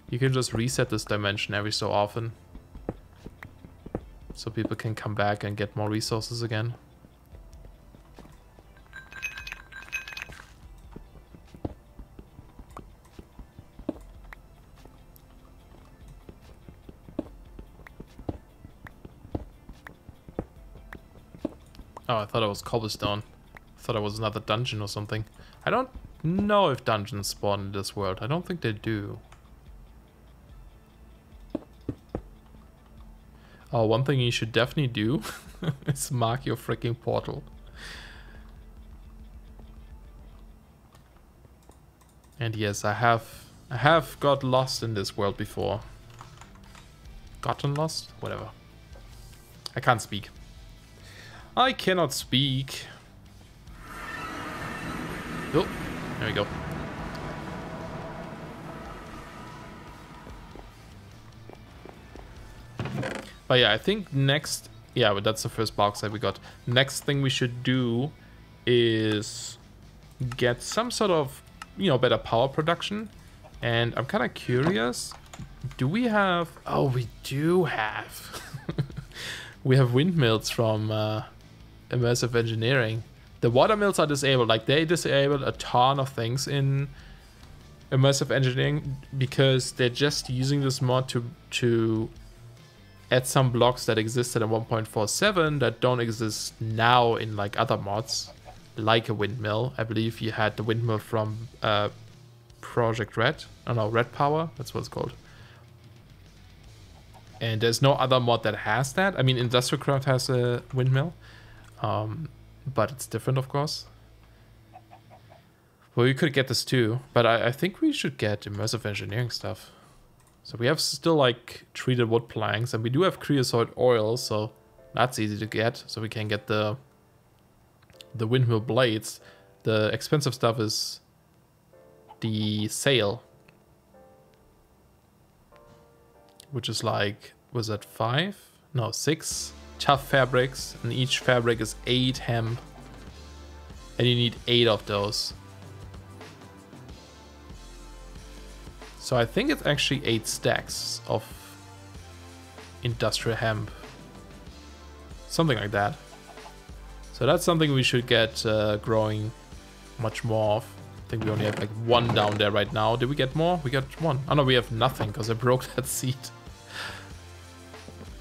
you can just reset this dimension every so often. So people can come back and get more resources again. Oh, I thought it was cobblestone. I thought it was another dungeon or something. I don't know if dungeons spawn in this world. I don't think they do. Oh, one thing you should definitely do is mark your freaking portal. And yes, I have got lost in this world before. Gotten lost? Whatever. I can't speak. I cannot speak. Oh, there we go. But yeah, I think next... Yeah, but that's the first box that we got. Next thing we should do is get some sort of, you know, better power production. And I'm kind of curious. Do we have... Oh, we do have. We have windmills from Immersive Engineering. The water mills are disabled. Like, they disabled a ton of things in Immersive Engineering because they're just using this mod to add some blocks that existed in 1.47 that don't exist now in like other mods, like a windmill. I believe you had the windmill from Project Red. Oh no, Red Power, that's what it's called. And there's no other mod that has that. I mean, Industrial Craft has a windmill, but it's different, of course. Well, you could get this too, but I think we should get Immersive Engineering stuff. So we have still like treated wood planks, and we do have creosote oil, so that's easy to get. So we can get the windmill blades. The expensive stuff is the sail, which is like, was that 5? No, 6 tough fabrics, and each fabric is 8 hemp, and you need 8 of those. So I think it's actually 8 stacks of industrial hemp. Something like that. So that's something we should get growing much more of. I think we only have like 1 down there right now. Did we get more? We got 1. Oh no, we have nothing because I broke that seed.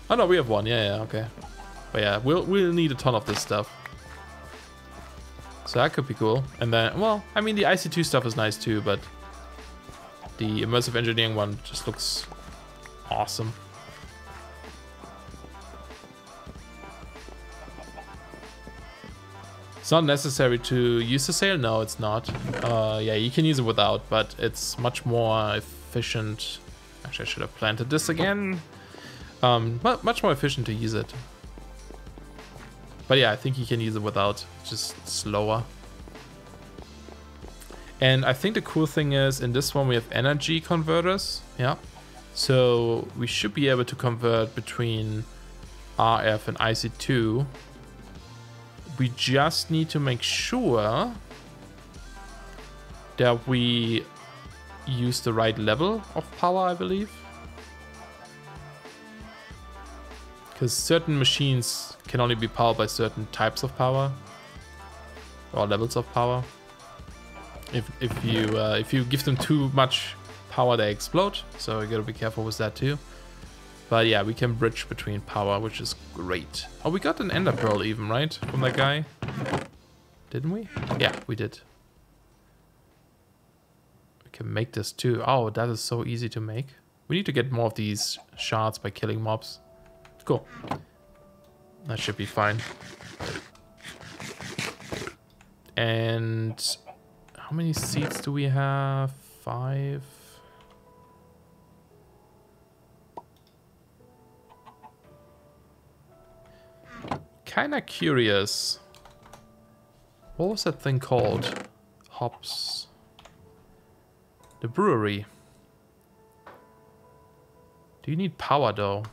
Oh no, we have 1. Yeah, okay. But yeah, we'll need a ton of this stuff. So that could be cool. And then, well, I mean, the IC2 stuff is nice too, but the Immersive Engineering one just looks awesome. It's not necessary to use the sail. No, it's not. Yeah, you can use it without, but it's much more efficient. Actually, I should have planted this again. But much more efficient to use it. But yeah, I think you can use it without. It's just slower. And I think the cool thing is, in this one we have energy converters. Yeah. So we should be able to convert between RF and IC2. We just need to make sure that we use the right level of power, I believe. Because certain machines can only be powered by certain types of power or levels of power. If you give them too much power, they explode. So you gotta be careful with that too. But yeah, we can bridge between power, which is great. Oh, we got an ender pearl even, right? From that guy. Didn't we? Yeah, we did. We can make this too. Oh, that is so easy to make. We need to get more of these shards by killing mobs. Cool. That should be fine. And how many seeds do we have? 5. Kinda curious. What was that thing called? Hops. The brewery. Do you need power though?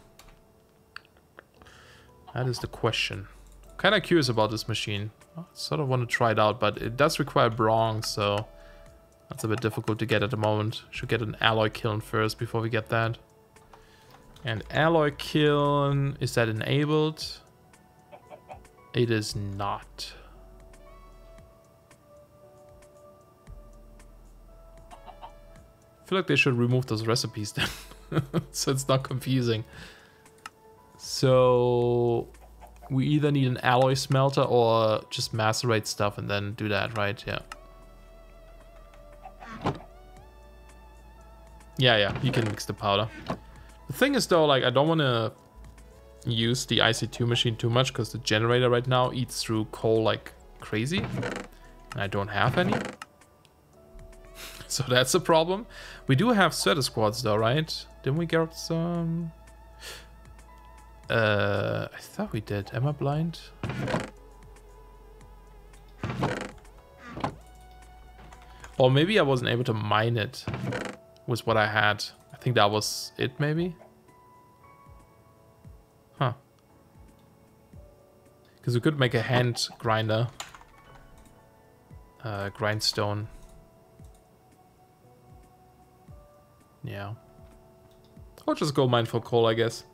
That is the question. Kinda curious about this machine. I sort of want to try it out, but it does require bronze, so that's a bit difficult to get at the moment. Should get an alloy kiln first before we get that. And alloy kiln, is that enabled? It is not. I feel like they should remove those recipes then, so it's not confusing. So we either need an alloy smelter or just macerate stuff and then do that, right? Yeah. Yeah, you can mix the powder. The thing is though, like, I don't want to use the IC2 machine too much because the generator right now eats through coal like crazy. And I don't have any. So that's a problem. We do have Certa squads though, right? Didn't we get some? I thought we did. Am I blind? Or maybe I wasn't able to mine it with what I had. I think that was it, maybe? Huh. Because we could make a hand grinder. Grindstone. Yeah. Or just go mine for coal, I guess.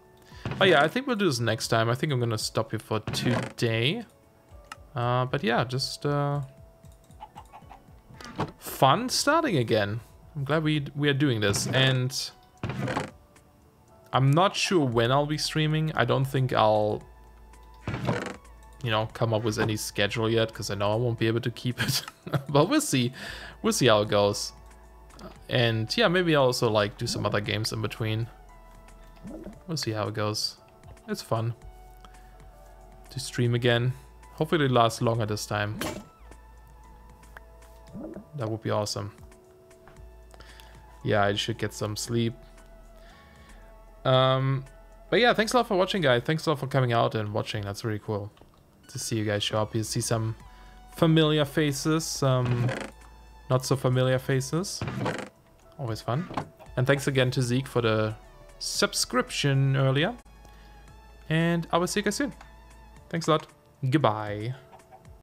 Oh yeah, I think we'll do this next time. I think I'm gonna stop here for today. But yeah, just fun starting again. I'm glad we are doing this, and I'm not sure when I'll be streaming. I don't think I'll, you know, come up with any schedule yet, because I know I won't be able to keep it. But we'll see. We'll see how it goes. And yeah, maybe I'll also like do some other games in between. We'll see how it goes. It's fun to stream again. Hopefully it lasts longer this time. That would be awesome. Yeah, I should get some sleep. But yeah, thanks a lot for watching, guys. Thanks a lot for coming out and watching. That's really cool to see you guys show up. You see some familiar faces, some not so familiar faces. Always fun. And thanks again to Zeke for the subscription earlier. And I will see you guys soon. Thanks a lot. Goodbye.